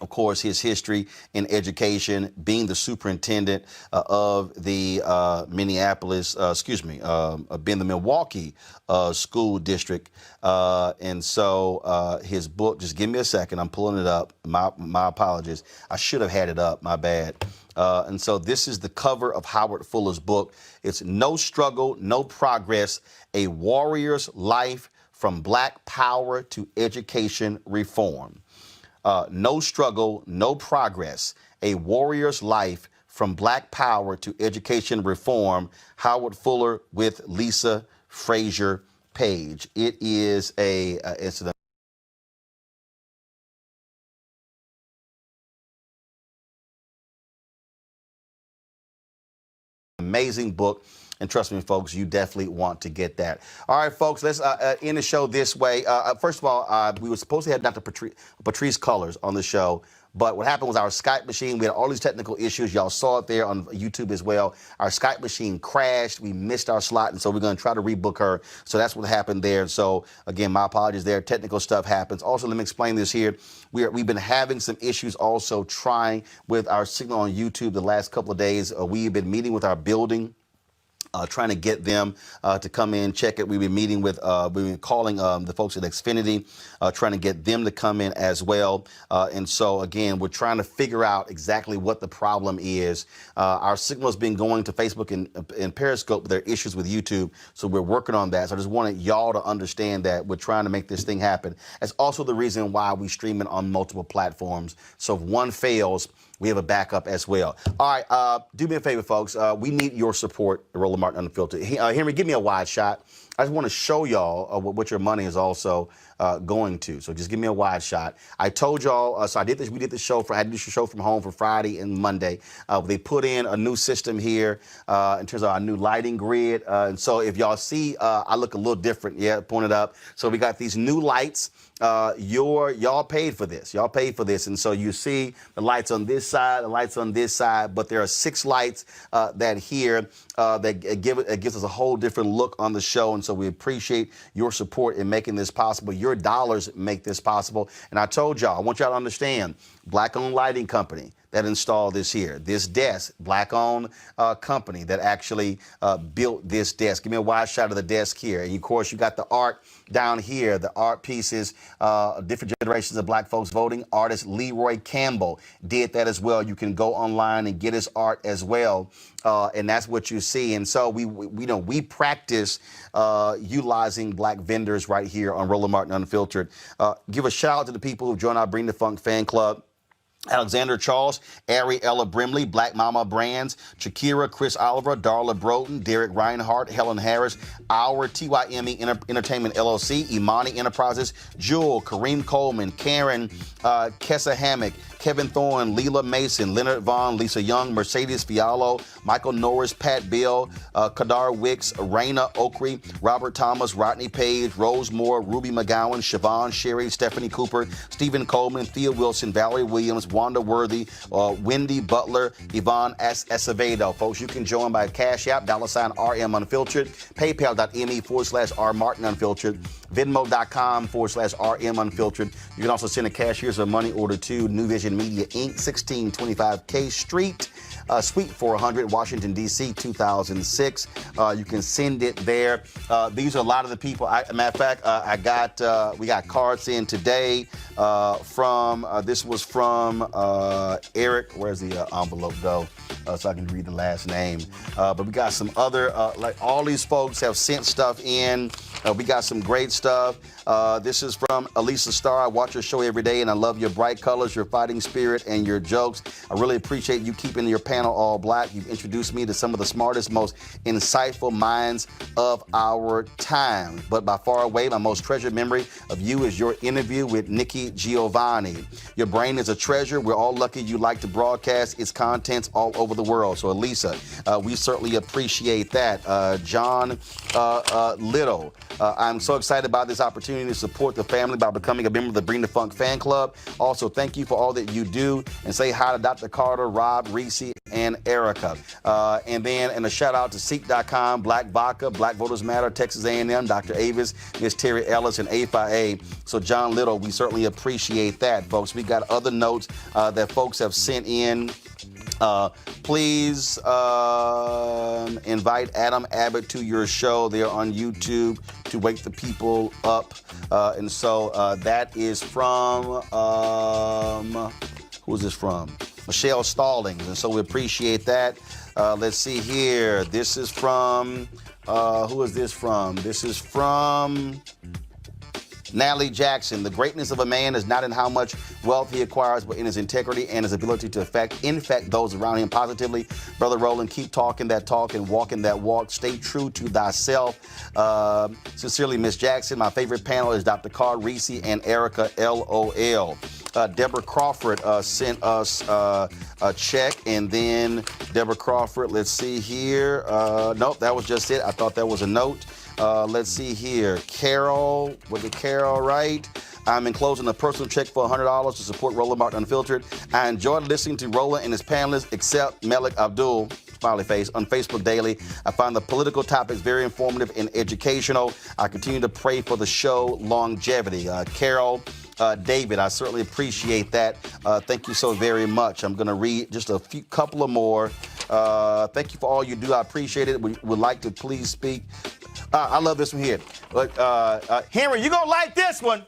of course, his history in education, being the superintendent of the being the Milwaukee school district. And so his book, just give me a second. I'm pulling it up. My apologies. I should have had it up. My bad. And so this is the cover of Howard Fuller's book. It's No Struggle, No Progress, A Warrior's Life from Black Power to Education Reform. No Struggle, No Progress, A Warrior's Life from Black Power to Education Reform, Howard Fuller with Lisa Frazier Page. It is it's an amazing book. And trust me, folks, you definitely want to get that. All right, folks, let's end the show this way. First of all, we were supposed to have Dr. Patrice Cullors on the show, but what happened was our Skype machine, we had all these technical issues. Y'all saw it there on YouTube as well. Our Skype machine crashed. We missed our slot, and so we're going to try to rebook her. So that's what happened there. So, again, my apologies there. Technical stuff happens. Also, let me explain this here. We've been having some issues also trying with our signal on YouTube the last couple of days. We've been meeting with our building, trying to get them to come in, check it. We've been meeting with, we've been calling the folks at Xfinity, trying to get them to come in as well. And so, again, we're trying to figure out exactly what the problem is. Our signal has been going to Facebook and Periscope, but there are issues with YouTube, so we're working on that. So I just wanted y'all to understand that we're trying to make this thing happen. That's also the reason why we stream it on multiple platforms. So if one fails, we have a backup as well. All right, do me a favor, folks. We need your support, Roland Martin Unfiltered. Henry, give me a wide shot. I just want to show y'all what your money is also going to. So just give me a wide shot. I told y'all, so I did this. We did the show I did this show from home for Friday and Monday. They put in a new system here in terms of our new lighting grid. And so if y'all see, I look a little different. Yeah, point it up. So we got these new lights. Y'all paid for this. Y'all paid for this. And so you see the lights on this side, the lights on this side, but there are 6 lights that gives us a whole different look on the show. And so we appreciate your support in making this possible. Your dollars make this possible. And I told y'all, I want y'all to understand, Black-owned lighting company. that installed this here. This desk, black-owned company that actually built this desk. Give me a wide shot of the desk here. And of course, you got the art down here, the art pieces, different generations of black folks voting. Artist Leroy Campbell did that as well. You can go online and get his art as well. And that's what you see. And so we practice utilizing black vendors right here on Roland Martin Unfiltered. Give a shout out to the people who've joined our Bring the Funk fan club. Alexander Charles, Ariella Brimley, Black Mama Brands, Shakira, Chris Oliver, Darla Broughton, Derek Reinhardt, Helen Harris, Our TYME Entertainment LLC, Imani Enterprises, Jewel, Kareem Coleman, Karen, Kessa Hammock, Kevin Thorne, Leela Mason, Leonard Vaughn, Lisa Young, Mercedes Fialo, Michael Norris, Pat Bill, Kadar Wicks, Raina Okri, Robert Thomas, Rodney Page, Rose Moore, Ruby McGowan, Siobhan Sherry, Stephanie Cooper, Stephen Coleman, Thea Wilson, Valerie Williams, Wanda Worthy, Wendy Butler, Yvonne Acevedo. Folks, you can join by Cash App, $RM Unfiltered, PayPal.me/R Martin Unfiltered, Venmo.com/RM Unfiltered. You can also send a cashier's or money order to New Vision Media Inc., 1625 K Street, Suite 400, Washington, D.C., 2006. You can send it there. These are a lot of the people. Matter of fact, we got cards in today this was from Eric. Where's the envelope go? So I can read the last name. But we got some other, like all these folks have sent stuff in. We got some great stuff. This is from Elisa Starr. I watch your show every day, and I love your bright colors, your fighting spirit, and your jokes. I really appreciate you keeping your panel all black. You've introduced me to some of the smartest, most insightful minds of our time. But by far away, my most treasured memory of you is your interview with Nikki Giovanni. Your brain is a treasure. We're all lucky you like to broadcast its contents all over the world. So, Elisa, we certainly appreciate that. John Little, I'm so excited about this opportunity to support the family by becoming a member of the Bring the Funk fan club. Also, thank you for all that you do, and say hi to Dr. Carter, Rob, Reese, and Erica. And a shout out to Ceek.com, Black Vodka, Black Voters Matter, Texas A&M, Dr. Avis, Miss Terry Ellis, and A5A. So John Little, we certainly appreciate that, folks. We got other notes that folks have sent in. Please invite Adam Abbott to your show there on YouTube to wake the people up. And so that is from, who is this from? Michelle Stallings. And so we appreciate that. Let's see here. This is from, who is this from? This is from Natalie Jackson. The greatness of a man is not in how much wealth he acquires, but in his integrity and his ability to infect those around him positively. Brother Roland, keep talking that talk and walking that walk. Stay true to thyself. Sincerely, Miss Jackson. My favorite panel is Dr. Carr, Reese, and Erica, LOL. Deborah Crawford sent us a check, and then Deborah Crawford, let's see here. Nope, that was just it. I thought that was a note. Let's see here. Carol, was it Carol, right? I'm enclosing a personal check for $100 to support Roland Martin Unfiltered. I enjoyed listening to Roland and his panelists, except Malik Abdul, smiley face, on Facebook daily. I find the political topics very informative and educational. I continue to pray for the show longevity. Carol, David, I certainly appreciate that. Thank you so very much. I'm going to read just a couple of more. Thank you for all you do. I appreciate it. We would like to please speak. I love this one here. Henry, you're going to like this one.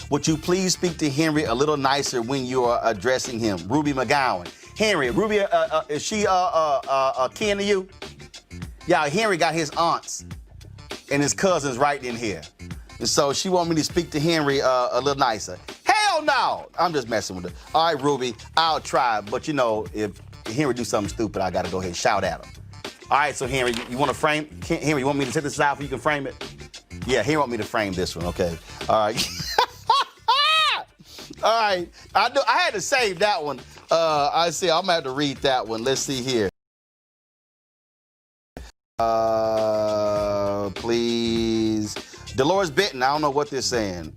Would you please speak to Henry a little nicer when you are addressing him? Ruby McGowan. Henry, Ruby, is she kin to you? Yeah, Henry got his aunts and his cousins right in here. And so she want me to speak to Henry a little nicer. Hell no! I'm just messing with her. All right, Ruby, I'll try. But, you know, if Henry do something stupid, I got to go ahead and shout at him. All right, so Henry, you want to frame? Henry, you want me to take this out so you can frame it? Yeah, Henry want me to frame this one, okay. All right. All right, I had to save that one. I see, I'm going to have to read that one. Let's see here. Please. Dolores Benton, I don't know what they're saying.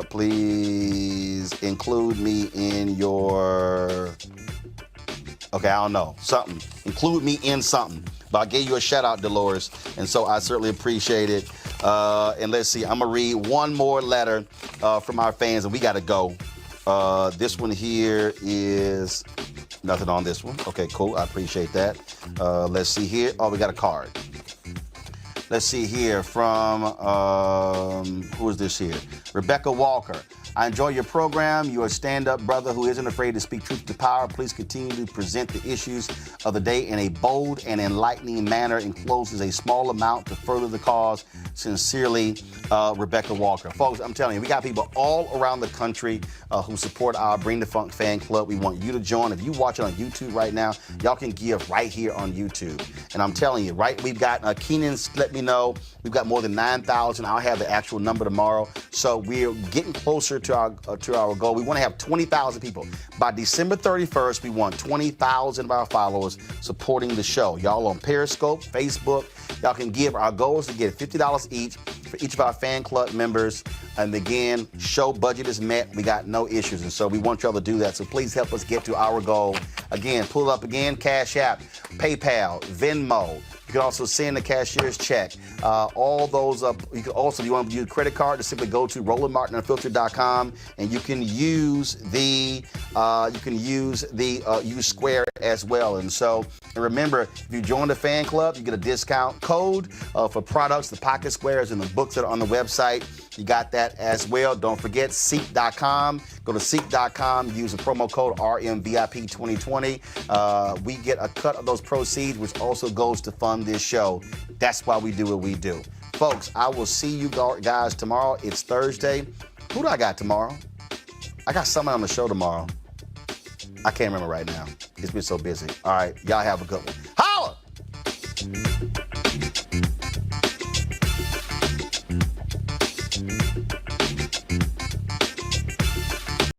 Please include me in your... Okay, I don't know. Something. Include me in something. But I gave you a shout out, Dolores, and so I certainly appreciate it. And let's see, I'm going to read one more letter from our fans, and we got to go. This one here is nothing on this one. Okay, cool. I appreciate that. Let's see here. Oh, we got a card. Let's see here from, who is this here? Rebecca Walker. I enjoy your program. You're a stand-up brother who isn't afraid to speak truth to power. Please continue to present the issues of the day in a bold and enlightening manner. Encloses a small amount to further the cause. Sincerely, Rebecca Walker. Folks, I'm telling you, we got people all around the country who support our Bring the Funk fan club. We want you to join. If you watch it on YouTube right now, y'all can give right here on YouTube. And I'm telling you, right, we've got Keenan's let me know. We've got more than 9,000. I'll have the actual number tomorrow. So we're getting closer to our goal. We want to have 20,000 people. By December 31st, we want 20,000 of our followers supporting the show. Y'all on Periscope, Facebook, y'all can give. Our goal is to get $50 each for each of our fan club members. And again, show budget is met. We got no issues. And so we want y'all to do that. So please help us get to our goal. Again, pull it up again, Cash App, PayPal, Venmo. You can also send the cashier's check. All those up. You can also, if you want to use a credit card, just simply go to RolandMartinUnfiltered.com and you can use the use Square as well. And so, and remember, if you join the fan club, you get a discount code for products, the pocket squares, and the books that are on the website. You got that as well. Don't forget Ceek.com. Go to Ceek.com. Use the promo code RMVIP2020. We get a cut of those proceeds, which also goes to fund this show. That's why we do what we do. Folks, I will see you guys tomorrow. It's Thursday. Who do I got tomorrow? I got someone on the show tomorrow. I can't remember right now. It's been so busy. All right. Y'all have a good one. Holla!